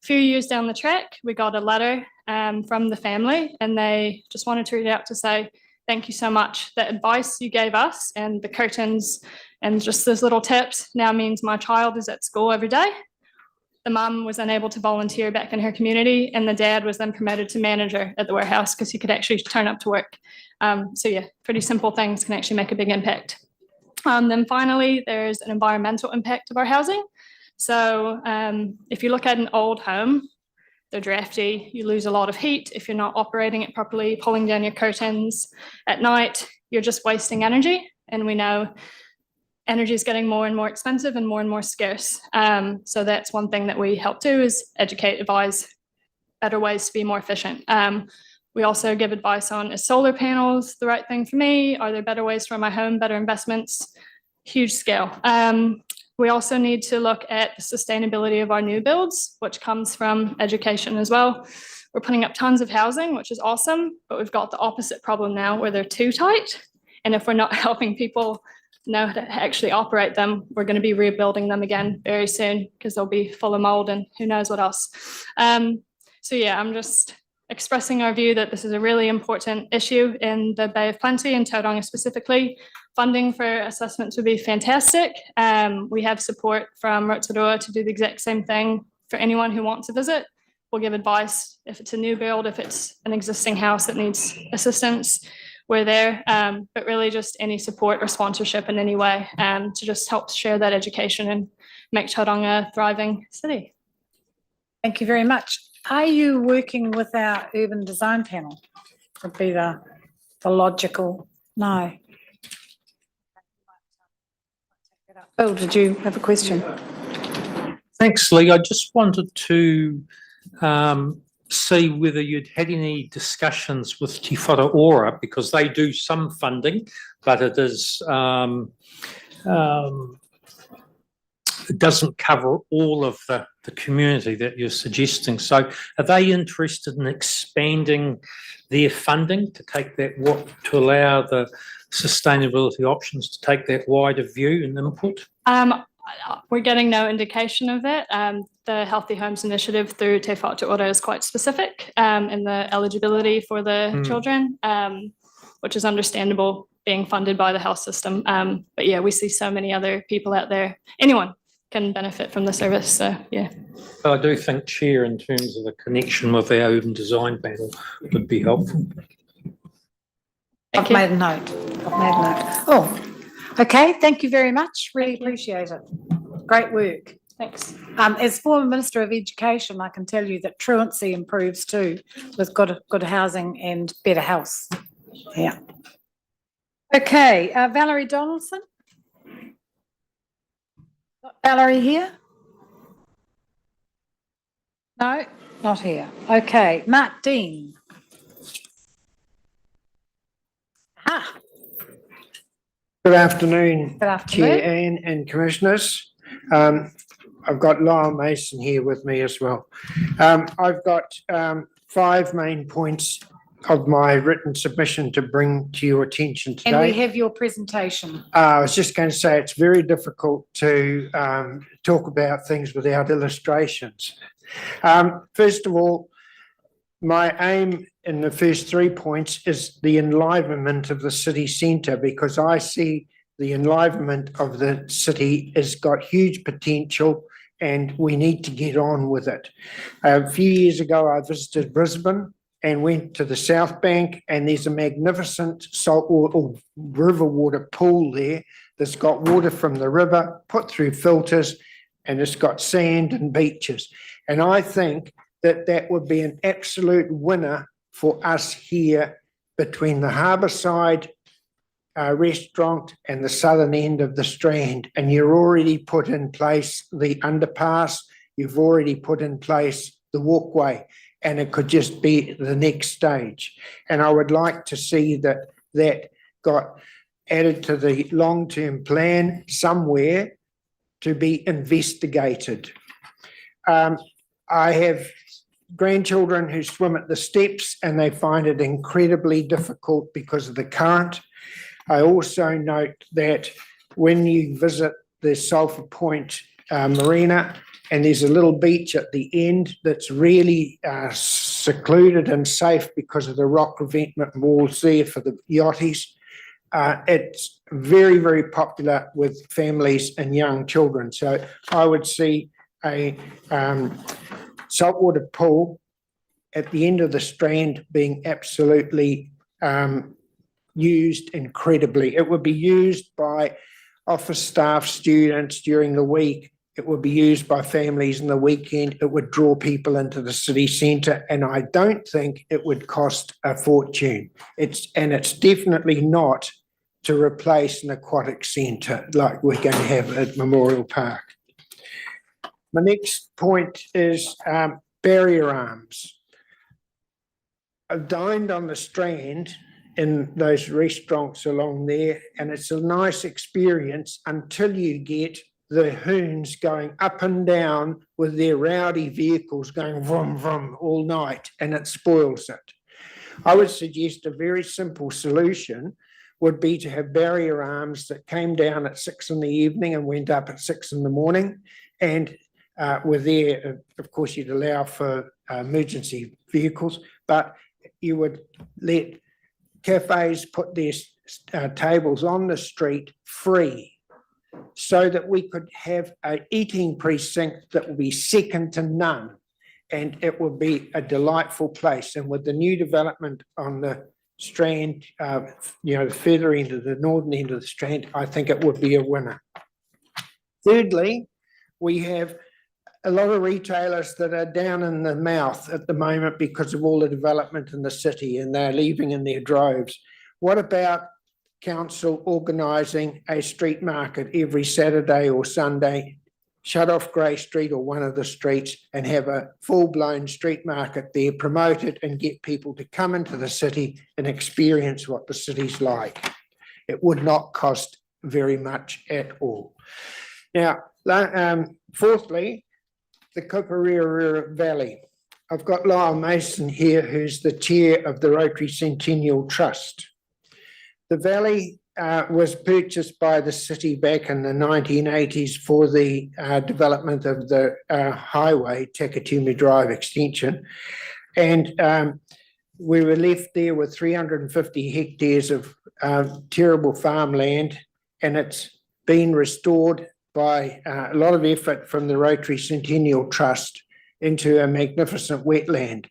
few years down the track, we got a letter from the family, and they just wanted to read out to say, thank you so much. The advice you gave us and the curtains and just those little tips now means my child is at school every day. The mum was unable to volunteer back in her community, and the dad was then promoted to manager at the warehouse because he could actually turn up to work. So yeah, pretty simple things can actually make a big impact. Then finally, there's an environmental impact of our housing. So if you look at an old home, they're drafty, you lose a lot of heat if you're not operating it properly, pulling down your curtains at night, you're just wasting energy. And we know energy is getting more and more scarce. So that's one thing that we help do is educate, advise better ways to be more efficient. We also give advice on, is solar panels the right thing for me? Are there better ways for my home, better investments? Huge scale. We also need to look at the sustainability of our new builds, which comes from education as well. We're putting up tons of housing, which is awesome, but we've got the opposite problem now where they're too tight. And if we're not helping people know how to actually operate them, we're going to be rebuilding them again very soon because they'll be full of mold and who knows what else. So yeah, I'm just expressing our view that this is a really important issue in the Bay of Plenty and Tauranga specifically. Funding for assessments would be fantastic. We have support from Rotorua to do the exact same thing for anyone who wants to visit. We'll give advice if it's a new build, if it's an existing house that needs assistance, we're there. But really just any support or sponsorship in any way to just help share that education and make Tauranga a thriving city. Thank you very much. Are you working with our urban design panel? Would be the logical, no. Bill, did you have a question? Thanks, Lee. I just wanted to see whether you'd had any discussions with Te Whara Ora, because they do some funding, but it is it doesn't cover all of the community that you're suggesting. So are they interested in expanding their funding to take that, to allow the sustainability options to take that wider view and input? We're getting no indication of that. The Healthy Homes Initiative through Te Whatu Ora is quite specific in the eligibility for the children, which is understandable being funded by the health system. But yeah, we see so many other people out there. Anyone can benefit from the service, so yeah. But I do think, Chair, in terms of the connection with our urban design panel would be helpful. I've made a note. Oh, okay. Thank you very much. Really appreciate it. Great work. Thanks. As former Minister of Education, I can tell you that truancy improves too with good housing and better health. Yeah. Okay, Valerie Donaldson. Got Valerie here? No, not here. Okay, Mark Dean. Good afternoon, Good afternoon. Chair Anne and Commissioners. I've got Lyle Mason here with me as well. I've got 5 main points of my written submission to bring to your attention today. And we have your presentation. I was just going to say it's very difficult to talk about things without illustrations. First of all, my aim in the first 3 points is the enlivenment of the city centre, because I see the enlivenment of the city has got huge potential and we need to get on with it. A few years ago, I visited Brisbane and went to the South Bank, and there's a magnificent salt or river water pool there that's got water from the river put through filters, and it's got sand and beaches. And I think that that would be an absolute winner for us here between the harbour side restaurant and the southern end of the Strand, and you're already put in place the underpass, you've already put in place the walkway, and it could just be the next stage. And I would like to see that got added to the long-term plan somewhere to be investigated. I have grandchildren who swim at the steps and they find it incredibly difficult because of the current. I also note that when you visit the Sulphur Point Marina, and there's a little beach at the end that's really secluded and safe because of the rock revetment walls there for the yachties. It's very, very popular with families and young children. So I would see a saltwater pool at the end of the Strand being absolutely used incredibly. It would be used by office staff, students during the week. It would be used by families in the weekend. It would draw people into the city centre, and I don't think it would cost a fortune. It's definitely not to replace an aquatic centre like we're going to have at Memorial Park. My next point is barrier arms. I've dined on the Strand in those restaurants along there, and it's a nice experience until you get the hoons going up and down with their rowdy vehicles going vroom, vroom all night, and it spoils it. I would suggest a very simple solution would be to have barrier arms that came down at 6 in the evening and went up at 6 in the morning, and were there, of course, you'd allow for emergency vehicles, but you would let cafes put their tables on the street free, so that we could have an eating precinct that will be second to none, and it will be a delightful place. And with the new development on the Strand, the further end of the northern end of the Strand, I think it would be a winner. Thirdly, we have a lot of retailers that are down in the mouth at the moment because of all the development in the city, and they're leaving in their droves. What about council organising a street market every Saturday or Sunday, shut off Grey Street or one of the streets, and have a full-blown street market there, promote it and get people to come into the city and experience what the city's like? It would not cost very much at all. Now, fourthly, the Kukarira Valley. I've got Lyle Mason here, who's the chair of the Rotary Centennial Trust. The valley was purchased by the city back in the 1980s for the development of the highway, Takatumi Drive extension. And we were left there with 350 hectares of terrible farmland, and it's been restored by a lot of effort from the Rotary Centennial Trust into a magnificent wetland.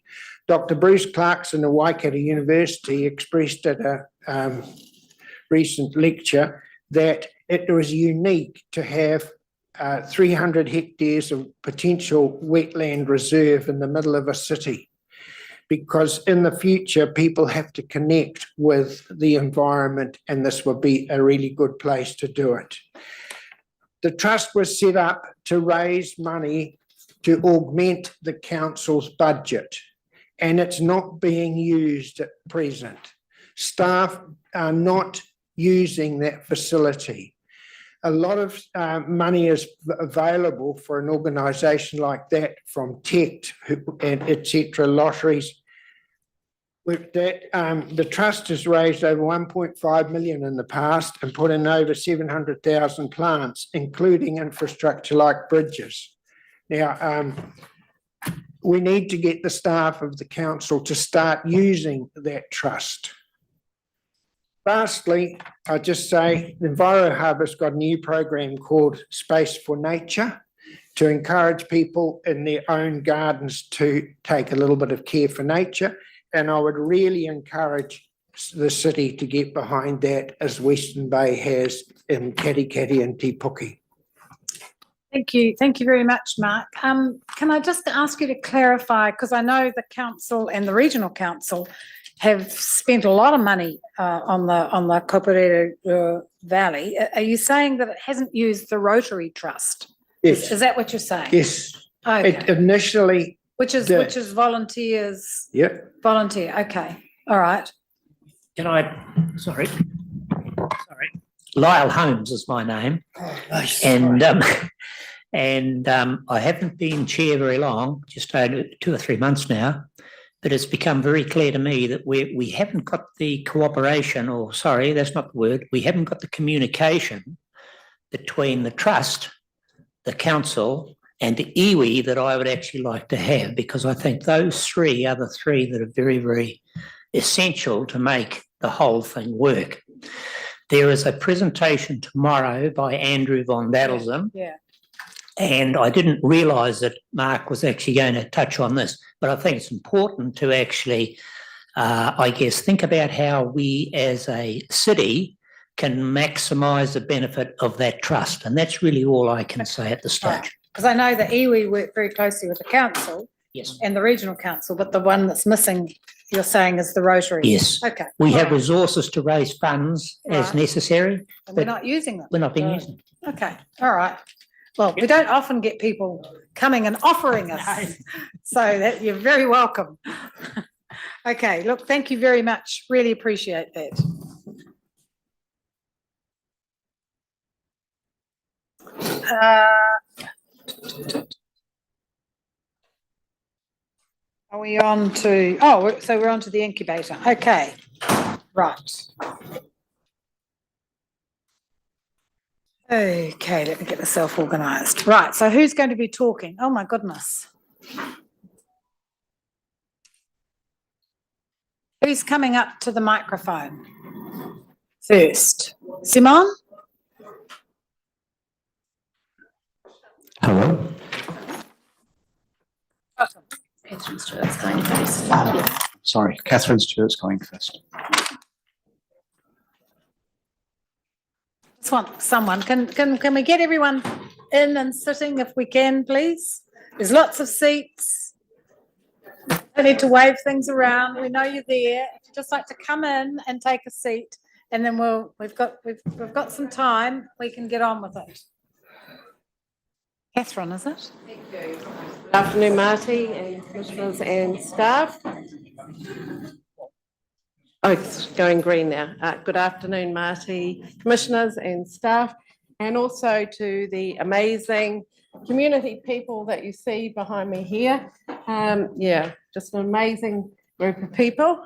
Dr. Bruce Clarkson of Waikato University expressed at a recent lecture that it was unique to have 300 hectares of potential wetland reserve in the middle of a city, because in the future people have to connect with the environment, and this would be a really good place to do it. The trust was set up to raise money to augment the council's budget, and it's not being used at present. Staff are not using that facility. A lot of money is available for an organisation like that from TECT and etc. lotteries. With that, the trust has raised over 1.5 million in the past and put in over 700,000 plants, including infrastructure like bridges. Now, we need to get the staff of the council to start using that trust. Lastly, I'll just say the Enviro Hub has got a new program called Space for Nature to encourage people in their own gardens to take a little bit of care for nature. And I would really encourage the city to get behind that, as Western Bay has in Katikati and Te Puke. Thank you very much, Mark. Can I just ask you to clarify, because I know the council and the regional council have spent a lot of money on the Koperere Valley. Are you saying that it hasn't used the Rotary Trust? Yes. Is that what you're saying? Yes. Okay. It initially. Which is volunteers? Yep. Volunteer, okay, all right. Can I, sorry. Lyle Holmes is my name. Oh, nice. And I haven't been chair very long, just over 2 or 3 months now, but it's become very clear to me that we haven't got the cooperation, or sorry, that's not the word, we haven't got the communication between the trust, the council, and the iwi that I would actually like to have, because I think those three are the three that are very, very essential to make the whole thing work. There is a presentation tomorrow by Andrew von Daddlesam. Yeah. And I didn't realise that Mark was actually going to touch on this, but I think it's important to actually, I guess, think about how we as a city can maximise the benefit of that trust. And that's really all I can say at this stage. Because I know that iwi work very closely with the council. Yes. And the regional council, but the one that's missing, you're saying, is the Rotary. Yes. Okay. We all have right. resources to raise funds as Right. necessary. And we're but not using them. We're not being used. Okay, all right. Well, we don't often get people coming and offering us, so that you're very welcome. Okay, look, thank you very much. Really appreciate that. Are we on to, so we're on to the incubator. Okay, right. Okay, let me get myself organised. Right, so who's going to be talking? Oh my goodness. Who's coming up to the microphone first? Simon? Hello. Katherine Stewart's going first. Sorry, Katherine Stewart's going first. Just want someone. Can we get everyone in and sitting if we can, please? There's lots of seats. Don't need to wave things around. We know you're there. If you'd just like to come in and take a seat, and then we've got some time. We can get on with it. Katherine, is it? Thank you. Good afternoon, Marty and commissioners and staff. Oh, it's going green now. Good afternoon, Marty, commissioners and staff, and also to the amazing community people that you see behind me here. Yeah, just an amazing group of people.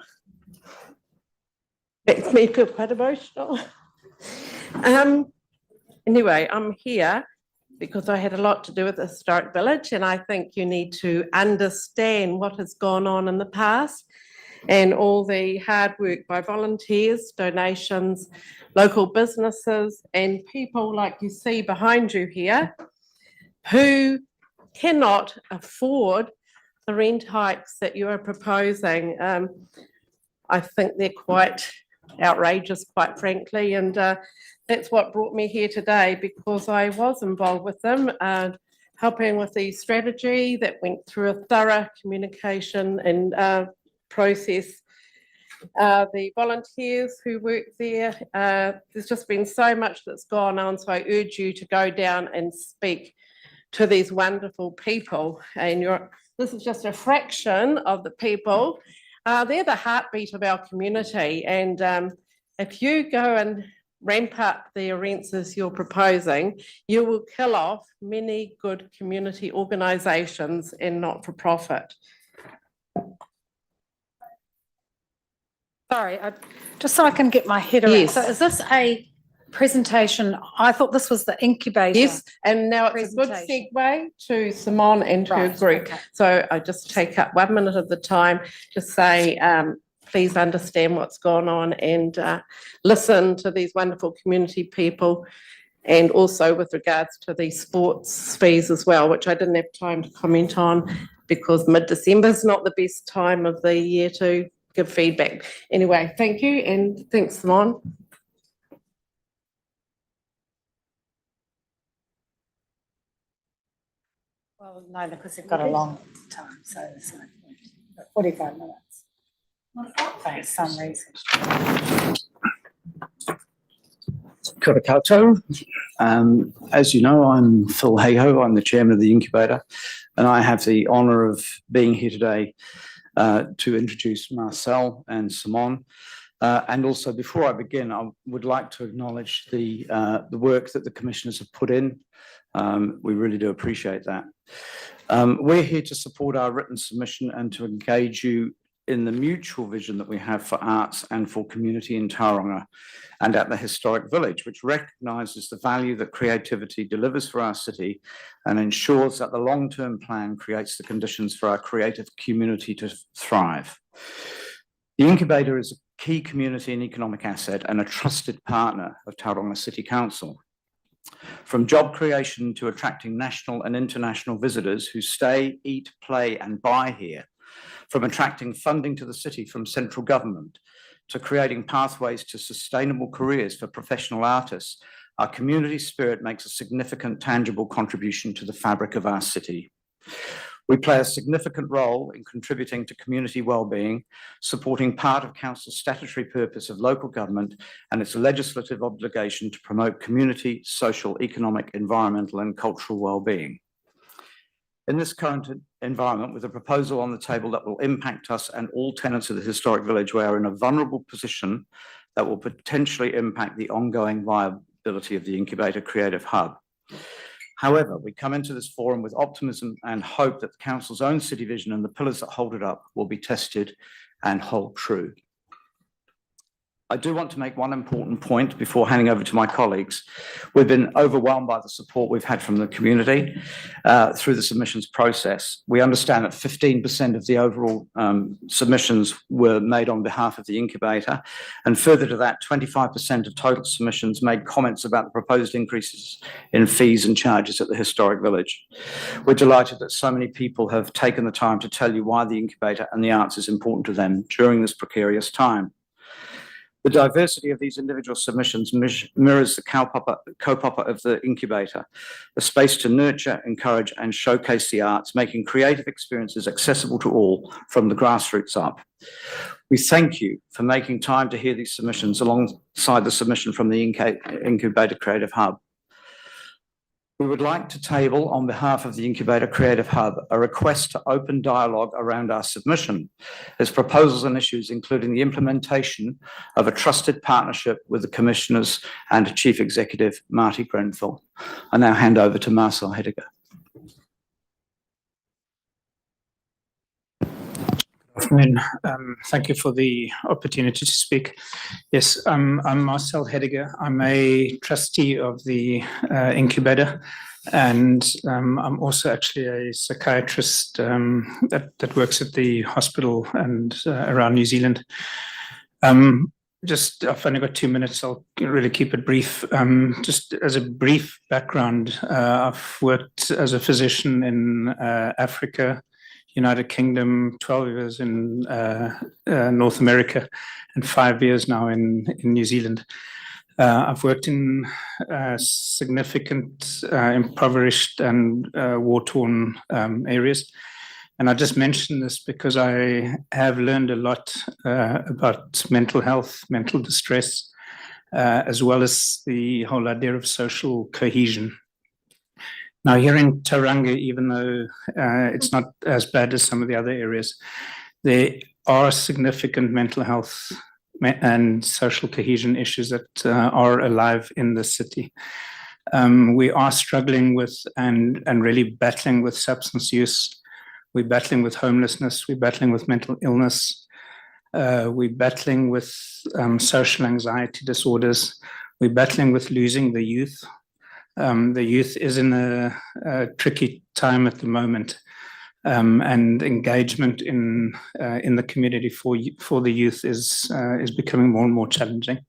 Makes me feel quite emotional. Anyway, I'm here because I had a lot to do with the historic village, and I think you need to understand what has gone on in the past and all the hard work by volunteers, donations, local businesses, and people like you see behind you here who cannot afford the rent hikes that you are proposing. I think they're quite outrageous, quite frankly, and that's what brought me here today, because I was involved with them, helping with the strategy that went through a thorough communication and process. The volunteers who work there, there's just been so much that's gone on, so I urge you to go down and speak to these wonderful people. And this is just a fraction of the people. They're the heartbeat of our community, and if you go and ramp up the rents as you're proposing, you will kill off many good community organisations and not-for-profit. Sorry, just so I can get my head around. Yes. So is this a presentation? I thought this was the incubator. Yes, and now it's a good segue to Simone and her group. Okay. So I just take up 1 minute of the time to say, please understand what's gone on and listen to these wonderful community people, and also with regards to the sports fees as well, which I didn't have time to comment on because mid-December is not the best time of the year to give feedback. Anyway, thank you, and thanks, Simone. Well, no, because they've got a long time, so it's like 45 minutes. For some reason. Kia ora koutou. As you know, I'm Phil Hayho. I'm the chairman of the Incubator, and I have the honour of being here today to introduce Marcel and Simon. And also, before I begin, I would like to acknowledge the work that the commissioners have put in. We really do appreciate that. We're here to support our written submission and to engage you in the mutual vision that we have for arts and for community in Tauranga and at the historic village, which recognises the value that creativity delivers for our city and ensures that the long-term plan creates the conditions for our creative community to thrive. The Incubator is a key community and economic asset and a trusted partner of Tauranga City Council. From job creation to attracting national and international visitors who stay, eat, play and buy here, from attracting funding to the city from central government to creating pathways to sustainable careers for professional artists, our community spirit makes a significant tangible contribution to the fabric of our city. We play a significant role in contributing to community wellbeing, supporting part of Council's statutory purpose of local government and its legislative obligation to promote community, social, economic, environmental and cultural wellbeing. In this current environment, with a proposal on the table that will impact us and all tenants of the historic village, we are in a vulnerable position that will potentially impact the ongoing viability of the Incubator Creative Hub. However, we come into this forum with optimism and hope that the Council's own city vision and the pillars that hold it up will be tested and hold true. I do want to make one important point before handing over to my colleagues. We've been overwhelmed by the support we've had from the community through the submissions process. We understand that 15% of the overall submissions were made on behalf of the Incubator, and further to that, 25% of total submissions made comments about the proposed increases in fees and charges at the historic village. We're delighted that so many people have taken the time to tell you why the Incubator and the arts is important to them during this precarious time. The diversity of these individual submissions mirrors the kaupapa of the Incubator, a space to nurture, encourage and showcase the arts, making creative experiences accessible to all from the grassroots up. We thank you for making time to hear these submissions alongside the submission from the Incubator Creative Hub. We would like to table, on behalf of the Incubator Creative Hub, a request to open dialogue around our submission as proposals and issues, including the implementation of a trusted partnership with the Commissioners and Chief Executive, Marty Grenfell. I now hand over to Marcel Heidegger. Afternoon. Thank you for the opportunity to speak. Yes, I'm Marcel Heidegger. I'm a trustee of the Incubator, and I'm also actually a psychiatrist that works at the hospital and around New Zealand. I've only got 2 minutes, I'll really keep it brief. Just as a brief background, I've worked as a physician in Africa, United Kingdom, 12 years in North America, and 5 years now in New Zealand. I've worked in significant impoverished and war-torn areas. And I just mention this because I have learned a lot about mental health, mental distress, as well as the whole idea of social cohesion. Now, here in Tauranga, even though it's not as bad as some of the other areas, there are significant mental health and social cohesion issues that are alive in the city. We are struggling with and really battling with substance use. We're battling with homelessness. We're battling with mental illness. We're battling with social anxiety disorders. We're battling with losing the youth. The youth is in a tricky time at the moment, and engagement in the community for the youth is becoming more and more challenging.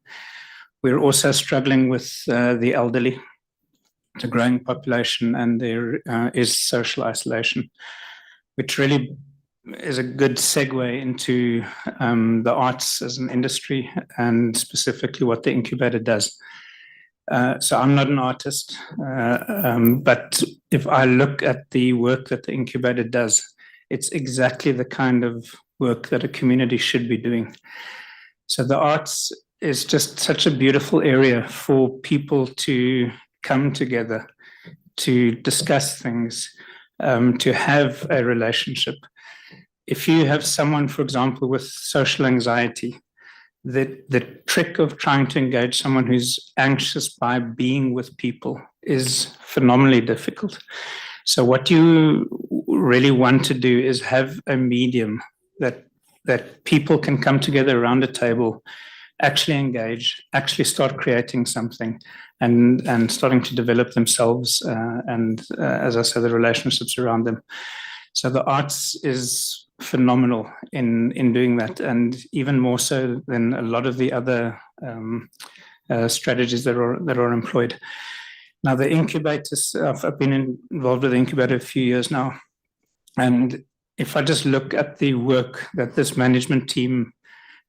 We're also struggling with the elderly, the growing population, and there is social isolation, which really is a good segue into the arts as an industry and specifically what the Incubator does. So I'm not an artist, but if I look at the work that the incubator does, it's exactly the kind of work that a community should be doing. So the arts is just such a beautiful area for people to come together, to discuss things, to have a relationship. If you have someone, for example, with social anxiety, the trick of trying to engage someone who's anxious by being with people is phenomenally difficult. So what you really want to do is have a medium that people can come together around a table, actually engage, actually start creating something and starting to develop themselves and as I said, the relationships around them. So the arts is phenomenal in doing that, and even more so than a lot of the other strategies that are employed. Now the incubators, I've been involved with the incubator a few years now, and if I just look at the work that this management team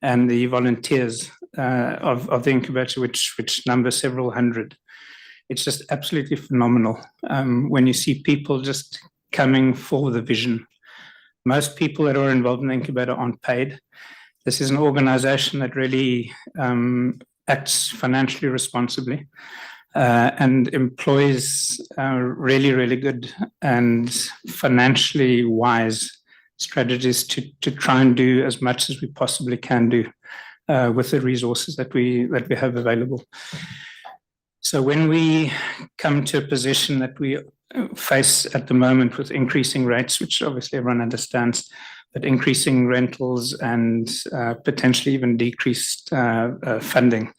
and the volunteers of the incubator, which number several hundred, it's just absolutely phenomenal. When you see people just coming for the vision. Most people that are involved in the incubator aren't paid. This is an organization that really acts financially responsibly and employs really, really good and financially wise strategies to try and do as much as we possibly can do with the resources that we have available. So when we come to a position that we face at the moment with increasing rates, which obviously everyone understands, but increasing rentals and potentially even decreased funding,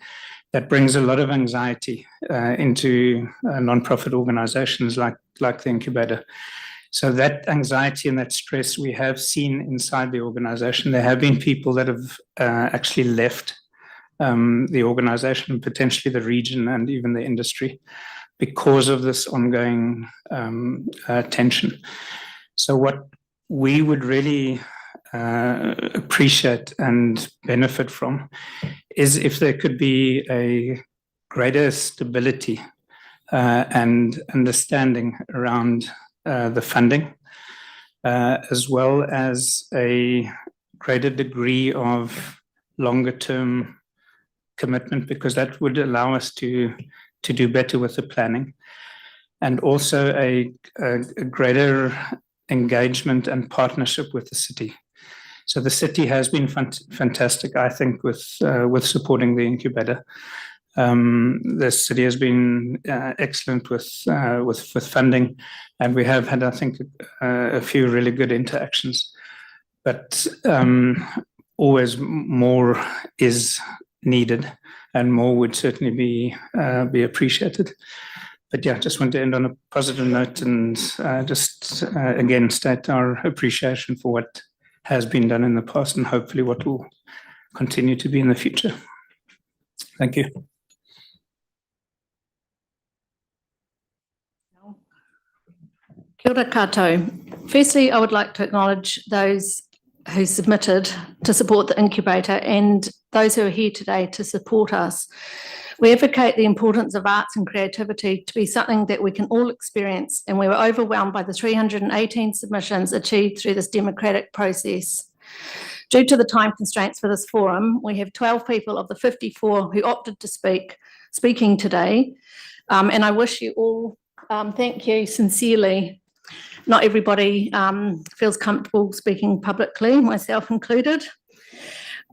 that brings a lot of anxiety into non-profit organizations like the incubator. So that anxiety and that stress we have seen inside the organization. There have been people that have actually left the organization, potentially the region and even the industry, because of this ongoing tension. So what we would really appreciate and benefit from is if there could be a greater stability and understanding around the funding, as well as a greater degree of longer term commitment, because that would allow us to do better with the planning, and also a greater engagement and partnership with the city. So the city has been fantastic, I think, with supporting the incubator. The city has been excellent with funding, and we have had, I think, a few really good interactions. But always more is needed, and more would certainly be appreciated. But yeah, just want to end on a positive note and just again state our appreciation for what has been done in the past and hopefully what will continue to be in the future. Thank you. Kia ora koutou. Firstly, I would like to acknowledge those who submitted to support the incubator and those who are here today to support us. We advocate the importance of arts and creativity to be something that we can all experience, and we were overwhelmed by the 318 submissions achieved through this democratic process. Due to the time constraints for this forum, we have 12 people of the 54 who opted to speaking today, and I wish you all thank you sincerely. Not everybody feels comfortable speaking publicly, myself included.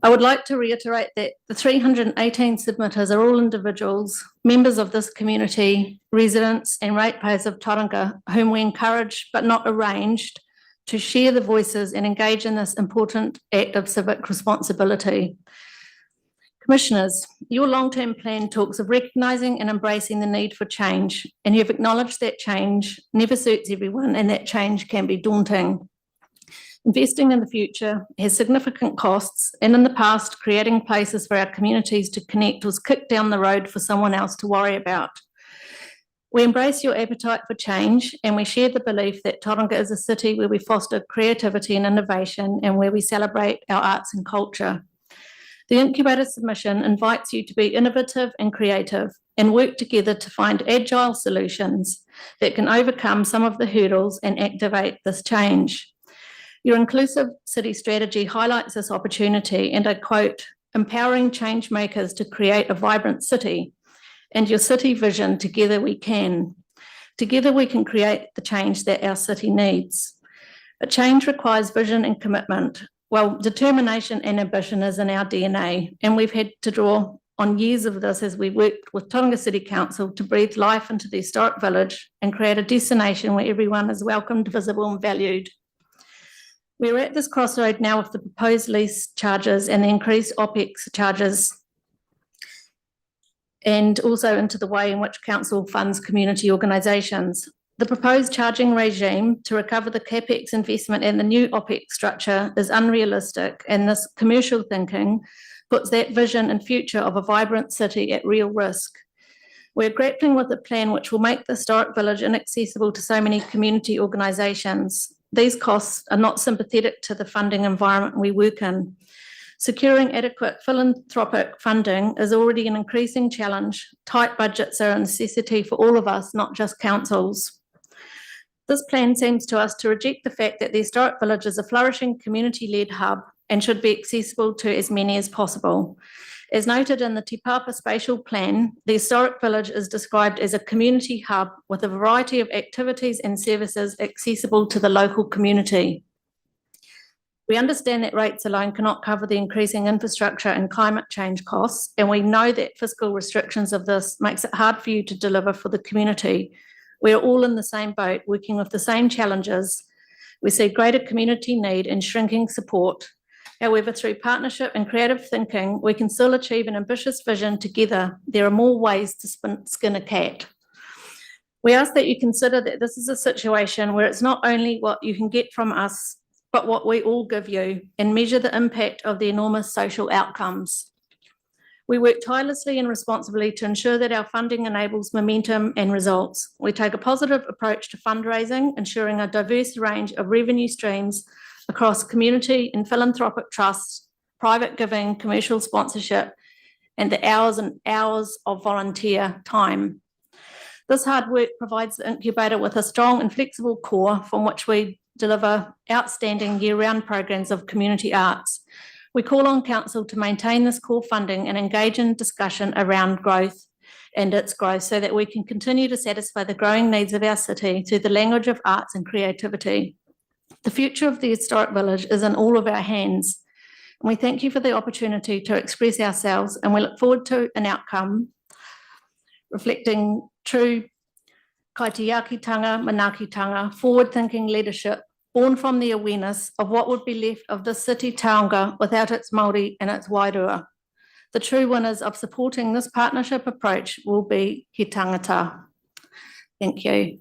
I would like to reiterate that the 318 submitters are all individuals, members of this community, residents and ratepayers of Tauranga, whom we encourage but not arranged to share the voices and engage in this important act of civic responsibility. Commissioners, your long-term plan talks of recognising and embracing the need for change, and you've acknowledged that change never suits everyone and that change can be daunting. Investing in the future has significant costs, and in the past, creating places for our communities to connect was kicked down the road for someone else to worry about. We embrace your appetite for change, and we share the belief that Tauranga is a city where we foster creativity and innovation and where we celebrate our arts and culture. The incubator submission invites you to be innovative and creative and work together to find agile solutions that can overcome some of the hurdles and activate this change. Your inclusive city strategy highlights this opportunity, and I quote, empowering change makers to create a vibrant city, and your city vision, together we can. Together we can create the change that our city needs. But change requires vision and commitment. Well, determination and ambition is in our DNA, and we've had to draw on years of this as we worked with Tauranga City Council to breathe life into the historic village and create a destination where everyone is welcomed, visible and valued. We're at this crossroad now with the proposed lease charges and the increased OPEX charges, and also into the way in which council funds community organisations. The proposed charging regime to recover the CAPEX investment and the new OPEX structure is unrealistic, and this commercial thinking puts that vision and future of a vibrant city at real risk. We're grappling with a plan which will make the historic village inaccessible to so many community organisations. These costs are not sympathetic to the funding environment we work in. Securing adequate philanthropic funding is already an increasing challenge. Tight budgets are a necessity for all of us, not just councils. This plan seems to us to reject the fact that the historic village is a flourishing community-led hub and should be accessible to as many as possible. As noted in the Te Papa Spatial Plan, the historic village is described as a community hub with a variety of activities and services accessible to the local community. We understand that rates alone cannot cover the increasing infrastructure and climate change costs, and we know that fiscal restrictions of this makes it hard for you to deliver for the community. We're all in the same boat, working with the same challenges. We see greater community need and shrinking support. However, through partnership and creative thinking, we can still achieve an ambitious vision together. There are more ways to skin a cat. We ask that you consider that this is a situation where it's not only what you can get from us, but what we all give you, and measure the impact of the enormous social outcomes. We work tirelessly and responsibly to ensure that our funding enables momentum and results. We take a positive approach to fundraising, ensuring a diverse range of revenue streams across community and philanthropic trusts, private giving, commercial sponsorship, and the hours and hours of volunteer time. This hard work provides the incubator with a strong and flexible core from which we deliver outstanding year-round programs of community arts. We call on council to maintain this core funding and engage in discussion around growth and its growth so that we can continue to satisfy the growing needs of our city through the language of arts and creativity. The future of the historic village is in all of our hands. And we thank you for the opportunity to express ourselves, and we look forward to an outcome reflecting true kaitiakitanga, manaakitanga, forward-thinking leadership born from the awareness of what would be left of this city Tauranga without its Māori and its wairua. The true winners of supporting this partnership approach will be he tangata. Thank you.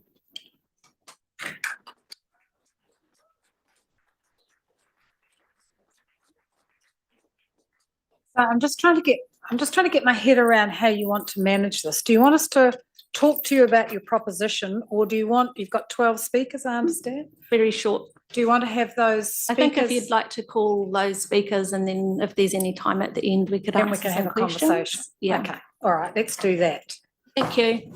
So I'm just trying to get my head around how you want to manage this. Do you want us to talk to you about your proposition, or do you want, you've got 12 speakers, I understand? Very short. Do you want to have those speakers? I think if you'd like to call those speakers, and then if there's any time at the end, we could answer we can some have a questions. conversation. Yeah. Okay. All right. Let's do that. Thank you.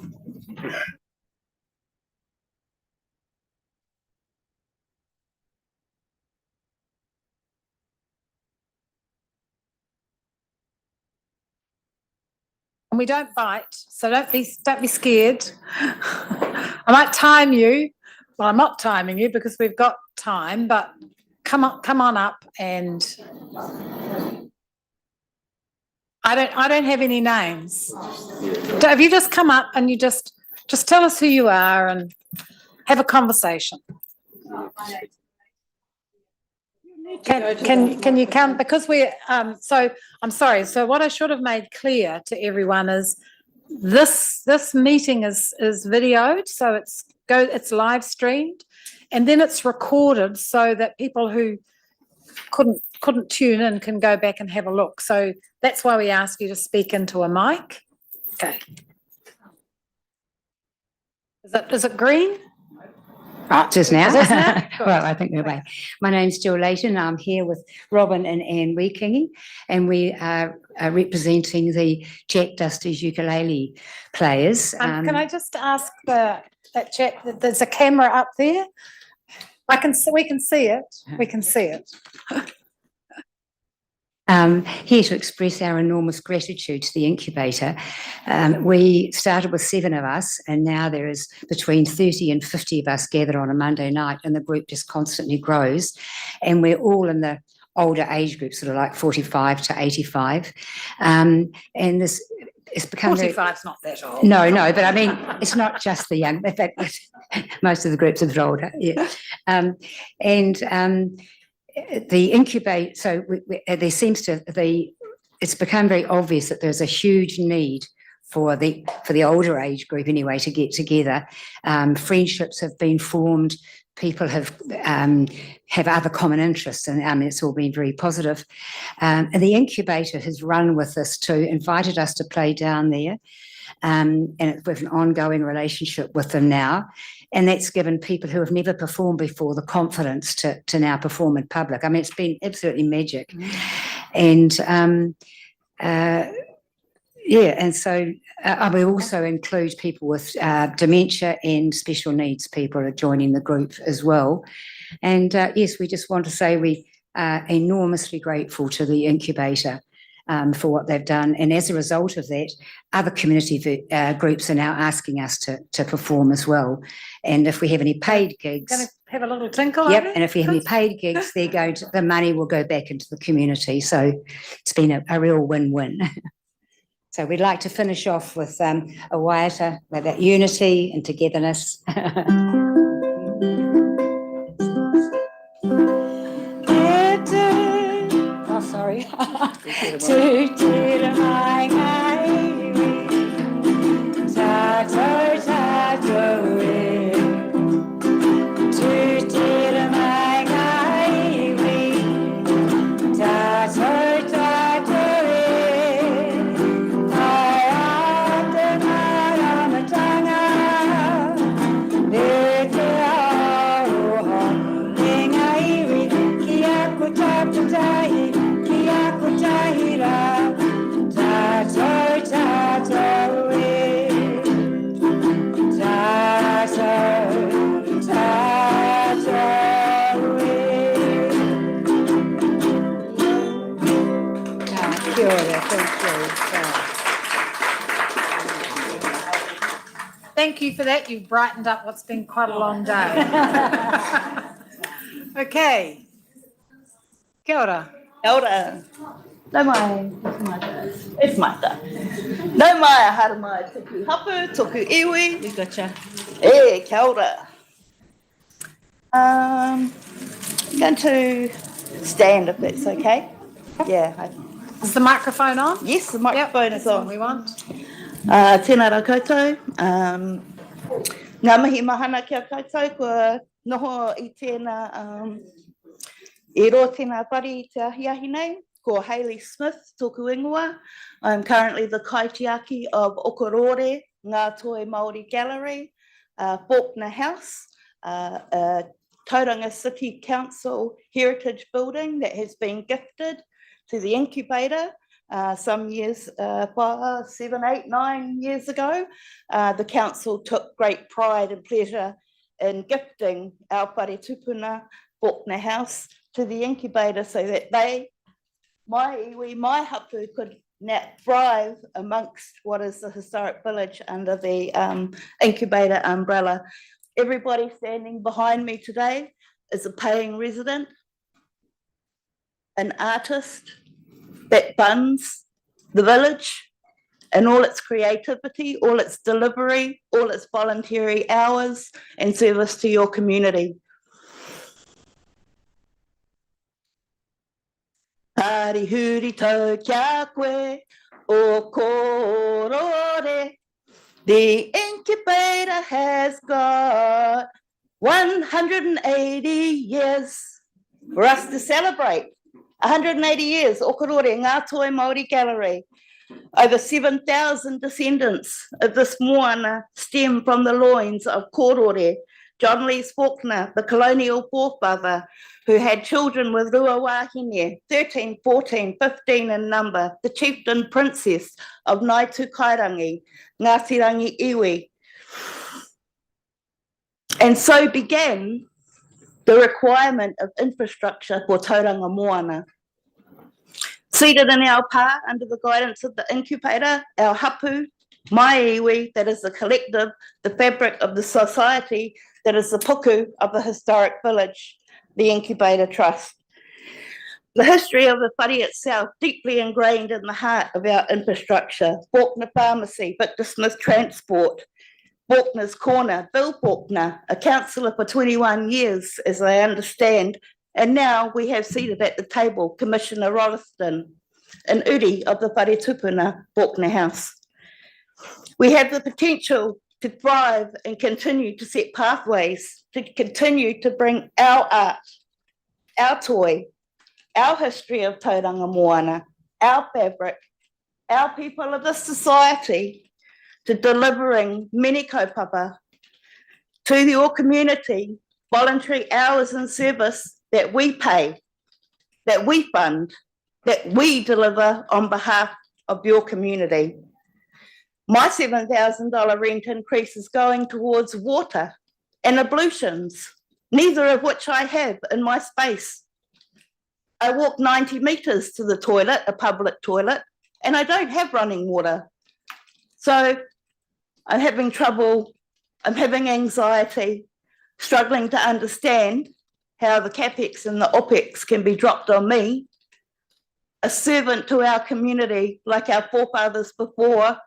And we don't bite, so don't be scared. I might time you. Well, I'm not timing you because we've got time, but come on up, and I don't have any names. If you just come up and you just tell us who you are and have a conversation. Can you come, because we're so I'm sorry, so what I should have made clear to everyone is this meeting is videoed, so it's live streamed, and then it's recorded so that people who couldn't tune in can go back and have a look. So that's why we ask you to speak into a mic. Okay. Is it green? Just now. Just now? Well, I think we're away. My name's Jill Layton. I'm here with Robin and Anne Weekingy, and we are representing the Jack Dusty's ukulele players. Can I just ask the that chat, there's a camera up there. We can see it. We can see it. Here to express our enormous gratitude to the incubator. We started with 7 of us, and now there is between 30 and 50 of us gathered on a Monday night, and the group just constantly grows. And we're all in the older age group, sort of like 45 to 85. And this it's become 45 is not that old. No, but I mean, it's not just the young. In fact, most of the groups are older. Yeah. The incubate, so there seems to it's become very obvious that there's a huge need for the older age group anyway to get together. Friendships have been formed. People have other common interests, and it's all been very positive. And the incubator has run with us too, invited us to play down there, and with an ongoing relationship with them now. And that's given people who have never performed before the confidence to now perform in public. I mean, it's been absolutely magic. And and so we also include people with dementia and special needs people are joining the group as well. And yes, we just want to say we are enormously grateful to the incubator for what they've done. And as a result of that, other community groups are now asking us to perform as well. And if we have any paid gigs, Going to have a little tinkle. yep, and if we have any paid gigs, the money will go back into the community. So it's been a real win-win. So we'd like to finish off with a waiata about unity and togetherness. Oh, sorry. Thank you for that. You've brightened up what's been quite a long day. Okay. Kia ora. Kia ora. Nau mai, it's mata. Nau mai, hara mai, toku hapu, toku iwi. We gotcha. Kia ora. I'm going to stand if that's okay. Yeah. Is the microphone on? Yes, the microphone is on. We want. Tēnā rā koutou. Ngā mihi mahana kia koutou, kua noho i tēnā, e ro tēnā pari te ahiahi nei, ko Hayley Smith, tōku ingoa. I'm currently the kaitiaki of Okorore, Ngā Toi Māori Gallery, Faulkner House, a Tauranga City Council heritage building that has been gifted to the incubator some years, 7, 8, 9 years ago. The council took great pride and pleasure in gifting our whare tupuna, Faulkner House, to the incubator so that my iwi, my hapu could thrive amongst what is the historic village under the incubator umbrella. Everybody standing behind me today is a paying resident, an artist that funds the village and all its creativity, all its delivery, all its voluntary hours and service to your community. Pari huri tau kia koe o korore. The incubator has got 180 years for us to celebrate. 180 years, Okorore, Ngā Toi Māori Gallery. Over 7,000 descendants of this moana stem from the loins of Korore, John Lees Faulkner, the colonial forefather, who had children with Rua Wahine, 13, 14, 15 in number, the chieftain princess of Ngāi Tūkairangi, Ngāti Rangi Iwi. And so began the requirement of infrastructure for Tauranga Moana. Seated in our pa under the guidance of the incubator, our hapu, my iwi, that is the collective, the fabric of the society, that is the puku of the historic village, the Incubator Trust. The history of the whare itself deeply ingrained in the heart of our infrastructure. Faulkner Pharmacy, Victor Smith Transport, Faulkner's Corner, Bill Faulkner, a councillor for 21 years, as I understand, and now we have seated at the table Commissioner Rolleston, an uri of the Whare Tupuna Faulkner House. We have the potential to thrive and continue to set pathways, to continue to bring our art, our toi, our history of Tauranga Moana, our fabric, our people of this society, to delivering many kaupapa to your community, voluntary hours in service that we pay, that we fund, that we deliver on behalf of your community. My $7,000 rent increase is going towards water and ablutions, neither of which I have in my space. I walk 90 metres to the toilet, a public toilet, and I don't have running water. So I'm having trouble, I'm having anxiety, struggling to understand how the CapEx and the OpEx can be dropped on me, a servant to our community like our forefathers before.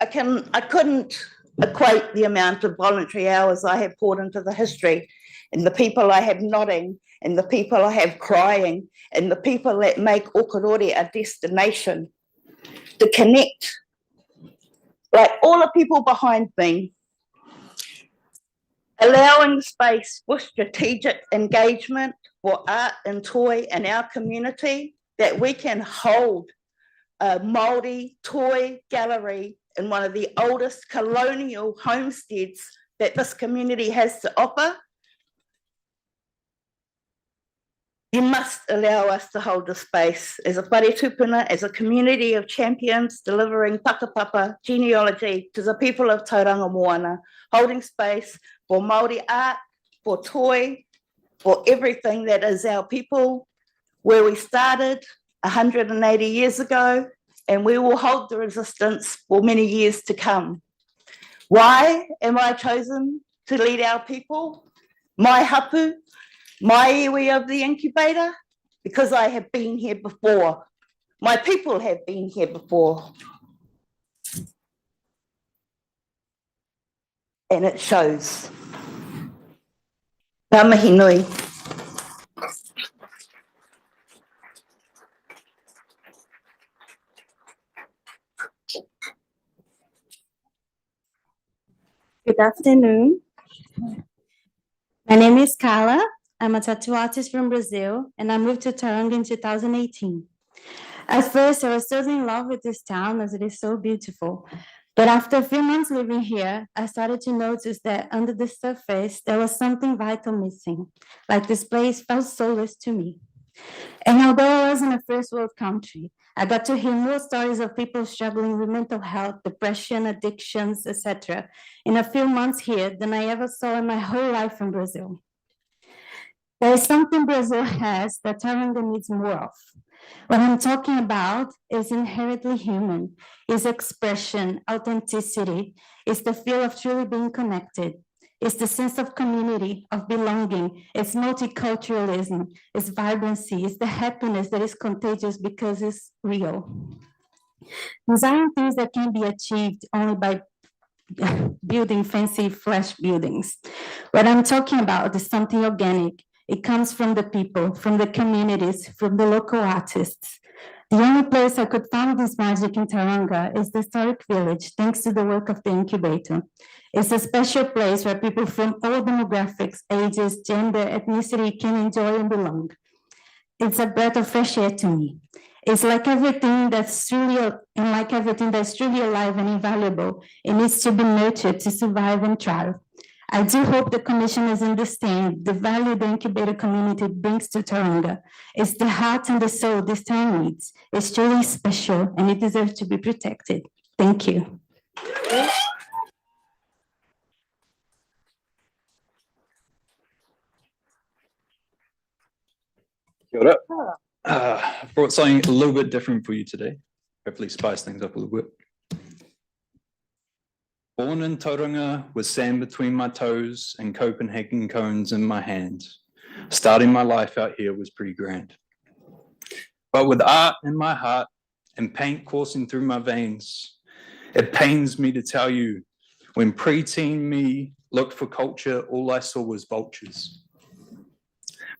I couldn't equate the amount of voluntary hours I have poured into the history, and the people I have nodding, and the people I have crying, and the people that make Okarori a destination, to connect, like all the people behind me, allowing space for strategic engagement for art and toi in our community, that we can hold a Māori toi gallery in one of the oldest colonial homesteads that this community has to offer. You must allow us to hold the space as a whare tupuna, as a community of champions delivering whakapapa genealogy to the people of Tauranga Moana, holding space for Māori art, for toi, for everything that is our people, where we started 180 years ago, and we will hold the resistance for many years to come. Why am I chosen to lead our people? My hapu, my iwi of the incubator? Because I have been here before. My people have been here before. And it shows. Ka mihi nui. Good afternoon. My name is Carla. I'm a tattoo artist from Brazil, and I moved to Tauranga in 2018. At first, I was totally in love with this town as it is so beautiful. But after a few months living here, I started to notice that under the surface, there was something vital missing, like this place felt soulless to me. And although I was in a first world country, I got to hear more stories of people struggling with mental health, depression, addictions, etc. in a few months here than I ever saw in my whole life in Brazil. There is something Brazil has that Tauranga needs more of. What I'm talking about is inherently human, is expression, authenticity, is the feel of truly being connected. It's the sense of community, of belonging, it's multiculturalism, it's vibrancy, it's the happiness that is contagious because it's real. These aren't things that can be achieved only by building fancy flash buildings. What I'm talking about is something organic. It comes from the people, from the communities, from the local artists. The only place I could find this magic in Tauranga is the historic village, thanks to the work of the incubator. It's a special place where people from all demographics, ages, gender, ethnicity can enjoy and belong. It's a breath of fresh air to me. It's like everything that's truly alive and invaluable. It needs to be nurtured to survive and thrive. I do hope the commissioners understand the value the incubator community brings to Tauranga. It's the heart and the soul this town needs. It's truly special and it deserves to be protected. Thank you. Kia ora. I've brought something a little bit different for you today. Hopefully spice things up a little bit. Born in Tauranga with sand between my toes and Copenhagen cones in my hands. Starting my life out here was pretty grand. But with art in my heart and paint coursing through my veins, it pains me to tell you, when preteen me looked for culture, all I saw was vultures.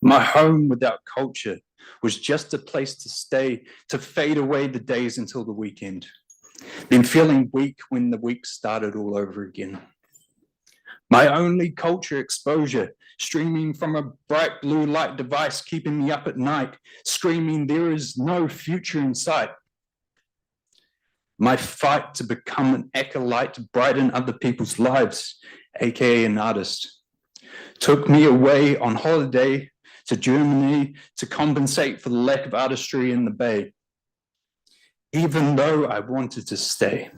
My home without culture was just a place to stay, to fade away the days until the weekend. Then feeling weak when the week started all over again. My only culture exposure, streaming from a bright blue light device, keeping me up at night, screaming there is no future in sight. My fight to become an acolyte to brighten other people's lives, aka an artist, took me away on holiday to Germany to compensate for the lack of artistry in the Bay, even though I wanted to stay.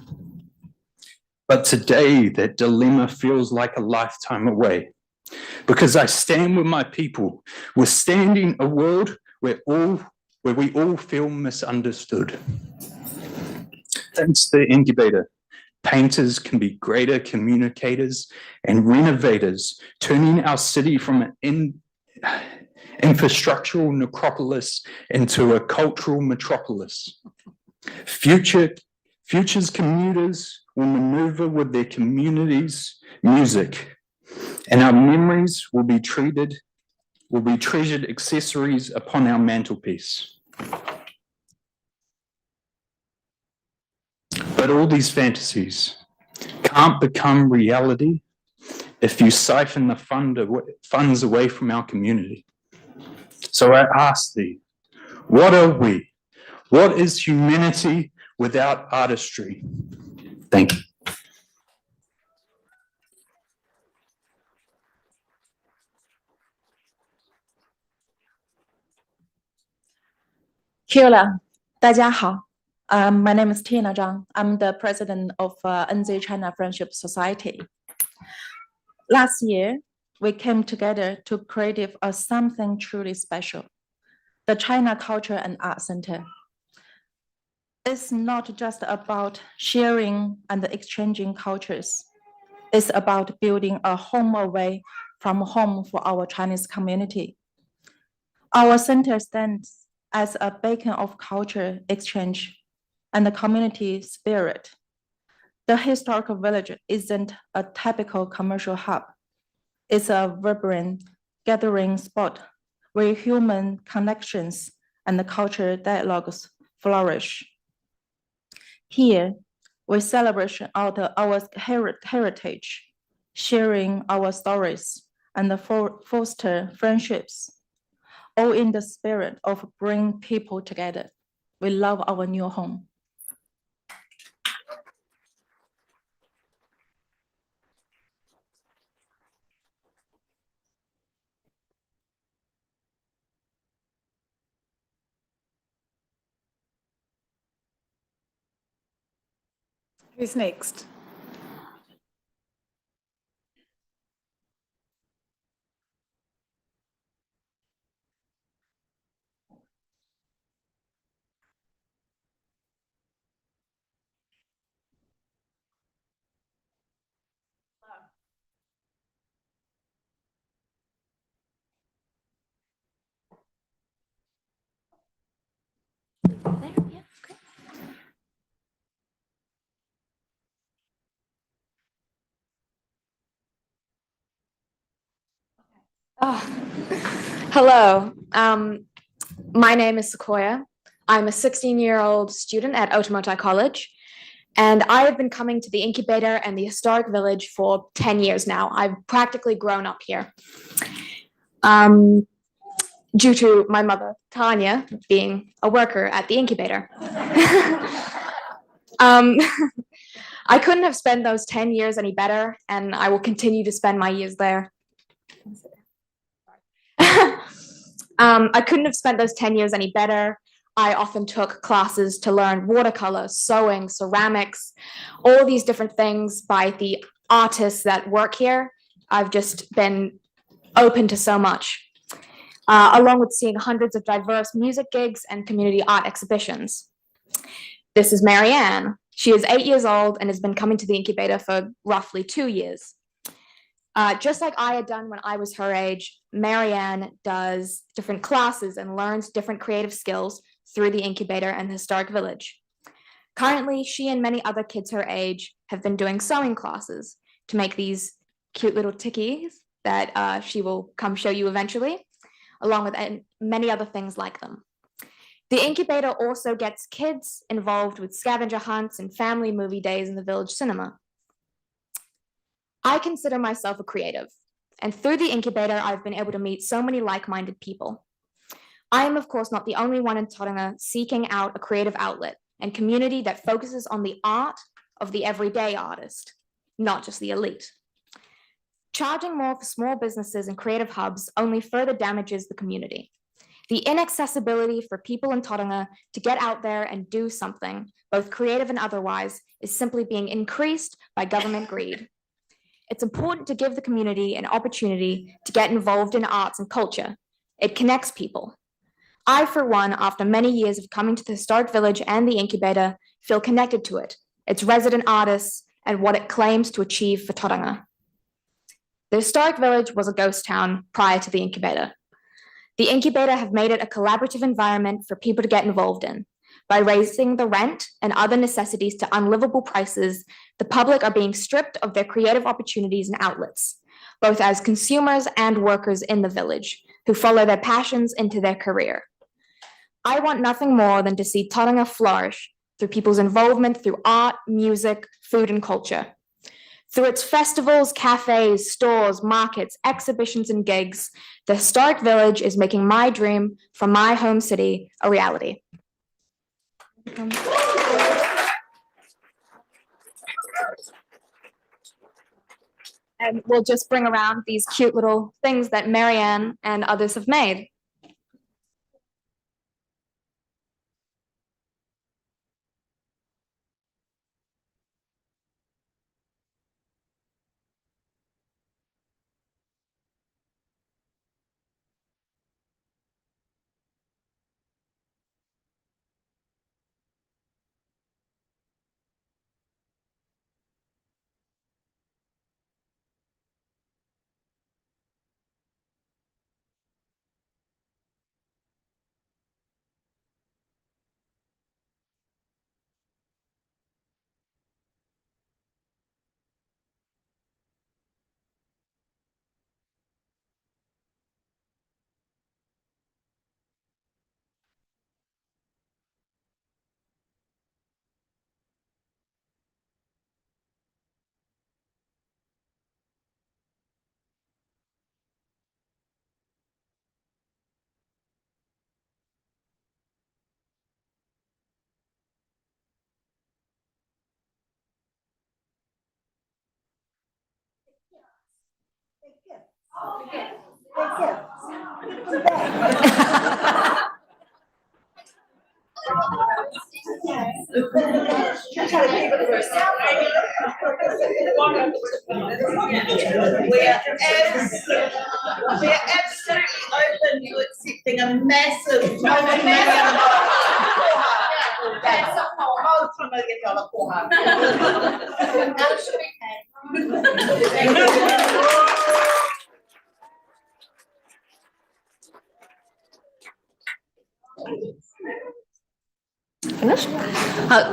But today, that dilemma feels like a lifetime away, because I stand with my people. We're standing a world where we all feel misunderstood. Thanks to the Incubator, painters can be greater communicators and renovators, turning our city from an infrastructural necropolis into a cultural metropolis. Future's commuters will maneuver with their community's music, and our memories will be treasured accessories upon our mantelpiece. But all these fantasies can't become reality if you siphon the funds away from our community. So I ask thee, what are we? What is humanity without artistry? Thank you. Kia ora, 大家好. My name is Tina Zhang. I'm the president of NZ Friendship Society. Last year, we came together to create something truly special, the China Culture and Art Center. It's not just about sharing and exchanging cultures. It's about building a home away from home for our Chinese community. Our center stands as a beacon of culture exchange and the community spirit. The historical village isn't a typical commercial hub. It's a vibrant gathering spot where human connections and the cultural dialogues flourish. Here, we celebrate our heritage, sharing our stories, and foster friendships, all in the spirit of bringing people together. We love our new home. Who's next? Hello, my name is Sequoia. I'm a 16-year-old student at Otamotai College, and I have been coming to the Incubator and the Historic Village for 10 years now. I've practically grown up here. Due to my mother, Tanya, being a worker at the Incubator. I couldn't have spent those 10 years any better, and I will continue to spend my years there. I couldn't have spent those 10 years any better. I often took classes to learn watercolor, sewing, ceramics, all these different things by the artists that work here. I've just been open to so much. along with seeing hundreds of diverse music gigs and community art exhibitions. This is Marianne. She is 8 years old and has been coming to the incubator for roughly 2 years. Just like I had done when I was her age, Marianne does different classes and learns different creative skills through the incubator and the historic village. Currently, she and many other kids her age have been doing sewing classes to make these cute little tickies that she will come show you eventually, along with many other things like them. The incubator also gets kids involved with scavenger hunts and family movie days in the village cinema. I consider myself a creative, and through the incubator, I've been able to meet so many like-minded people. I am, of course, not the only one in Tauranga seeking out a creative outlet and community that focuses on the art of the everyday artist, not just the elite. Charging more for small businesses and creative hubs only further damages the community. The inaccessibility for people in Tauranga to get out there and do something, both creative and otherwise, is simply being increased by government greed. It's important to give the community an opportunity to get involved in arts and culture. It connects people. I, for one, after many years of coming to the historic village and the incubator, feel connected to it, its resident artists, and what it claims to achieve for Tauranga. The historic village was a ghost town prior to the incubator. The incubator have made it a collaborative environment for people to get involved in. By raising the rent and other necessities to unlivable prices, the public are being stripped of their creative opportunities and outlets, both as consumers and workers in the village, who follow their passions into their career. I want nothing more than to see Tauranga flourish through people's involvement through art, music, food, and culture. Through its festivals, cafes, stores, markets, exhibitions, and gigs, the historic village is making my dream from my home city a reality. And we'll just bring around these cute little things that Marianne and others have made. We're absolutely open to accepting a massive Finished.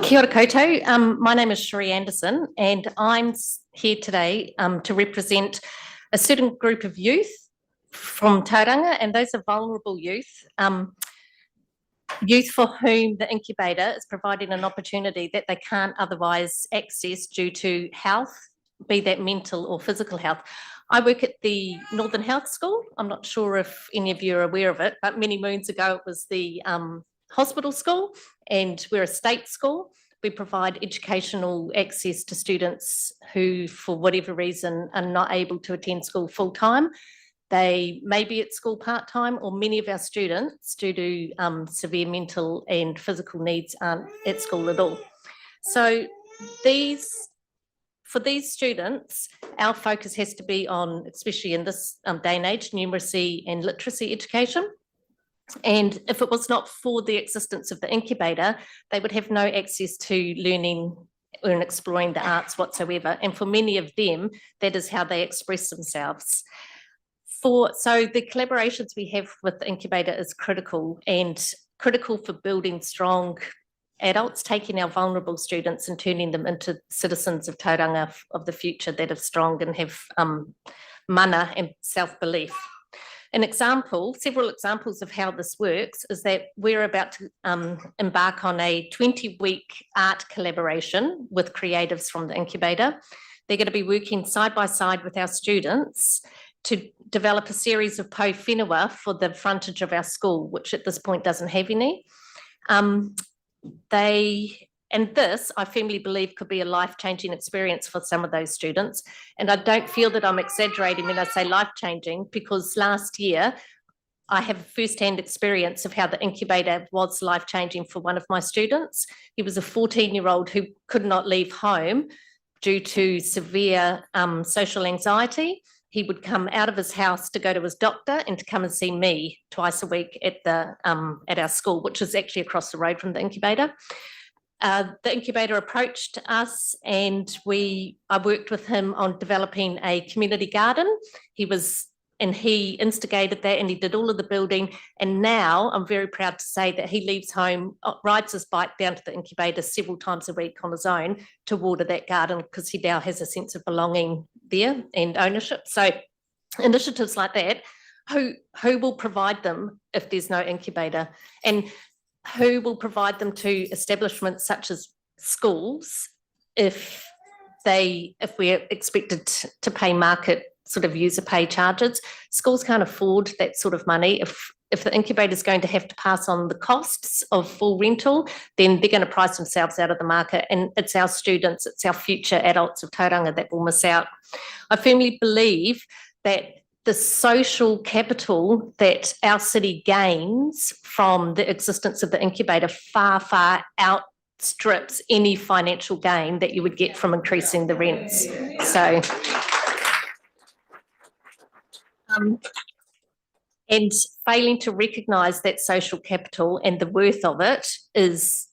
Kia ora koutou. My name is Sheree Anderson, and I'm here today to represent a certain group of youth from Tauranga, and those are vulnerable youth. Youth for whom the incubator is providing an opportunity that they can't otherwise access due to health, be that mental or physical health. I work at the Northern Health School. I'm not sure if any of you are aware of it, but many moons ago it was the hospital school, and we're a state school. We provide educational access to students who, for whatever reason, are not able to attend school full time. They may be at school part-time, or many of our students, due to severe mental and physical needs, aren't at school at all. So these for these students, our focus has to be on, especially in this day and age, numeracy and literacy education. And if it was not for the existence of the incubator, they would have no access to learning and exploring the arts whatsoever. And for many of them, that is how they express themselves. So the collaborations we have with the incubator is critical, and critical for building strong adults, taking our vulnerable students and turning them into citizens of Tauranga of the future that are strong and have mana and self-belief. Several examples of how this works is that we're about to embark on a 20-week art collaboration with creatives from the incubator. They're going to be working side by side with our students to develop a series of po whenua for the frontage of our school, which at this point doesn't have any. This, I firmly believe, could be a life-changing experience for some of those students. And I don't feel that I'm exaggerating when I say life-changing, because last year I have first-hand experience of how the incubator was life-changing for one of my students. He was a 14-year-old who could not leave home due to severe social anxiety. He would come out of his house to go to his doctor and to come and see me twice a week at our school, which is actually across the road from the incubator. The incubator approached us, and I worked with him on developing a community garden. He instigated that, and he did all of the building. And now I'm very proud to say that he leaves home, rides his bike down to the incubator several times a week on his own to water that garden, because he now has a sense of belonging there and ownership. So initiatives like that, who will provide them if there's no incubator? And who will provide them to establishments such as schools if we're expected to pay market sort of user pay charges? Schools can't afford that sort of money. If the incubator is going to have to pass on the costs of full rental, then they're going to price themselves out of the market, and it's our students, it's our future adults of Tauranga that will miss out. I firmly believe that the social capital that our city gains from the existence of the incubator far, far outstrips any financial gain that you would get from increasing the rents. So, and failing to recognise that social capital and the worth of it is,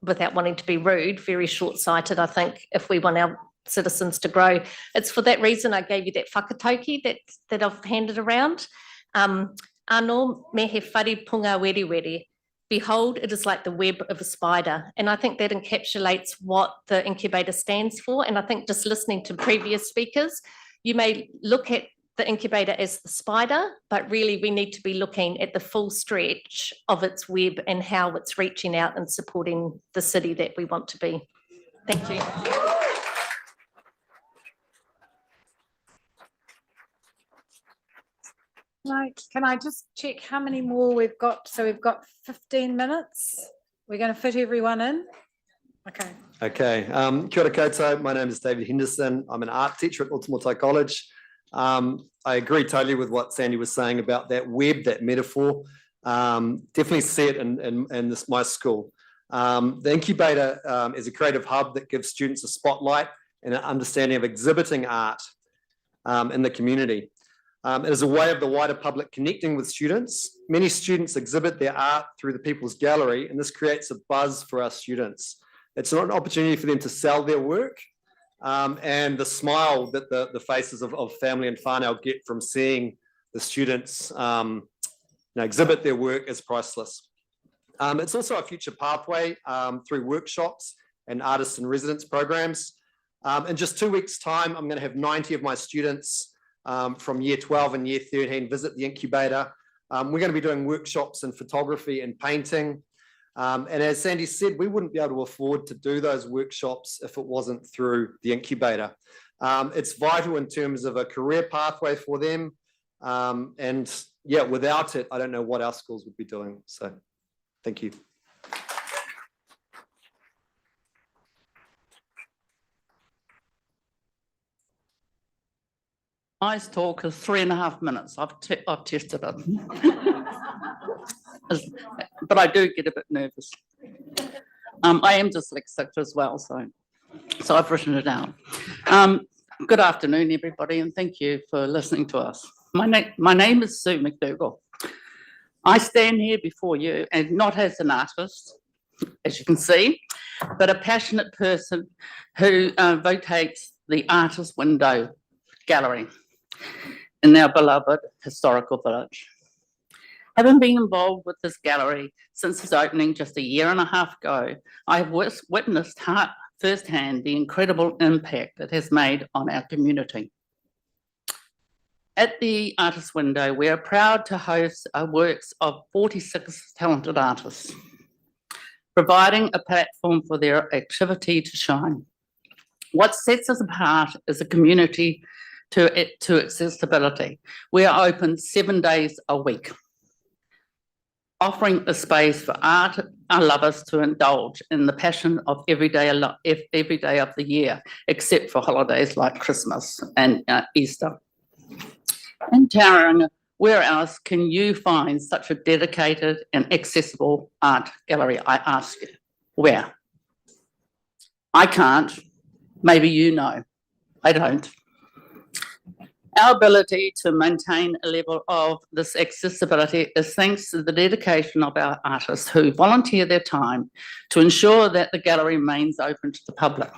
without wanting to be rude, very short-sighted, I think, if we want our citizens to grow. It's for that reason I gave you that whakatauki that I've handed around. Anō me he whare punga weri weri. Behold, it is like the web of a spider. And I think that encapsulates what the incubator stands for. And I think just listening to previous speakers, you may look at the incubator as the spider, but really we need to be looking at the full stretch of its web and how it's reaching out and supporting the city that we want to be. Thank you. Can I just check how many more we've got? So we've got 15 minutes. We're going to fit everyone in? Okay. Okay. Kia ora koutou. My name is David Henderson. I'm an art teacher at Ultimotai College. I agree totally with what Sandy was saying about that web, that metaphor. Definitely see it in my school. The incubator is a creative hub that gives students a spotlight and an understanding of exhibiting art in the community. It is a way of the wider public connecting with students. Many students exhibit their art through the People's Gallery, and this creates a buzz for our students. It's not an opportunity for them to sell their work, and the smile that the faces of family and whānau get from seeing the students exhibit their work is priceless. It's also a future pathway through workshops and artists in residence programs. In just 2 weeks' time, I'm going to have 90 of my students from year 12 and year 13 visit the incubator. We're going to be doing workshops in photography and painting. And as Sandy said, we wouldn't be able to afford to do those workshops if it wasn't through the incubator. It's vital in terms of a career pathway for them. And yeah, without it, I don't know what our schools would be doing. So thank you. My talk is 3.5 minutes. I've tested it. But I do get a bit nervous. I am dyslexic as well, so So I've written it down. Good afternoon, everybody, and thank you for listening to us. My name is Sue McDougall. I stand here before you, and not as an artist, as you can see, but a passionate person who vocates the Artist Window Gallery in our beloved historical village. Having been involved with this gallery since its opening just a year and a half ago, I have witnessed firsthand the incredible impact it has made on our community. At the Artist Window, we are proud to host works of 46 talented artists, providing a platform for their activity to shine. What sets us apart is a community to accessibility. We are open 7 days a week, offering a space for art lovers to indulge in the passion of every day of the year, except for holidays like Christmas and Easter. In Tauranga, where else can you find such a dedicated and accessible art gallery, I ask you? Where? I can't. Maybe you know. I don't. Our ability to maintain a level of this accessibility is thanks to the dedication of our artists who volunteer their time to ensure that the gallery remains open to the public.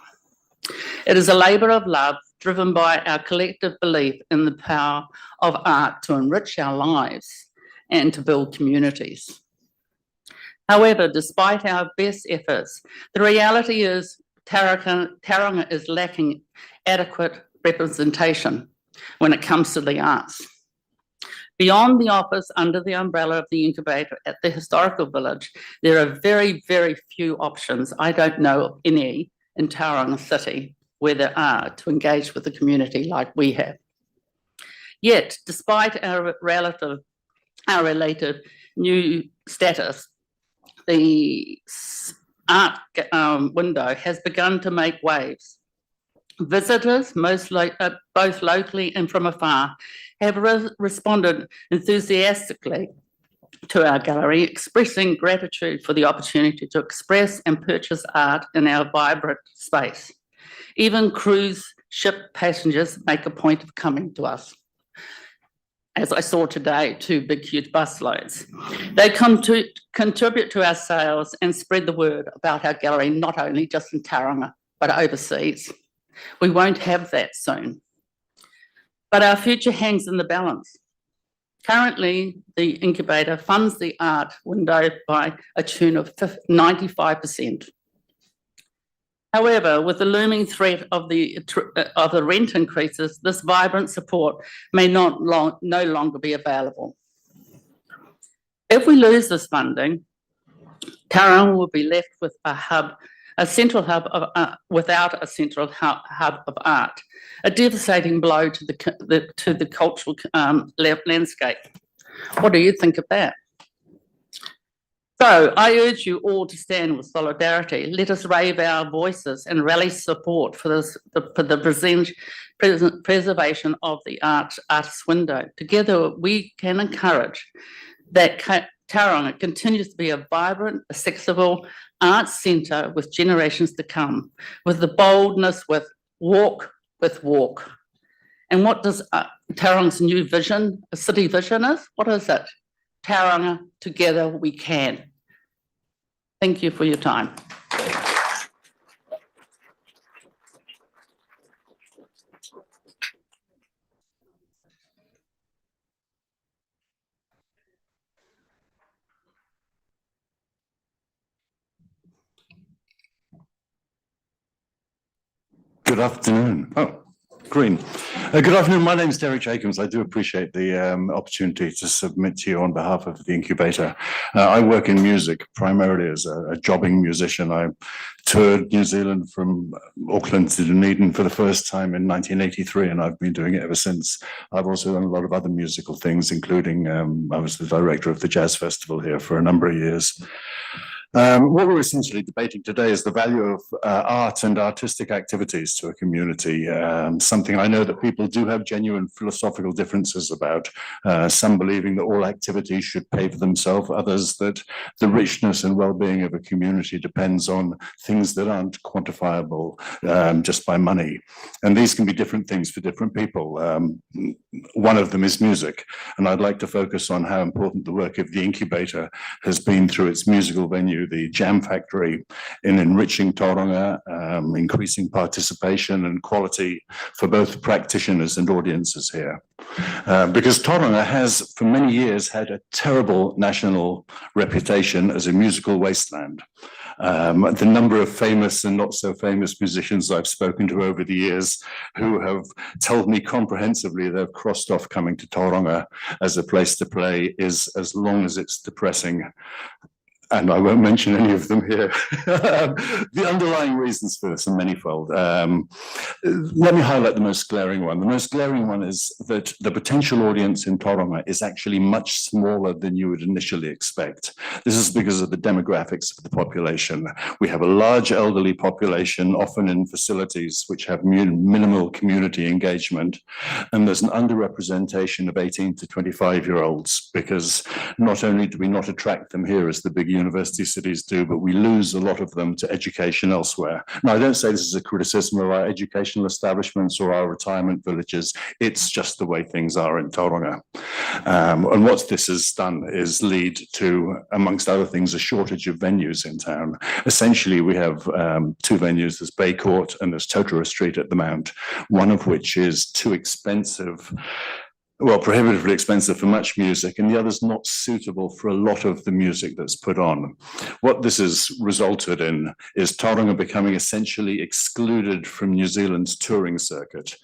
It is a labour of love driven by our collective belief in the power of art to enrich our lives and to build communities. However, despite our best efforts, the reality is Tauranga is lacking adequate representation when it comes to the arts. Beyond the office under the umbrella of the Incubator at the Historical Village, there are very, very few options. I don't know of any in Tauranga City where there are to engage with the community like we have. Yet, despite our related new status, the art window has begun to make waves. Visitors, both locally and from afar, have responded enthusiastically to our gallery, expressing gratitude for the opportunity to express and purchase art in our vibrant space. Even cruise ship passengers make a point of coming to us. As I saw today, 2 big, huge busloads. They contribute to our sales and spread the word about our gallery, not only just in Tauranga, but overseas. We won't have that soon. But our future hangs in the balance. Currently, the Incubator funds the art window by a tune of 95%. However, with the looming threat of the rent increases, this vibrant support may no longer be available. If we lose this funding, Tauranga will be left with a central hub without a central hub of art, a devastating blow to the cultural landscape. What do you think of that? So I urge you all to stand with solidarity. Let us raise our voices and rally support for the preservation of the artist window. Together, we can encourage that Tauranga continues to be a vibrant, accessible arts centre with generations to come, with the boldness with walk. And what does Tauranga's new vision, a city vision is? What is it? Tauranga, together we can. Thank you for your time. Good afternoon. Oh, green. Good afternoon. My name is Derek Jacobs. I do appreciate the opportunity to submit to you on behalf of the Incubator. I work in music, primarily as a jobbing musician. I toured New Zealand from Auckland to Dunedin for the first time in 1983, and I've been doing it ever since. I've also done a lot of other musical things, including I was the director of the Jazz Festival here for a number of years. What we're essentially debating today is the value of art and artistic activities to a community, something I know that people do have genuine philosophical differences about, some believing that all activities should pay for themselves, others that the richness and well-being of a community depends on things that aren't quantifiable just by money. And these can be different things for different people. One of them is music, and I'd like to focus on how important the work of the Incubator has been through its musical venue, the Jam Factory, in enriching Tauranga, increasing participation and quality for both practitioners and audiences here. Because Tauranga has for many years had a terrible national reputation as a musical wasteland. The number of famous and not so famous musicians I've spoken to over the years who have told me comprehensively they've crossed off coming to Tauranga as a place to play is as long as it's depressing. And I won't mention any of them here. The underlying reasons for this are manifold. Let me highlight the most glaring one. The most glaring one is that the potential audience in Tauranga is actually much smaller than you would initially expect. This is because of the demographics of the population. We have a large elderly population, often in facilities which have minimal community engagement. And there's an underrepresentation of 18 to 25-year-olds because not only do we not attract them here as the big university cities do, but we lose a lot of them to education elsewhere. Now, I don't say this is a criticism of our educational establishments or our retirement villages. It's just the way things are in Tauranga. And what this has done is lead to, amongst other things, a shortage of venues in town. Essentially, we have two venues. There's Bay Court and there's Totara Street at the Mount, one of which is too expensive, well, prohibitively expensive for much music, and the other's not suitable for a lot of the music that's put on. What this has resulted in is Tauranga becoming essentially excluded from New Zealand's touring circuit,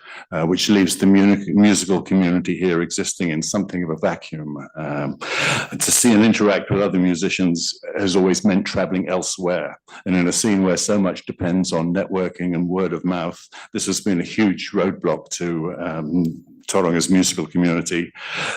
which leaves the musical community here existing in something of a vacuum. To see and interact with other musicians has always meant traveling elsewhere. And in a scene where so much depends on networking and word of mouth, this has been a huge roadblock to Tauranga's musical community.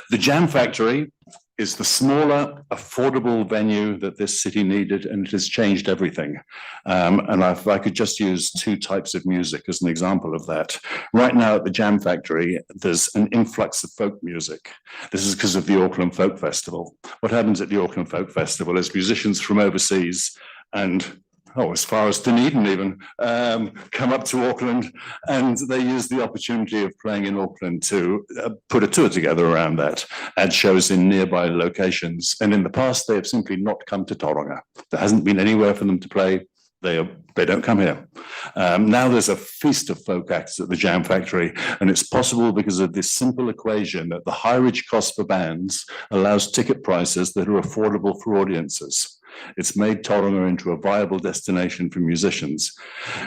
The Jam Factory is the smaller, affordable venue that this city needed, and it has changed everything. And if I could just use two types of music as an example of that. Right now at the Jam Factory, there's an influx of folk music. This is because of the Auckland Folk Festival. What happens at the Auckland Folk Festival is musicians from overseas and as far as Dunedin even, come up to Auckland, and they use the opportunity of playing in Auckland to put a tour together around that, add shows in nearby locations. And in the past, they have simply not come to Tauranga. There hasn't been anywhere for them to play. They don't come here. Now there's a feast of folk acts at the Jam Factory, and it's possible because of this simple equation that the high-reach cost for bands allows ticket prices that are affordable for audiences. It's made Tauranga into a viable destination for musicians.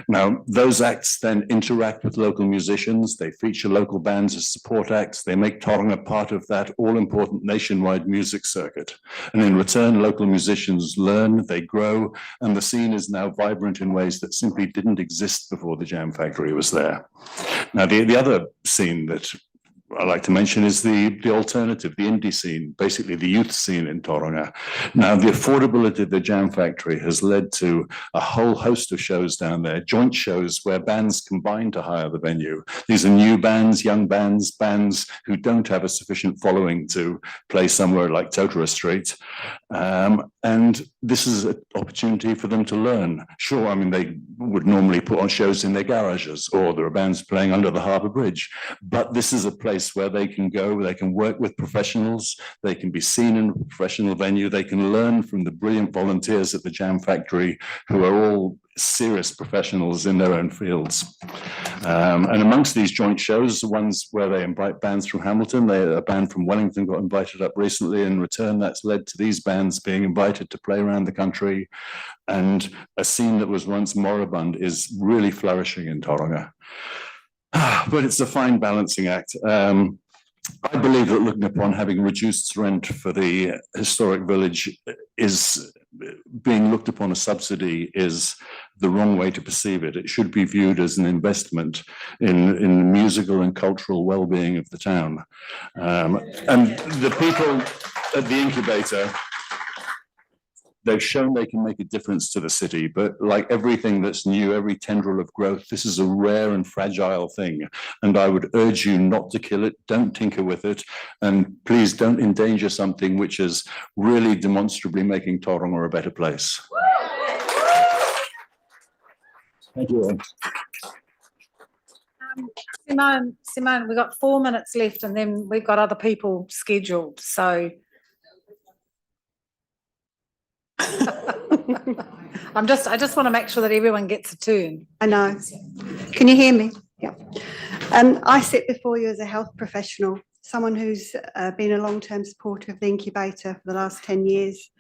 Now, those acts then interact with local musicians. They feature local bands as support acts. They make Tauranga part of that all-important nationwide music circuit. And in return, local musicians learn, they grow, and the scene is now vibrant in ways that simply didn't exist before the Jam Factory was there. Now, the other scene that I like to mention is the alternative, the indie scene, basically the youth scene in Tauranga. Now, the affordability of the Jam Factory has led to a whole host of shows down there, joint shows where bands combine to hire the venue. These are new bands, young bands, bands who don't have a sufficient following to play somewhere like Totara Street. And this is an opportunity for them to learn. Sure, I mean, they would normally put on shows in their garages, or there are bands playing under the Harbour Bridge, but this is a place where they can go, they can work with professionals, they can be seen in a professional venue, they can learn from the brilliant volunteers at the Jam Factory who are all serious professionals in their own fields. And amongst these joint shows, the ones where they invite bands from Hamilton, a band from Wellington got invited up recently. In return, that's led to these bands being invited to play around the country. And a scene that was once moribund is really flourishing in Tauranga. But it's a fine balancing act. I believe that looking upon having reduced rent for the historic village is being looked upon as subsidy is the wrong way to perceive it. It should be viewed as an investment in musical and cultural well-being of the town. And the people at the Incubator They've shown they can make a difference to the city, but like everything that's new, every tendril of growth, this is a rare and fragile thing. And I would urge you not to kill it, don't tinker with it, and please don't endanger something which is really demonstrably making Tauranga a better place. Thank you. Simone, we've got 4 minutes left and then we've got other people scheduled, so. I just want to make sure that everyone gets a turn. I know. Can you hear me? Yeah. I sit before you as a health professional, someone who's been a long-term supporter of the incubator for the last 10 years.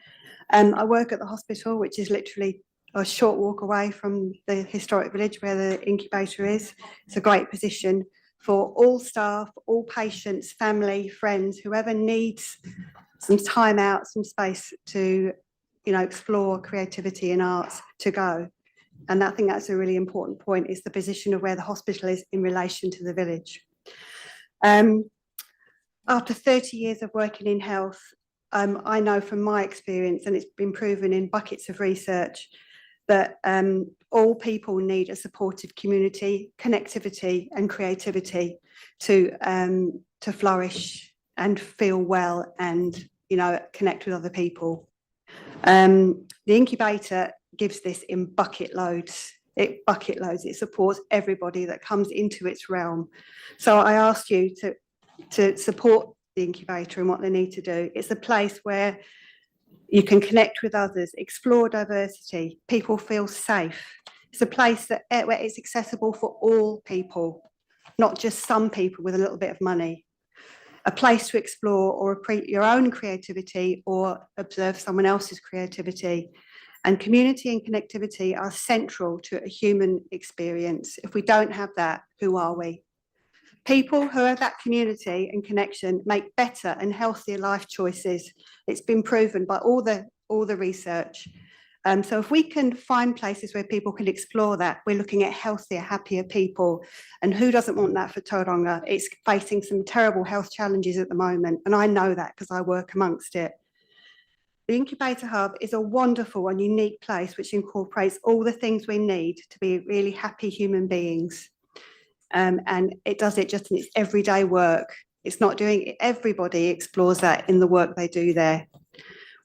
I work at the hospital, which is literally a short walk away from the historic village where the incubator is. It's a great position for all staff, all patients, family, friends, whoever needs some time out, some space to, you know, explore creativity and arts to go. And I think that's a really important point, is the position of where the hospital is in relation to the village. After 30 years of working in health, I know from my experience, and it's been proven in buckets of research, that all people need a supportive community, connectivity and creativity to flourish and feel well and, you know, connect with other people. The incubator gives this in bucket loads. It supports everybody that comes into its realm. So I asked you to support the incubator and what they need to do. It's a place where you can connect with others, explore diversity, people feel safe. It's a place where it's accessible for all people, not just some people with a little bit of money. A place to explore or your own creativity or observe someone else's creativity. And community and connectivity are central to a human experience. If we don't have that, who are we? People who have that community and connection make better and healthier life choices. It's been proven by all the research. So if we can find places where people can explore that, we're looking at healthier, happier people. And who doesn't want that for Tauranga? It's facing some terrible health challenges at the moment. And I know that because I work amongst it. The Incubator Hub is a wonderful and unique place which incorporates all the things we need to be really happy human beings. And it does it just in its everyday work. It's not doing it. Everybody explores that in the work they do there.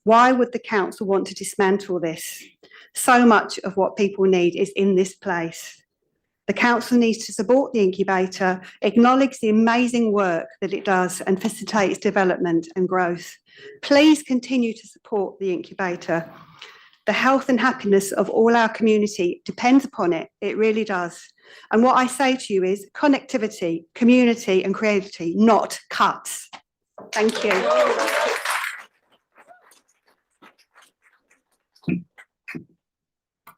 Why would the council want to dismantle this? So much of what people need is in this place. The council needs to support the incubator, acknowledge the amazing work that it does and facilitates development and growth. Please continue to support the incubator. The health and happiness of all our community depends upon it. It really does. And what I say to you is connectivity, community and creativity, not cuts. Thank you.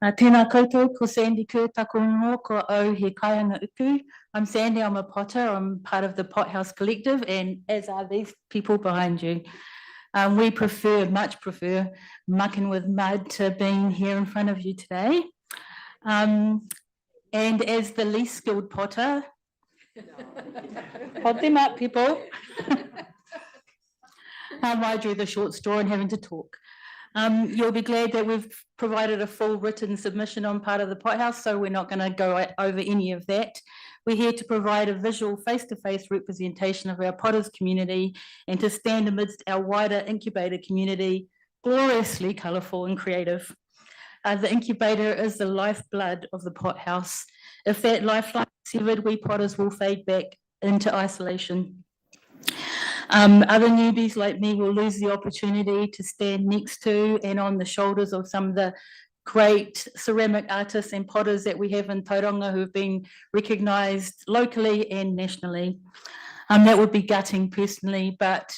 Tēnā koutou, ko Sandy Kerr tako ingoa, ko au he kaianga uku. I'm Sandy, I'm a potter, I'm part of the Pothouse Collective, and as are these people behind you. We much prefer mucking with mud to being here in front of you today. And as the least skilled potter, hold them up, people. I drew the short straw and having to talk. You'll be glad that we've provided a full written submission on part of the Pothouse, so we're not going to go over any of that. We're here to provide a visual face-to-face representation of our Potters community and to stand amidst our wider incubator community, gloriously colourful and creative. The incubator is the lifeblood of the Pothouse. If that lifeline is severed, we Potters will fade back into isolation. Other newbies like me will lose the opportunity to stand next to and on the shoulders of some of the great ceramic artists and potters that we have in Tauranga who have been recognised locally and nationally. That would be gutting personally, but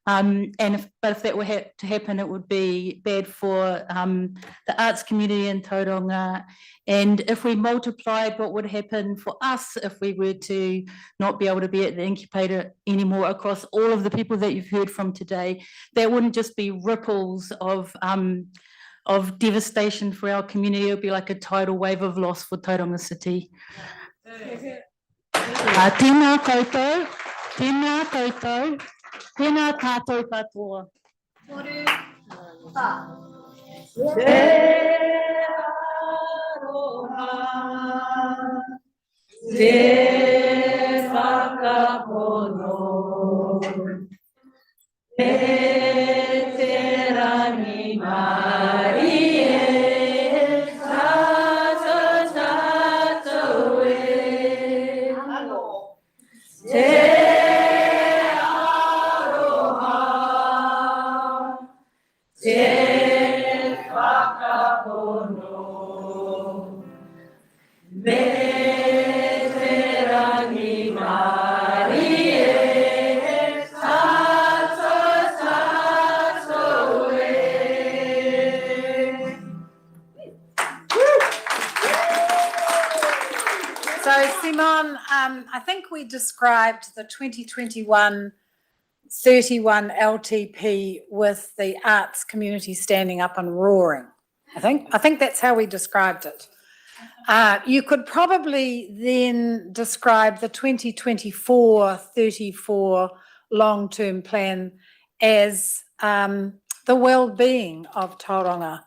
if that were to happen, it would be bad for the arts community in Tauranga. And if we multiplied what would happen for us if we were to not be able to be at the incubator anymore across all of the people that you've heard from today, that wouldn't just be ripples of devastation for our community. It would be like a tidal wave of loss for Tauranga City. Tēnā koutou, tēnā koutou. Tēnā tātou katoa. So Simon, I think we described the 2021 31 LTP with the arts community standing up and roaring. I think that's how we described it. You could probably then describe the 2024-34 long-term plan as the well-being of Tauranga,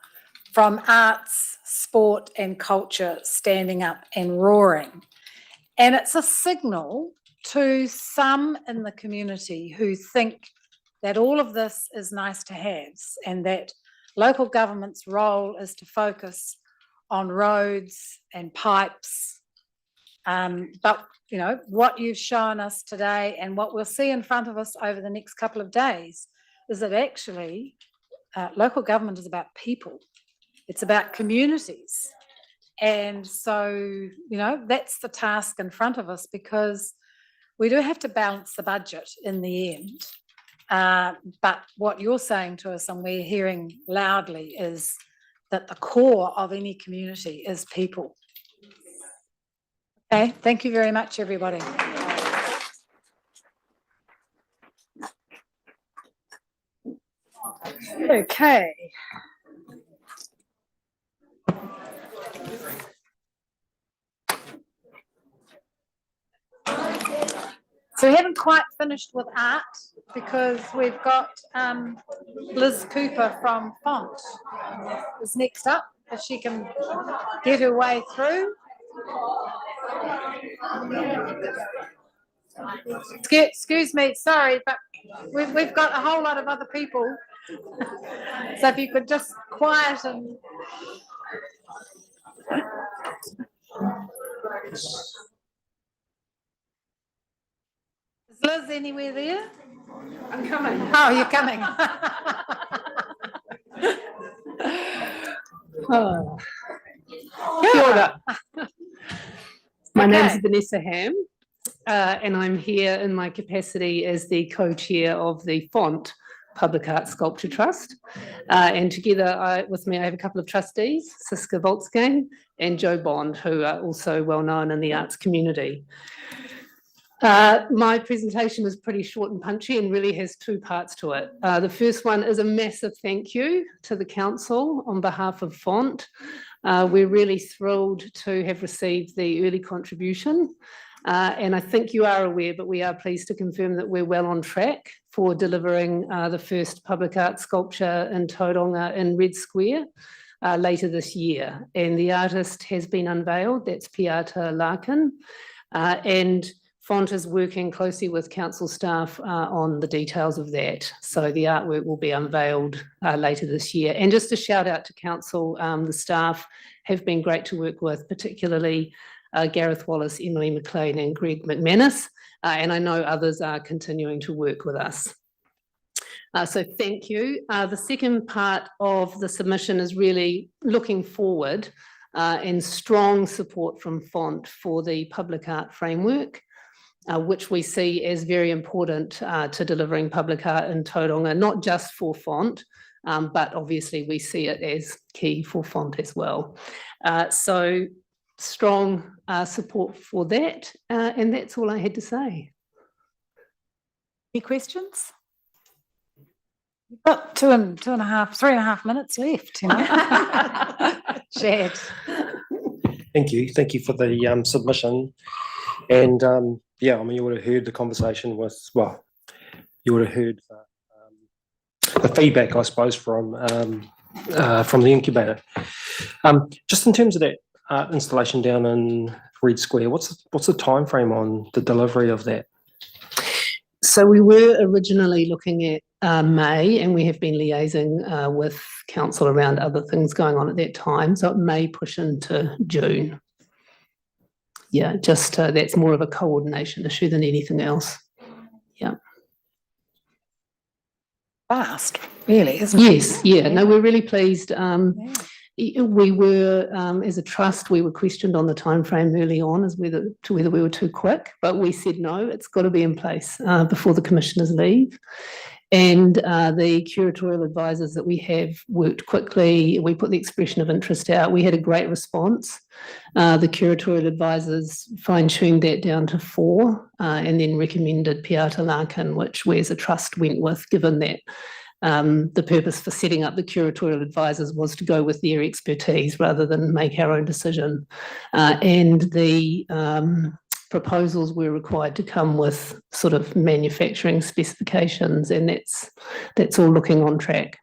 from arts, sport and culture standing up and roaring. And it's a signal to some in the community who think that all of this is nice to have and that local government's role is to focus on roads and pipes. But, you know, what you've shown us today and what we'll see in front of us over the next couple of days is that actually local government is about people. It's about communities. And so, you know, that's the task in front of us, because we do have to balance the budget in the end. But what you're saying to us, and we're hearing loudly, is that the core of any community is people. Okay, thank you very much, everybody. Okay. So we haven't quite finished with art because we've got Liz Cooper from Font is next up, if she can get her way through. Excuse me, sorry, but we've got a whole lot of other people. So if you could just quieten. Is Liz anywhere there? I'm coming. Oh, you're coming. Oh. Kia ora. My name is Okay. Vanessa Ham, and I'm here in my capacity as the co-chair of the Font Public Art Sculpture Trust. And together with me, I have a couple of trustees, Siska Volksgang and Joe Bond, who are also well known in the arts community. My presentation is pretty short and punchy and really has two parts to it. The first one is a massive thank you to the council on behalf of Font. We're really thrilled to have received the early contribution. And I think you are aware, but we are pleased to confirm that we're well on track for delivering the first public art sculpture in Tauranga in Red Square later this year. And the artist has been unveiled, that's Piata Larkin. And Font is working closely with council staff on the details of that. So the artwork will be unveiled later this year. And just a shout out to council, the staff have been great to work with, particularly Gareth Wallace, Emily McLean and Greg McManus. And I know others are continuing to work with us. So thank you. The second part of the submission is really looking forward and strong support from Font for the public art framework, which we see as very important to delivering public art in Tauranga, not just for Font, but obviously we see it as key for Font as well. So strong support for that, and that's all I had to say. Any questions? We've got 3.5 minutes left, you know. Shared. Thank you for the submission. And yeah, I mean, you would have heard the conversation with, well, you would have heard the feedback, I suppose, from from the incubator. Just in terms of that art installation down in Red Square, what's the time frame on the delivery of that? So we were originally looking at May, and we have been liaising with council around other things going on at that time. So it may push into June. Yeah, just that's more of a coordination issue than anything else. Yeah. Fast, really, isn't it? Yes, yeah. No, we're really pleased. We were, as a trust, we were questioned on the timeframe early on as whether we were too quick, but we said no, it's got to be in place before the commissioners leave. And the curatorial advisors that we have worked quickly. We put the expression of interest out. We had a great response. The curatorial advisors fine-tuned that down to 4 and then recommended Piata Larkin, which we as a trust went with, given that the purpose for setting up the curatorial advisors was to go with their expertise rather than make our own decision. And the proposals were required to come with sort of manufacturing specifications, and that's all looking on track.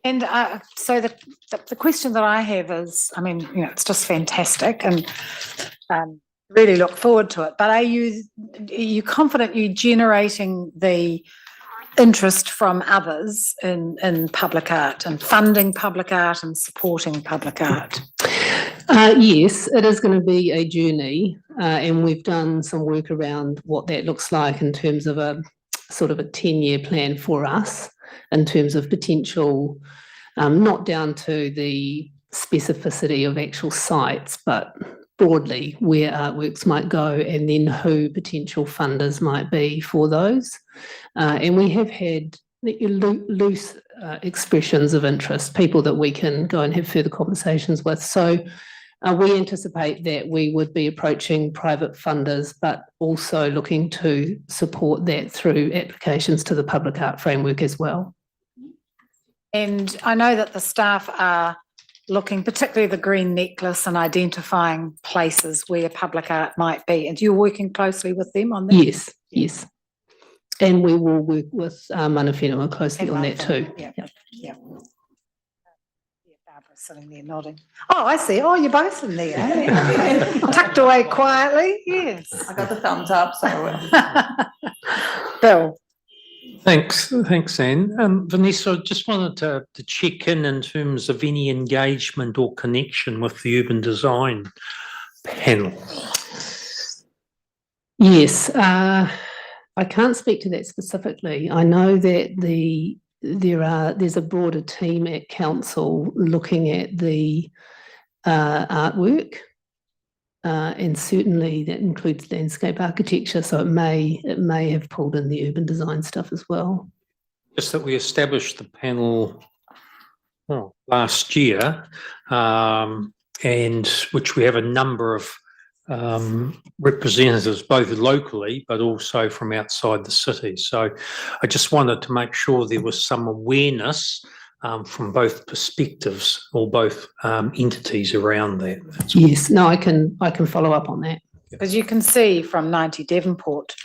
And so the question that I have is, I mean, you know, it's just fantastic and really look forward to it. But are you confident you're generating the interest from others in public art and funding public art and supporting public art? Yes, it is going to be a journey, and we've done some work around what that looks like in terms of a sort of a 10-year plan for us in terms of potential, not down to the specificity of actual sites, but broadly where artworks might go and then who potential funders might be for those. And we have had loose expressions of interest, people that we can go and have further conversations with. So we anticipate that we would be approaching private funders, but also looking to support that through applications to the public art framework as well. And I know that the staff are looking, particularly the green necklace, and identifying places where public art might be. And you're working closely with them on that? Yes, yes. And we will work with Mana Whenua closely on that too. Yeah. Barbara's sitting there nodding. Oh, I see. Oh, you're both in there. Tucked away quietly. Yes. I got the thumbs up, so. Bill. Thanks, Anne. Vanessa, I just wanted to check in terms of any engagement or connection with the urban design panel. Yes, I can't speak to that specifically. I know that there's a broader team at council looking at the artwork, and certainly that includes landscape architecture. So it may have pulled in the urban design stuff as well. Just that we established the panel last year, and which we have a number of representatives both locally but also from outside the city. So I just wanted to make sure there was some awareness from both perspectives or both entities around that. Yes, no, I can follow up on that. Because you can see from 90 Devonport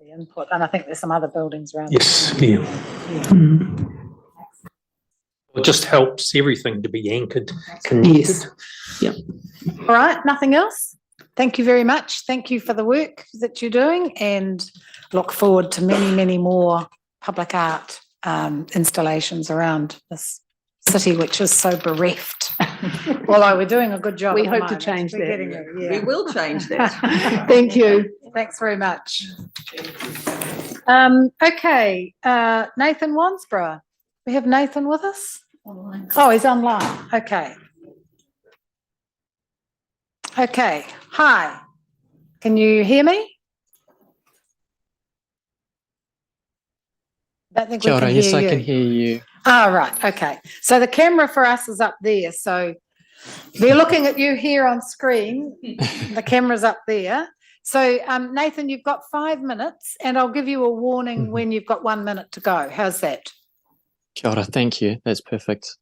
the input, and I think there's some other buildings around. Yes, yeah. It just helps everything to be anchored, connected. Yes. Yep. All right, nothing else? Thank you very much. Thank you for the work that you're doing, and look forward to many, many more public art installations around this city, which is so bereft. Although we're doing a good job. We at the hope to moment. change We're that. getting there, yeah. We will change that. Thank you. Thanks very much. Okay, Nathan Wansborough. We have Nathan with us? Oh, he's online. Okay. Okay. Hi. Can you hear me? I don't think we can hear Yes, I you. can hear you. Oh, right. Okay. So the camera for us is up there. So we're looking at you here on screen. The camera's up there. So Nathan, you've got 5 minutes, and I'll give you a warning when you've got 1 minute to go. How's that? Kia ora, thank you. That's perfect.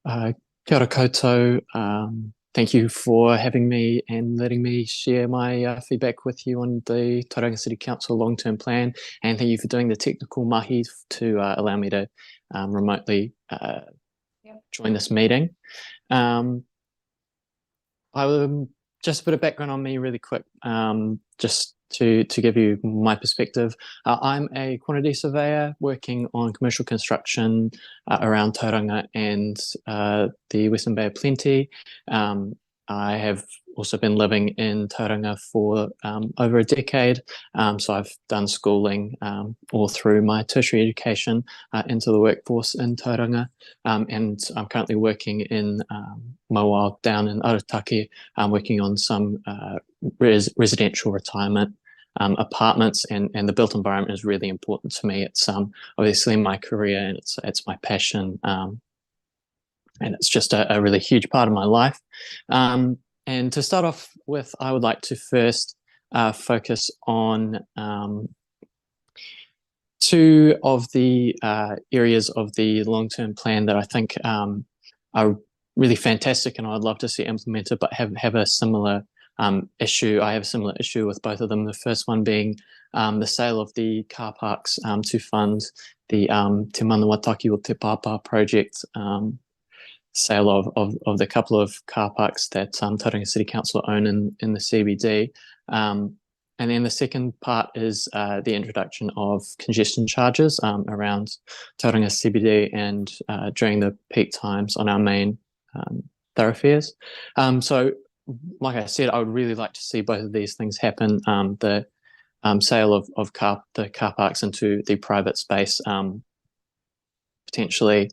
Kia ora koutou. Thank you for having me and letting me share my feedback with you on the Tauranga City Council long-term plan. And thank you for doing the technical mahi to allow me to remotely join this meeting. I will just a bit of background on me really quick, just to give you my perspective. I'm a quantity surveyor working on commercial construction around Tauranga and the Western Bay of Plenty. I have also been living in Tauranga for over a decade, so I've done schooling all through my tertiary education into the workforce in Tauranga, and I'm currently working in Mawao down in Arataki, working on some residential retirement apartments, and the built environment is really important to me. It's obviously my career, and it's my passion, and it's just a really huge part of my life. And to start off with, I would like to first focus on two of the areas of the long-term plan that I think are really fantastic and I'd love to see implemented, but have a similar issue. I have a similar issue with both of them. The first one being the sale of the car parks to fund the Te Manawataki o Te Papa project, sale of the couple of car parks that Tauranga City Council own in the CBD. And then the second part is the introduction of congestion charges around Tauranga CBD and during the peak times on our main thoroughfares. So, like I said, I would really like to see both of these things happen. The sale of the car parks into the private space potentially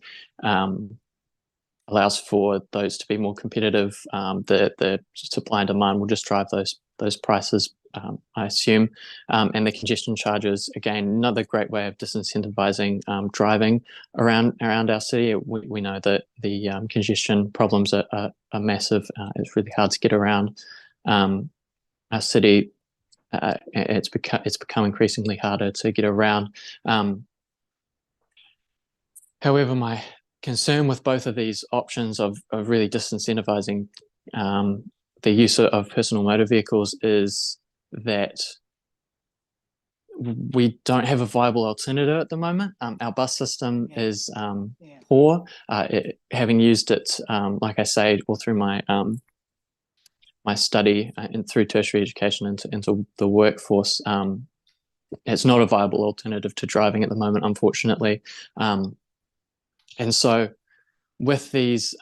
allows for those to be more competitive. The supply and demand will just drive those prices, I assume. And the congestion charges, again, another great way of disincentivizing driving around our city. We know that the congestion problems are massive. It's really hard to get around our city. It's become increasingly harder to get around. However, my concern with both of these options of really disincentivizing the use of personal motor vehicles is that we don't have a viable alternative at the moment. Our bus system is poor. Having used it, like I say, all through my my study and through tertiary education into the workforce, it's not a viable alternative to driving at the moment, unfortunately. And so, with these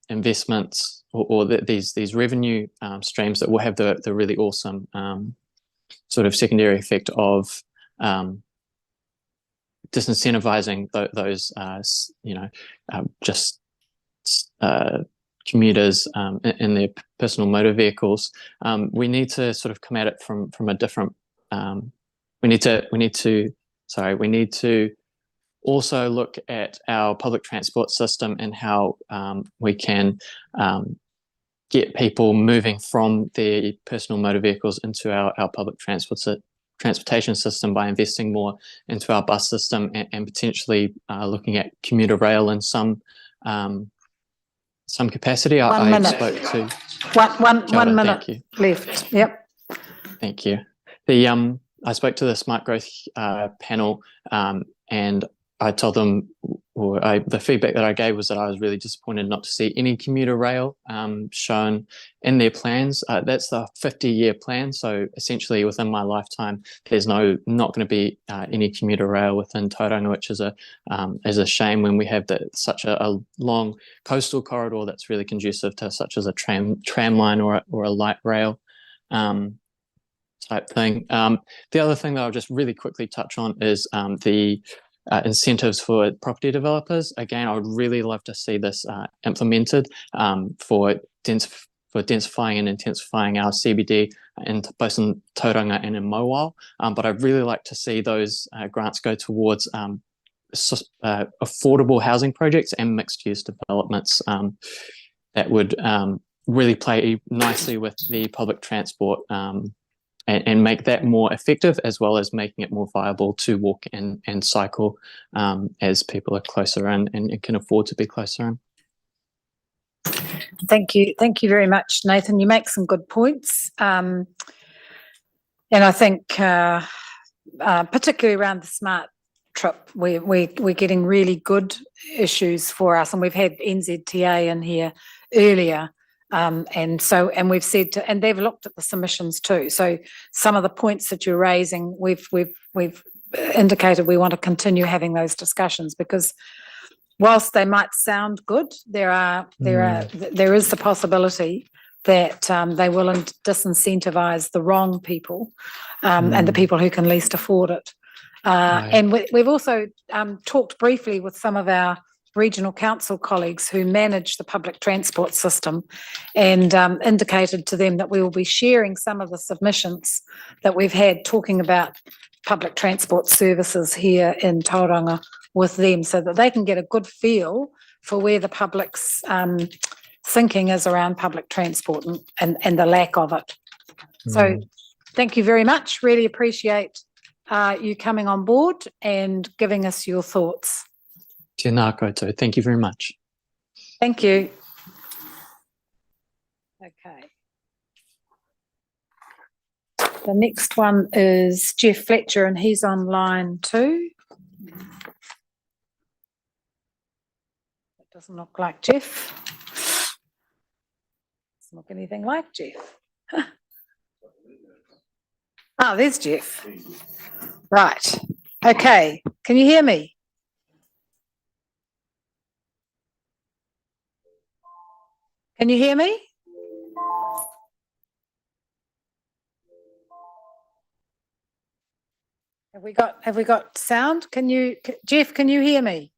investments or these revenue streams that will have the really awesome sort of secondary effect of disincentivizing those commuters in their personal motor vehicles, we need to sort of come at it from a different. We need to also look at our public transport system and how we can get people moving from their personal motor vehicles into our public transportation system by investing more into our bus system and potentially looking at commuter rail in some capacity. I spoke to one minute left. Yep. Thank you. I spoke to the Smart Growth panel, and I told them, the feedback that I gave was that I was really disappointed not to see any commuter rail shown in their plans. That's the 50-year plan, so essentially within my lifetime, there's not going to be any commuter rail within Tauranga, which is a shame when we have such a long coastal corridor that's really conducive to such as a tram line or a light rail type thing. The other thing that I'll just really quickly touch on is the incentives for property developers. Again, I would really love to see this implemented for densifying and intensifying our CBD both in Tauranga and in Mawao. But I'd really like to see those grants go towards affordable housing projects and mixed-use developments that would really play nicely with the public transport and make that more effective, as well as making it more viable to walk and cycle as people are closer in and can afford to be closer in. Thank you very much, Nathan. You make some good points, and I think particularly around the smart trip. We're getting really good issues for us, and we've had NZTA in here earlier. And we've said and they've looked at the submissions too. So some of the points that you're raising, we've indicated we want to continue having those discussions, because whilst they might sound good, there is the possibility that they will disincentivize the wrong people and the people who can least afford it. And we've also talked briefly with some of our regional council colleagues who manage the public transport system, and indicated to them that we will be sharing some of the submissions that we've had talking about public transport services here in Tauranga with them, so that they can get a good feel for where the public's thinking is around public transport and the lack of it. So thank you very much. Really appreciate you coming on board and giving us your thoughts. Tēnā koutou. Thank you very much. Thank you. Okay. The next one is Jeff Fletcher, and he's on line 2. It doesn't look like Jeff. Doesn't look anything like Jeff. Oh, there's Jeff. Right. Okay. Can you hear me? Can you hear me? Have we got sound? Jeff, can you hear me?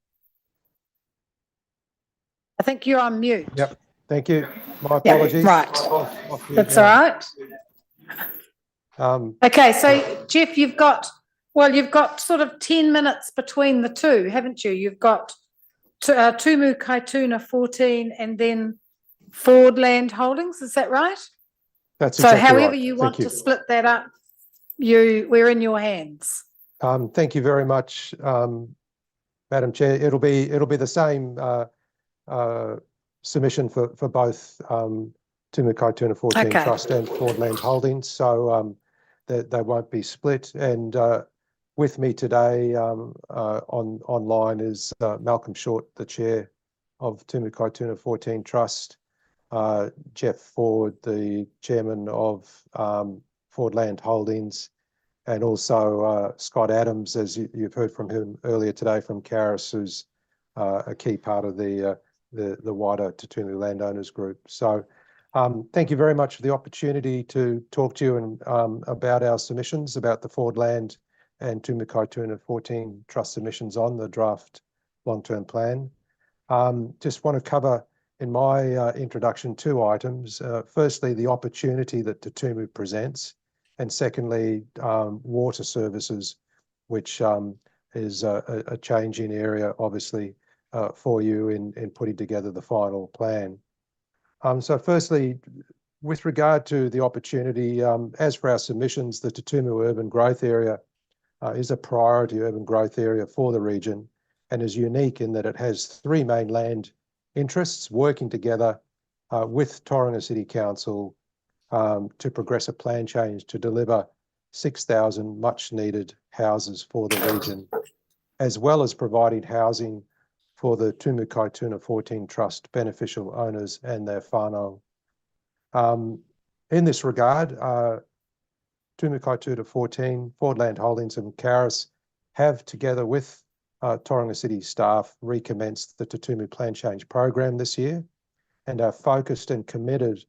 I think you're on mute. Yep. Thank you. My apologies. Right. That's all right. Okay, so Jeff, you've got sort of 10 minutes between the two, haven't you? You've got Tumu Kaituna 14 and then Ford Land Holdings, is that right? That's so exactly however right. you Thank want to split that up, we're in your hands. Thank you very much, Madam Chair. It'll be the same submission for both Tumu Kaituna 14 Trust and Ford Land Holdings, so they won't be split. And with me today online is Malcolm Short, the chair of Tumu Kaituna 14 Trust, Jeff Ford, the chairman of Ford Land Holdings, and also Scott Adams, as you've heard from him earlier today from Caris, who's a key part of the wider Te Tumu Landowners Group. So thank you very much for the opportunity to talk to you about our submissions, about the Ford Land and Tumu Kaituna 14 Trust submissions on the draft long-term plan. Just want to cover in my introduction 2 items. Firstly, the opportunity that Te Tumu presents, and secondly, water services, which is a changing area, obviously, for you in putting together the final plan. So firstly, with regard to the opportunity, as for our submissions, the Te Tumu urban growth area is a priority urban growth area for the region, and is unique in that it has 3 main land interests working together with Tauranga City Council to progress a plan change to deliver 6,000 much needed houses for the region, as well as providing housing for the Tumu Kaituna 14 Trust beneficial owners and their whānau. In this regard, Tumu Kaituna 14, Ford Land Holdings and Caris have, together with Tauranga City staff, recommenced the Te Tumu Plan Change program this year, and are focused and committed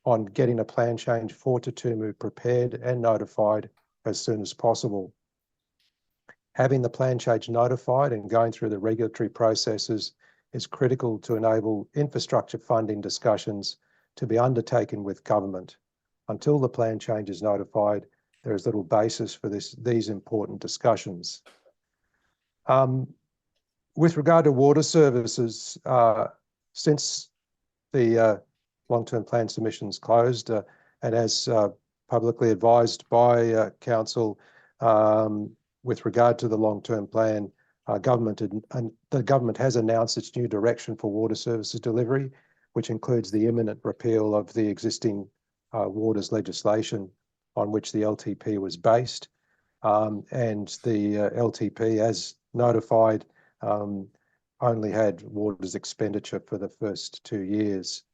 on getting a plan change for Te Tumu prepared and notified as soon as possible. Having the plan change notified and going through the regulatory processes is critical to enable infrastructure funding discussions to be undertaken with government. Until the plan change is notified, there is little basis for these important discussions. With regard to water services, since the long-term plan submissions closed, and as publicly advised by Council, with regard to the long-term plan, the government has announced its new direction for water services delivery, which includes the imminent repeal of the existing waters legislation on which the LTP was based, and the LTP, as notified only had water's expenditure for the first 2 years.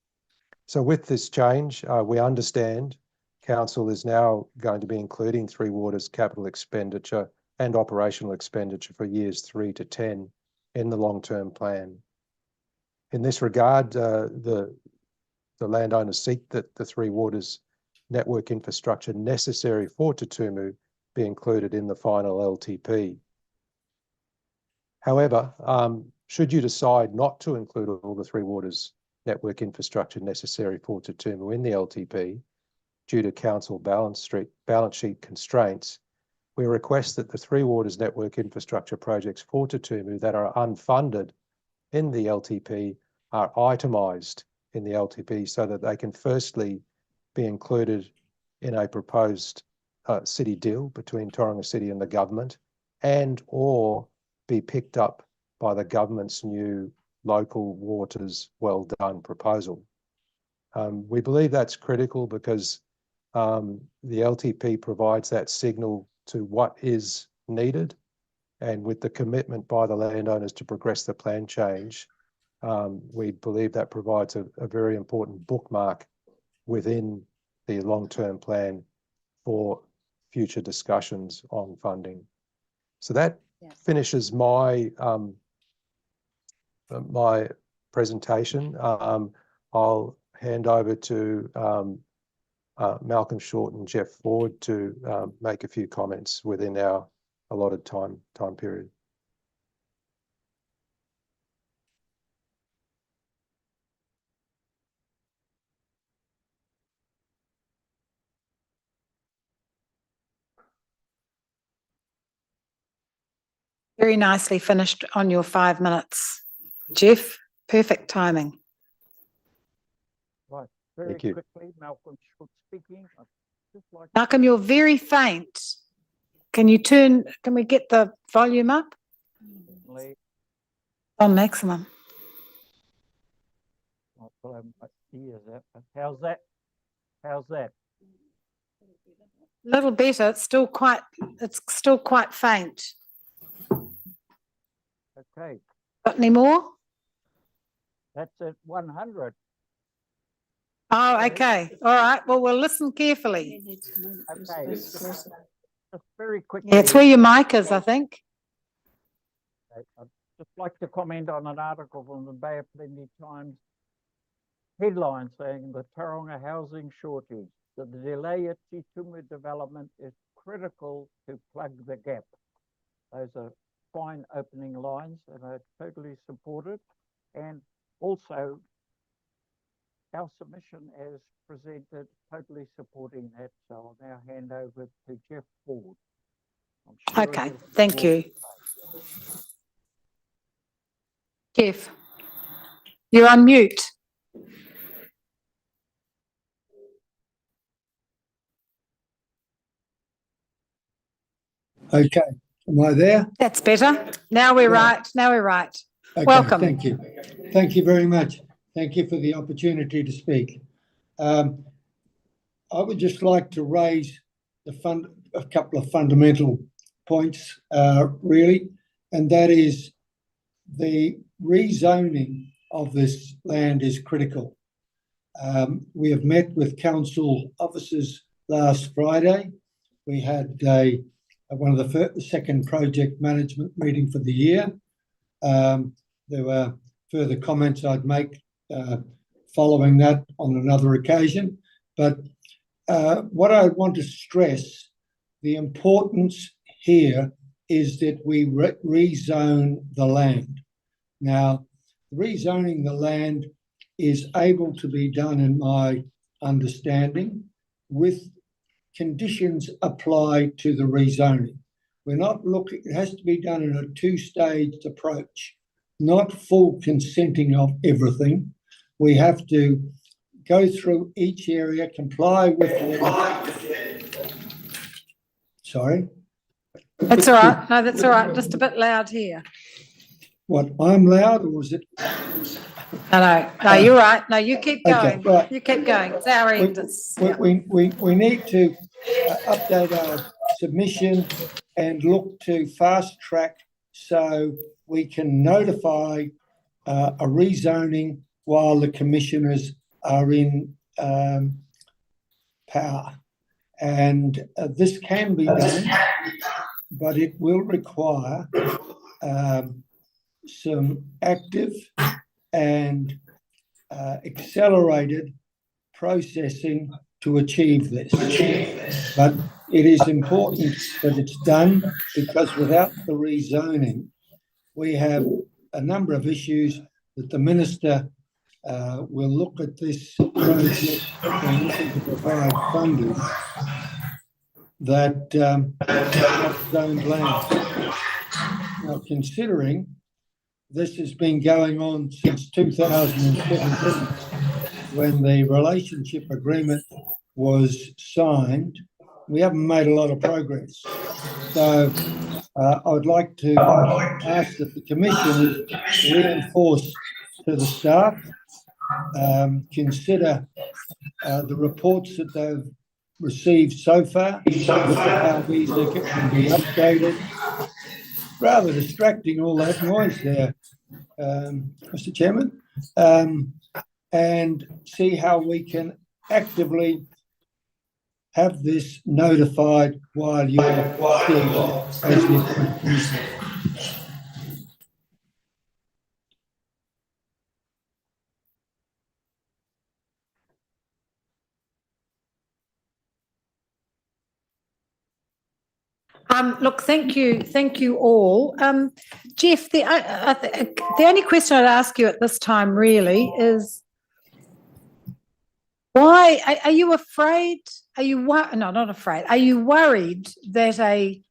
So with this change, we understand Council is now going to be including Three Waters capital expenditure and operational expenditure for years 3 to 10 in the long-term plan. In this regard, the landowners seek that the Three Waters network infrastructure necessary for Tutumu be included in the final LTP. However, should you decide not to include all the Three Waters network infrastructure necessary for Tutumu in the LTP due to council balance sheet constraints, we request that the Three Waters network infrastructure projects for Tutumu that are unfunded in the LTP are itemised in the LTP so that they can firstly be included in a proposed city deal between Tauranga City and the government, and or be picked up by the government's new local waters well done proposal. We believe that's critical because the LTP provides that signal to what is needed, and with the commitment by the landowners to progress the plan change, we believe that provides a very important bookmark within the long-term plan for future discussions on funding. So that finishes my my presentation. I'll hand over to Malcolm Short and Jeff Ford to make a few comments within our allotted time period. Very nicely finished on your 5 minutes, Jeff. Perfect timing. Right, very quickly, Malcolm Short speaking. Malcolm, you're very faint. Can we get the volume up? On maximum. How's that? How's that? Little better. It's still quite faint. Okay. Got any more? That's at 100. Oh, okay. All right. Well, we'll listen carefully. Okay. Just very quickly. Yeah, it's where your mic is, I think. I'd just like to comment on an article from the Bay of Plenty Times. Headline saying the Tauranga housing shortage. The delay at Tutumu development is critical to plug the gap. Those are fine opening lines and I totally support it. And also our submission as presented, totally supporting that. So I'll now hand over to Jeff Ford. Okay, thank you. Jeff, you're on mute. Okay, am I there? That's better. Now we're right. Now we're right. Okay, Welcome. Thank you. Thank you very much. Thank you for the opportunity to speak. I would just like to raise a couple of fundamental points, really, and that is the rezoning of this land is critical. We have met with council officers last Friday. We had one of the second project management meeting for the year. There were further comments I'd make following that on another occasion. But what I want to stress, the importance here is that we rezone the land. Now, rezoning the land is able to be done, in my understanding, with conditions applied to the rezoning. We're not looking, it has to be done in a two-staged approach, not full consenting of everything. We have to go through each area, comply with. Sorry? That's all right. No, that's all right. Just a bit loud here. What, I'm loud, or was it? No, you're right. No, you keep going. Okay, right. You keep going. It's our end. We need to update our submission and look to fast track so we can notify a rezoning while the commissioners are in power. And this can be done, but it will require some active and accelerated processing to achieve this. But it is important that it's done, because without the rezoning, we have a number of issues that the Minister will look at this project and looking to provide funding that zoned land. Now, considering this has been going on since 2017, when the relationship agreement was signed, we haven't made a lot of progress. So I would like to ask that the Commission reinforce to the staff, consider the reports that they've received so far, look at how these can be updated. Rather distracting, all that noise there, Mr. Chairman, and see how we can actively have this notified while you are still as the Look, thank you all. Jeff, the only question I'd ask you at this time really is, why are you afraid? Are you no, not afraid? Are you worried that an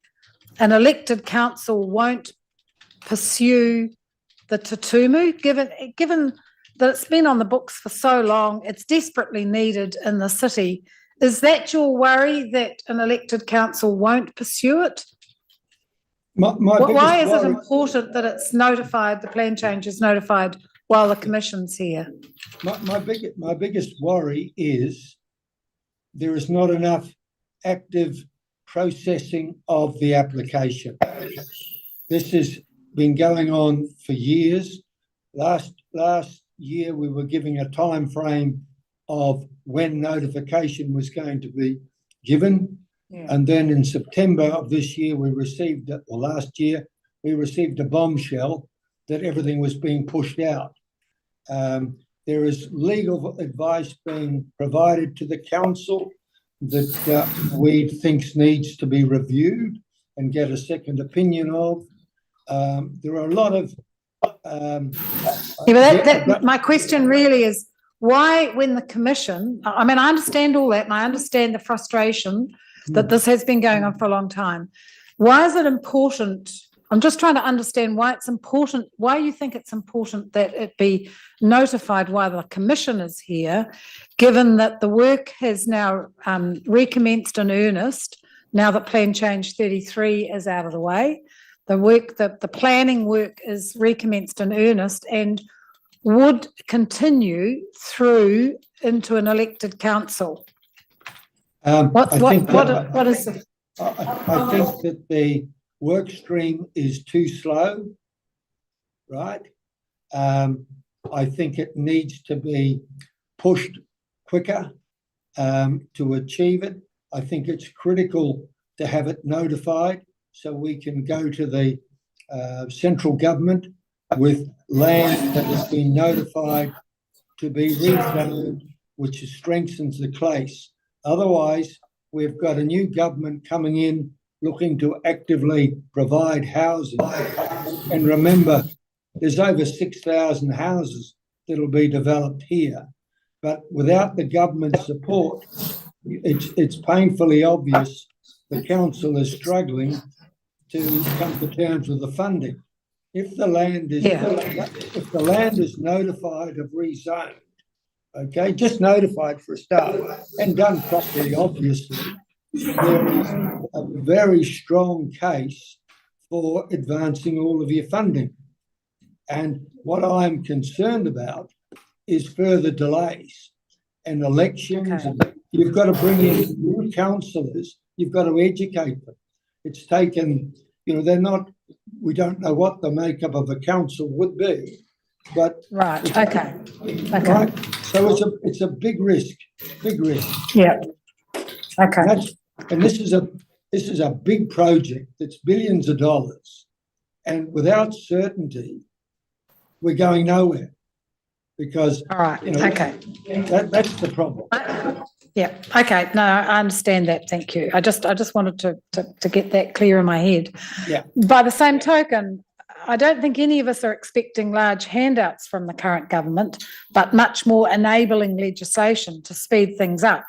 elected council won't pursue the tutumu, given that it's been on the books for so long, it's desperately needed in the city? Is that your worry, that an elected council won't pursue it? Why is it important that it's notified, the plan change is notified while the Commission's here? My biggest worry is there is not enough active processing of the application. This has been going on for years. Last year we were giving a time frame of when notification was going to be given. Yeah. And then in September of this year, last year, we received a bombshell that everything was being pushed out. There is legal advice being provided to the council that we think needs to be reviewed and get a second opinion of. There are a lot of... my question really is, why, when the Commission, I mean, I understand all that and I understand the frustration that this has been going on for a long time. Why is it important? I'm just trying to understand why it's important, why you think it's important that it be notified while the Commission is here, given that the work has now recommenced in earnest, now that Plan Change 33 is out of the way. The planning work is recommenced in earnest and would continue through into an elected council. What is it? I think that the work stream is too slow, right? I think it needs to be pushed quicker to achieve it. I think it's critical to have it notified so we can go to the central government with land that has been notified to be rezoned, which strengthens the case. Otherwise, we've got a new government coming in looking to actively provide housing. And remember, there's over 6,000 houses that'll be developed here. But without the government support, it's painfully obvious the council is struggling to come to terms with the funding. If the land is notified of rezoned, okay, just notified for a start and done properly, obviously, there is a very strong case for advancing all of your funding. And what I'm concerned about is further delays and elections. Okay. You've got to bring in new councillors. You've got to educate them. It's taken, they're not we don't know what the makeup of a council would be, but. Right, okay. Right, so it's a big risk, Yeah. Okay. And this is a big project that's billions of dollars, and without certainty, we're going nowhere. Because, all right, okay, that's the problem. Yeah, okay, no, I understand that, thank you. I just wanted to get that clear in my head. Yeah. By the same token, I don't think any of us are expecting large handouts from the current government, but much more enabling legislation to speed things up.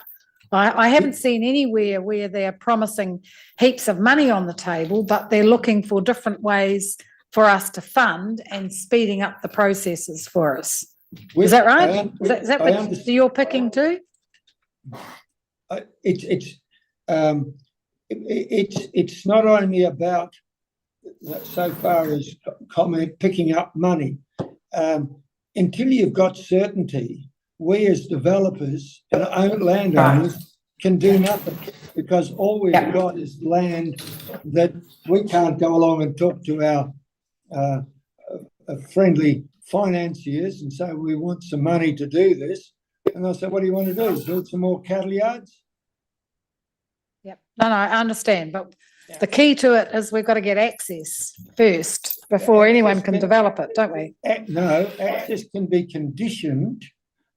I haven't seen anywhere where they're promising heaps of money on the table, but they're looking for different ways for us to fund and speeding up the processes for us. Is that right? Is that what you're picking too? It's not only about so far as picking up money. Until you've got certainty, we as developers and landowners can do nothing, because all we've got is land that we can't go along and talk to our friendly financiers and say, we want some money to do this. And they'll say, what do you want to do? Build some more cattle yards? Yep. No, I understand. But the key to it is we've got to get access first before anyone can develop it, don't we? No, access can be conditioned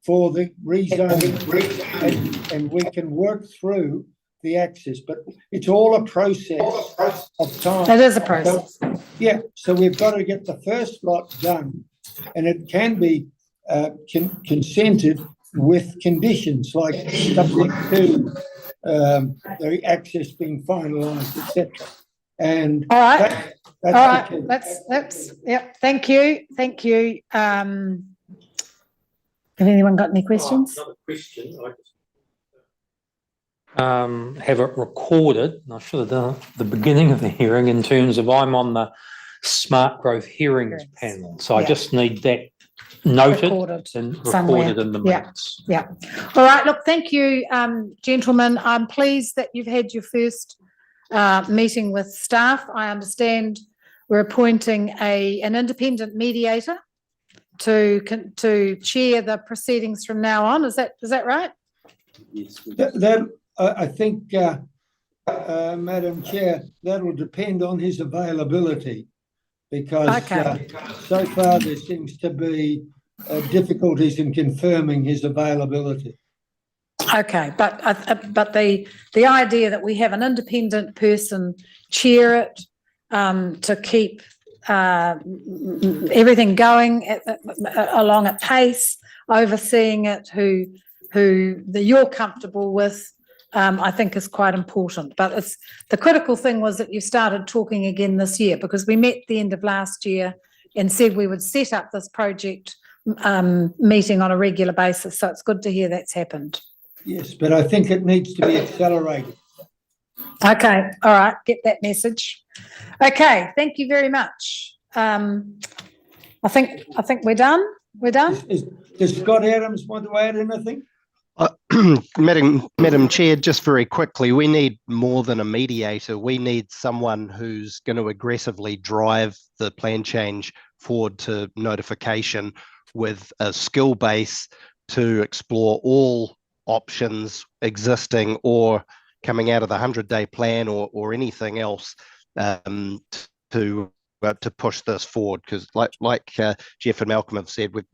for the rezoning, and we can work through the access, but it's all a process of time. It is a process. So, yeah, so we've got to get the first lot done, and it can be consented with conditions like subject to the access being finalised, etc. And all right, that's yep. Thank you. Have anyone got any questions? Another question. Have it recorded. And I should have done it at the beginning of the hearing in terms of I'm on the Smart Growth Hearings panel. So I just need that noted and recorded in the minutes. Yeah. All right. Look, thank you, gentlemen. I'm pleased that you've had your first meeting with staff. I understand we're appointing an independent mediator to chair the proceedings from now on. Is that right? Yes. I think, Madam Chair, that will depend on his availability, because so far there seems to be difficulties in confirming his availability. Okay, but the idea that we have an independent person chair it to keep everything going along at pace, overseeing it, who you're comfortable with, I think is quite important. But the critical thing was that you started talking again this year, because we met at the end of last year and said we would set up this project meeting on a regular basis. So it's good to hear that's happened. Yes, but I think it needs to be accelerated. Okay, all right, get that message. Okay, thank you very much. I think we're done. We're done. Does Scott Adams want to add anything? Madam Chair, just very quickly, we need more than a mediator. We need someone who's going to aggressively drive the plan change forward to notification with a skill base to explore all options existing or coming out of the 100-day plan or anything else to push this forward. Because like Jeff and Malcolm have said, we've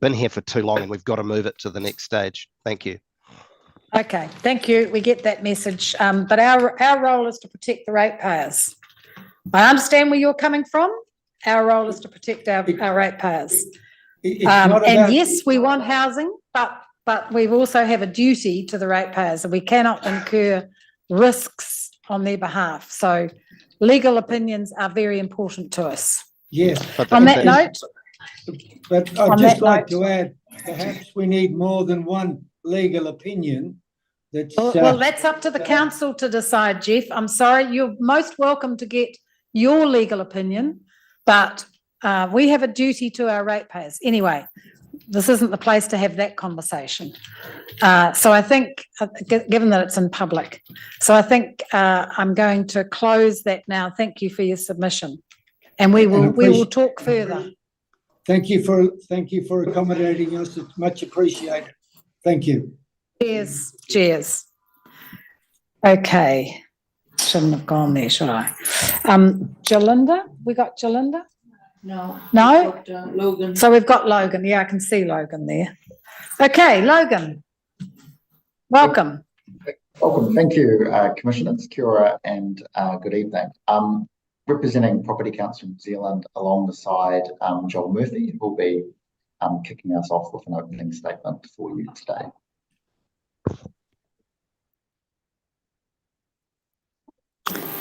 been here for too long and we've got to move it to the next stage. Thank you. Okay, thank you. We get that message. But our role is to protect the ratepayers. I understand where you're coming from. Our role is to protect our ratepayers. And yes, we want housing, but we also have a duty to the ratepayers, and we cannot incur risks on their behalf. So legal opinions are very important to us. Yes. On that note. But I'd just like to add, perhaps we need more than one legal opinion. Well, that's up to the council to decide, Jeff. I'm sorry, you're most welcome to get your legal opinion, but we have a duty to our ratepayers. Anyway, this isn't the place to have that conversation. So I think, given that it's in public, so I think I'm going to close that now. Thank you for your submission, and we will talk further. Thank you for accommodating us. It's much appreciated. Thank you. Cheers. Cheers. Okay. Shouldn't have gone there, should I? Jalinda, we got Jalinda? No. No? Logan. So we've got Logan. Yeah, I can see Logan there. Okay, Logan. Welcome. Welcome. Thank you, Commissioners. Kia ora and good evening. Representing Property Council New Zealand alongside Joel Murphy, who will be kicking us off with an opening statement for you today.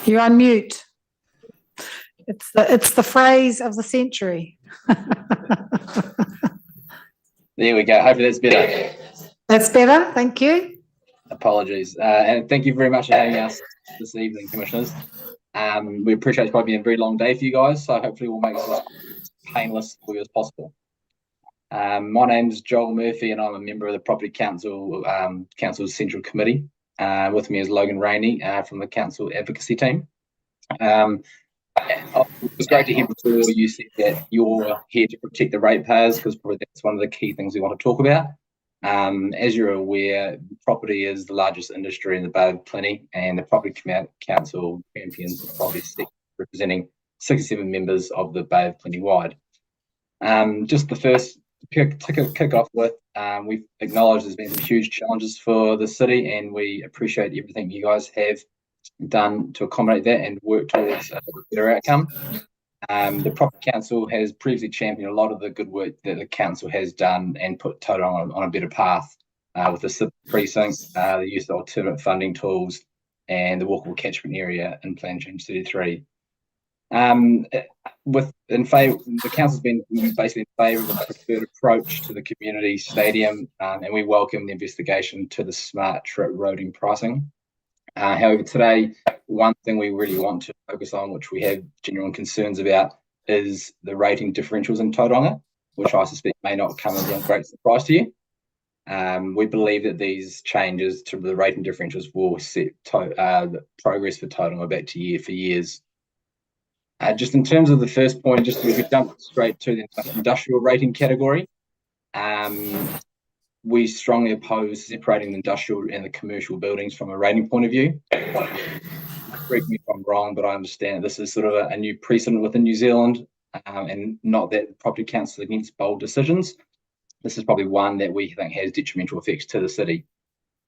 You're on mute. It's the phrase of the century. There we go. Hopefully that's better. That's better. Thank you. Apologies. And thank you very much for having us this evening, Commissioners. We appreciate it's probably been a very long day for you guys, so hopefully we'll make this as painless for you as possible. My name's Joel Murphy and I'm a member of the Property Council Council's Central Committee. With me is Logan Rainey from the Council Advocacy Team. It was great to hear before you said that you're here to protect the ratepayers, because probably that's one of the key things we want to talk about. As you're aware, property is the largest industry in the Bay of Plenty, and the Property Council champions the property sector, representing 67 members of the Bay of Plenty wide. Just the first kick off with, we've acknowledged there's been some huge challenges for the city, and we appreciate everything you guys have done to accommodate that and work towards a better outcome. The Property Council has previously championed a lot of the good work that the council has done and put Tauranga on a better path with the SIP precinct, the use of alternate funding tools, and the walkable catchment area in Plan Change 33. The council's been basically in favour of a preferred approach to the community stadium, and we welcome the investigation to the smart trip roading pricing. However, today, one thing we really want to focus on, which we have genuine concerns about, is the rating differentials in Tauranga, which I suspect may not come as a great surprise to you. We believe that these changes to the rating differentials will set the progress for Tauranga back to for years. Just in terms of the first point, just if we jump straight to the industrial rating category, we strongly oppose separating the industrial and the commercial buildings from a rating point of view. Correct me if I'm wrong, but I understand this is sort of a new precedent within New Zealand, and not that the Property Council is against bold decisions. This is probably one that we think has detrimental effects to the city.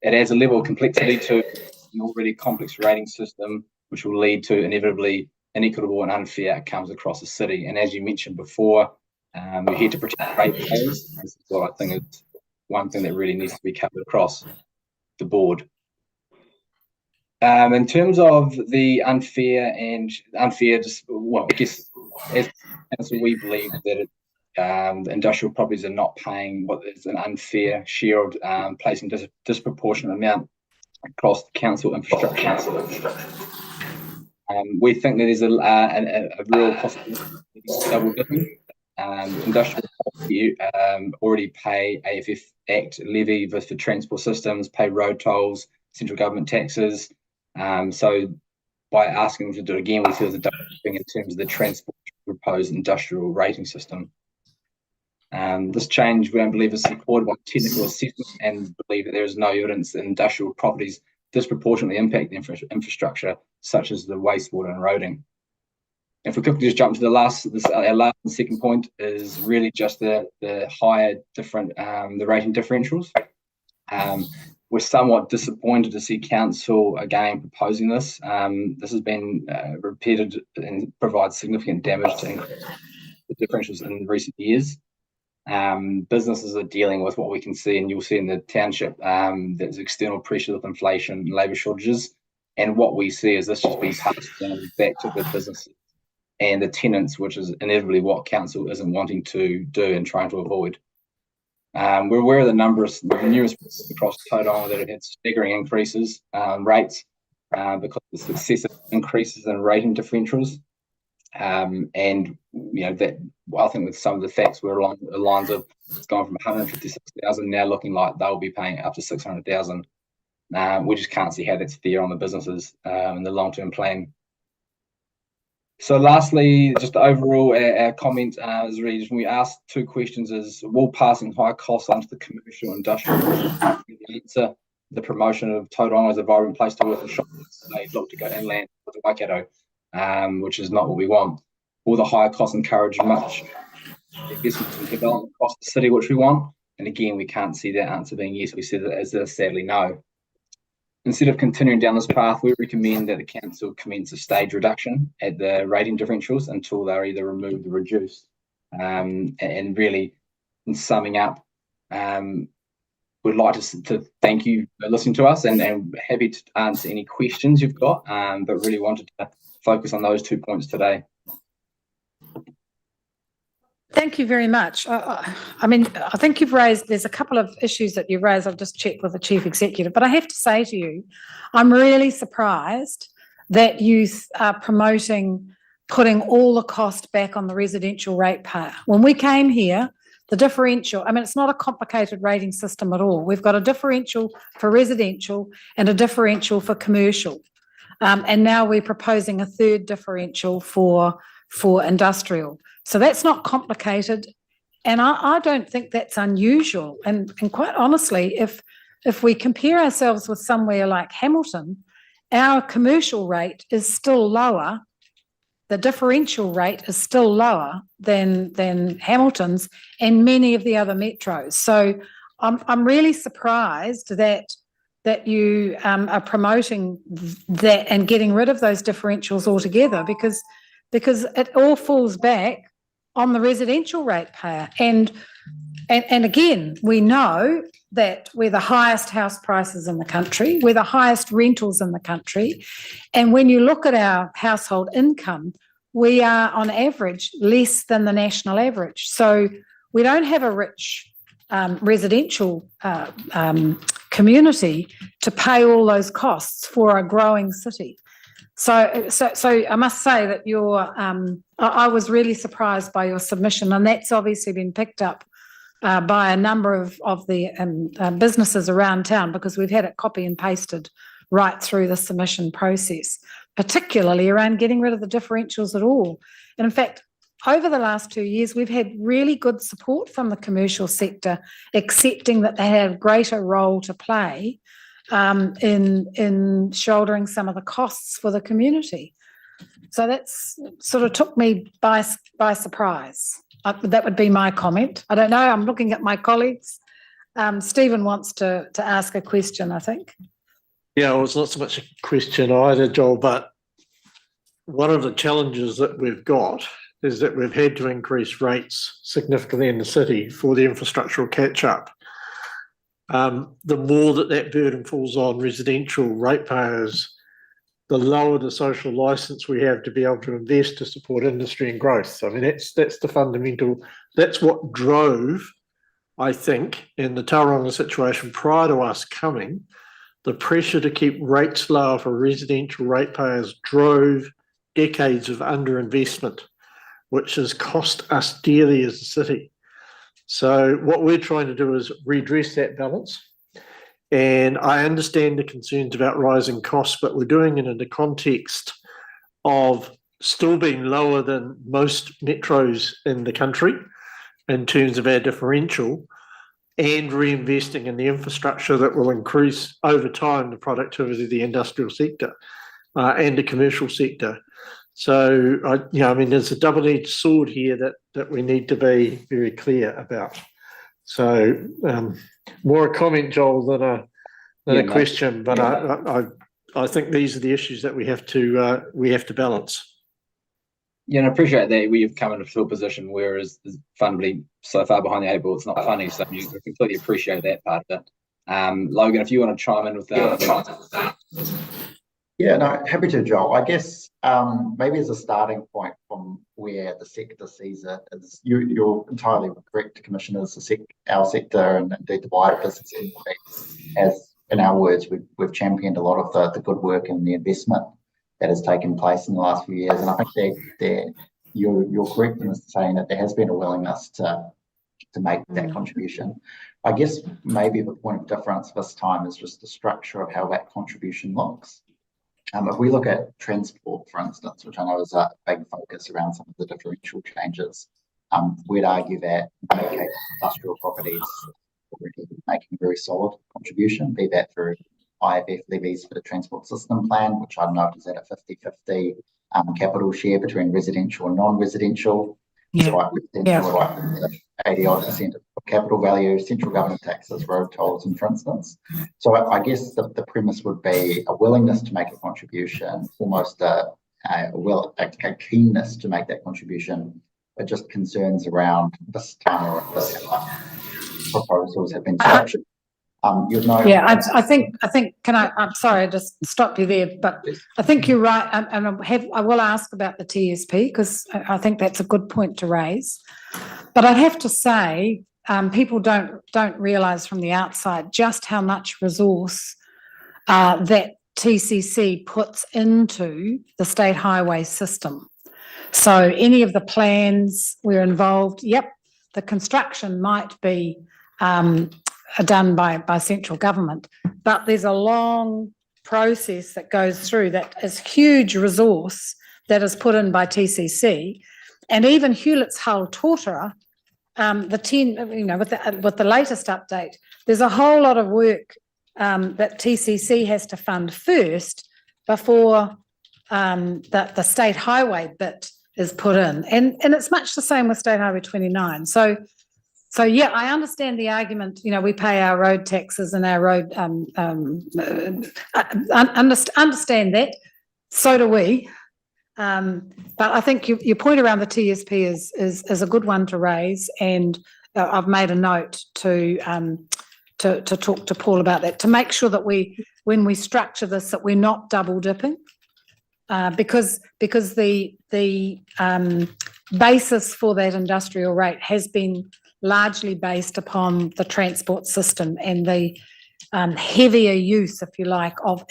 It adds a level of complexity to an already complex rating system, which will lead to inevitably inequitable and unfair outcomes across the city. And as you mentioned before, we're here to protect ratepayers. This is what I think is one thing that really needs to be covered across the board. In terms of the well, I guess as council, we believe that the industrial properties are not paying what is an unfair share of placing disproportionate amount across the council infrastructure. We think that there's a real possibility of double dipping. Industrial property already pay AFF Act levy for transport systems, pay road tolls, central government taxes. So by asking them to do it again, we see there's a double dipping in terms of the transport proposed industrial rating system. This change we don't believe is supported by technical assessment, and believe that there is no evidence that industrial properties disproportionately impact the infrastructure, such as the wastewater and roading. If we quickly just jump to our last and second point is really just the higher the rating differentials. We're somewhat disappointed to see council again proposing this. This has been repeated and provides significant damage to the differentials in recent years. Businesses are dealing with what we can see, and you'll see in the township, there's external pressure with inflation and labour shortages. And what we see is this just being passed down back to the businesses and the tenants, which is inevitably what council isn't wanting to do and trying to avoid. We're aware of the numerous businesses across Tauranga that have had staggering increases rates because of the successive increases in rating differentials. And that I think with some of the facts we're along the lines of, it's gone from 156,000 now looking like they'll be paying up to 600,000. We just can't see how that's fair on the businesses in the long-term plan. So lastly, just overall, our comment is really just when we asked two questions is, will passing high costs onto the commercial industrial answer the promotion of Tauranga as a vibrant place to work and shop? They look to go inland with the Waikato, which is not what we want. Will the higher costs encourage much investment and development across the city, which we want? And again, we can't see that answer being yes. We see that as a sadly no. Instead of continuing down this path, we recommend that the council commence a stage reduction at the rating differentials until they're either removed or reduced. And really, in summing up, we'd like to thank you for listening to us and happy to answer any questions you've got, but really wanted to focus on those 2 points today. Thank you very much. I mean, I think there's a couple of issues that you've raised. I've just checked with the Chief Executive, but I have to say to you, I'm really surprised that you are promoting putting all the cost back on the residential ratepayer. When we came here, the differential, I mean, it's not a complicated rating system at all. We've got a differential for residential and a differential for commercial. And now we're proposing a third differential for industrial. So that's not complicated, and I don't think that's unusual. And quite honestly, if we compare ourselves with somewhere like Hamilton, our commercial rate is still lower. The differential rate is still lower than Hamilton's and many of the other metros. So I'm really surprised that you are promoting that and getting rid of those differentials altogether, because it all falls back on the residential ratepayer. And again, we know that we're the highest house prices in the country, we're the highest rentals in the country, and when you look at our household income, we are on average less than the national average. So we don't have a rich residential community to pay all those costs for a growing city. So I must say that I was really surprised by your submission, and that's obviously been picked up by a number of the businesses around town, because we've had it copy and pasted right through the submission process, particularly around getting rid of the differentials at all. And in fact, over the last 2 years, we've had really good support from the commercial sector, accepting that they have a greater role to play in shouldering some of the costs for the community. So that's sort of took me by surprise. That would be my comment. I don't know, I'm looking at my colleagues. Stephen wants to ask a question, I think. Yeah, well, it's not so much a question either, Joel, but one of the challenges that we've got is that we've had to increase rates significantly in the city for the infrastructural catch-up. The more that burden falls on residential ratepayers, the lower the social license we have to be able to invest to support industry and growth. I mean, that's the fundamental, that's what drove, I think, in the Tauranga situation prior to us coming, the pressure to keep rates lower for residential ratepayers drove decades of underinvestment, which has cost us dearly as a city. So what we're trying to do is redress that balance. And I understand the concerns about rising costs, but we're doing it in the context of still being lower than most metros in the country in terms of our differential, and reinvesting in the infrastructure that will increase over time the productivity of the industrial sector and the commercial sector. So, I mean, there's a double-edged sword here that we need to be very clear about. So, more a comment, Joel, than a question. But I think these are the issues that we have to balance. Yeah, and I appreciate that we've come into a position whereas fundamentally so far behind the eight ball, it's not funny. So you completely appreciate that part of it. Logan, if you want to chime in with that. Yeah, no, happy to, Joel. I guess maybe as a starting point from where the sector sees it, is you're entirely correct, Commissioners. Our sector and indeed the wider business industry, as in our words, we've championed a lot of the good work and the investment that has taken place in the last few years. And I think you're correct in saying that there has been a willingness to make that contribution. I guess maybe the point of difference this time is just the structure of how that contribution looks. If we look at transport, for instance, which I know is a big focus around some of the differential changes, we'd argue that in many cases, industrial properties already making a very solid contribution, be that through IFF levies for the transport system plan, which I've noted is at a 50-50 capital share between residential and non-residential. So like residential, like 80% of capital value, central government taxes, road tolls, and for instance. So I guess the premise would be a willingness to make a contribution, almost a keenness to make that contribution, but just concerns around this time or this proposals have been structured. I think, I'm sorry, I just stopped you there, but I think you're right. And I will ask about the TSP because I think that's a good point to raise. But I'd have to say, people don't realise from the outside just how much resource that TCC puts into the state highway system. So any of the plans we're involved, the construction might be done by central government, but there's a long process that goes through that is huge resource that is put in by TCC, and even Hewlett's Hull Tortora, with the latest update, there's a whole lot of work that TCC has to fund first before the state highway bit is put in, and it's much the same with State Highway 29. So yeah, I understand the argument. We pay our road taxes and our road. Understand that. So do we. But I think your point around the TSP is a good one to raise, and I've made a note to talk to Paul about that, to make sure that when we structure this, that we're not double dipping, because the basis for that industrial rate has been largely based upon the transport system and the heavier use, if you like, of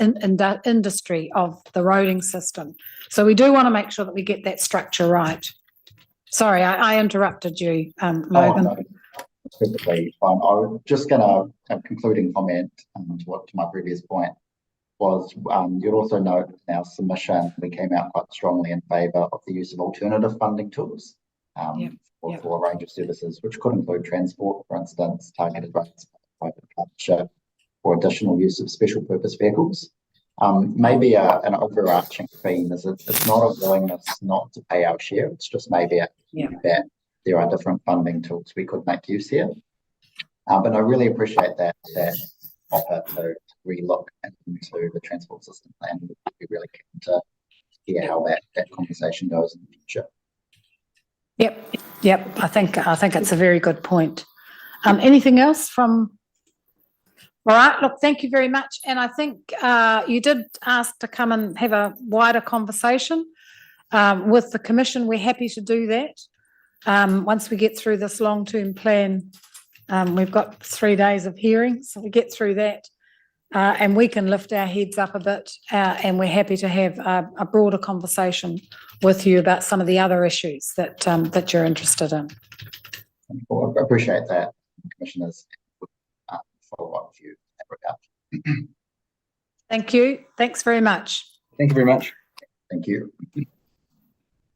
industry of the roading system. So we do want to make sure that we get that structure right. Sorry, I interrupted you, Logan. Oh, no, perfectly fine. I was just going to have a concluding comment to my previous point was you'll also note in our submission we came out quite strongly in favour of the use of alternative funding tools. For a range of services, which could include transport, for instance, targeted rates, private partnership, or additional use of special purpose vehicles. Maybe an overarching theme is it's not a willingness not to pay our share, it's just maybe that there are different funding tools we could make use here. But I really appreciate that offer to relook into the transport system plan. We'd be really keen to hear how that conversation goes in the future. Yep. I think it's a very good point. Anything else from? All right. Look, thank you very much. And I think you did ask to come and have a wider conversation with the Commission. We're happy to do that. Once we get through this long-term plan, we've got 3 days of hearings, so we get through that, and we can lift our heads up a bit, and we're happy to have a broader conversation with you about some of the other issues that you're interested in. Well, I appreciate that, Commissioners. Follow up with you in that regard. Thank you. Thanks very much. Thank you very much. Thank you.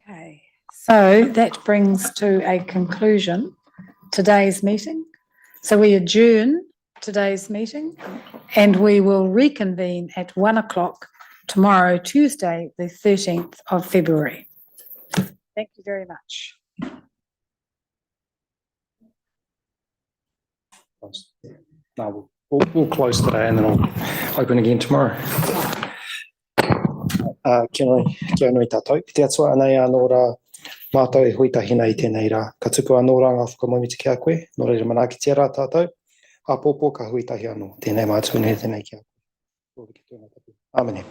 Okay, so that brings to a conclusion today's meeting. So we adjourn today's meeting, and we will reconvene at 1 o'clock tomorrow, Tuesday, the 13th of February. Thank you very much. No, we'll close today and then I'll open again tomorrow. Kia nui tātou. Ki te atua anei anō rā mātou e huitahina I tēnei rā. Ka tuku anō rā ngā whakamomiti ki a koe. Nō reira manaaki rā tātou. A pōpō ka huitahi anō. Tēnei mātou ne tēnei ki a koe. Amene.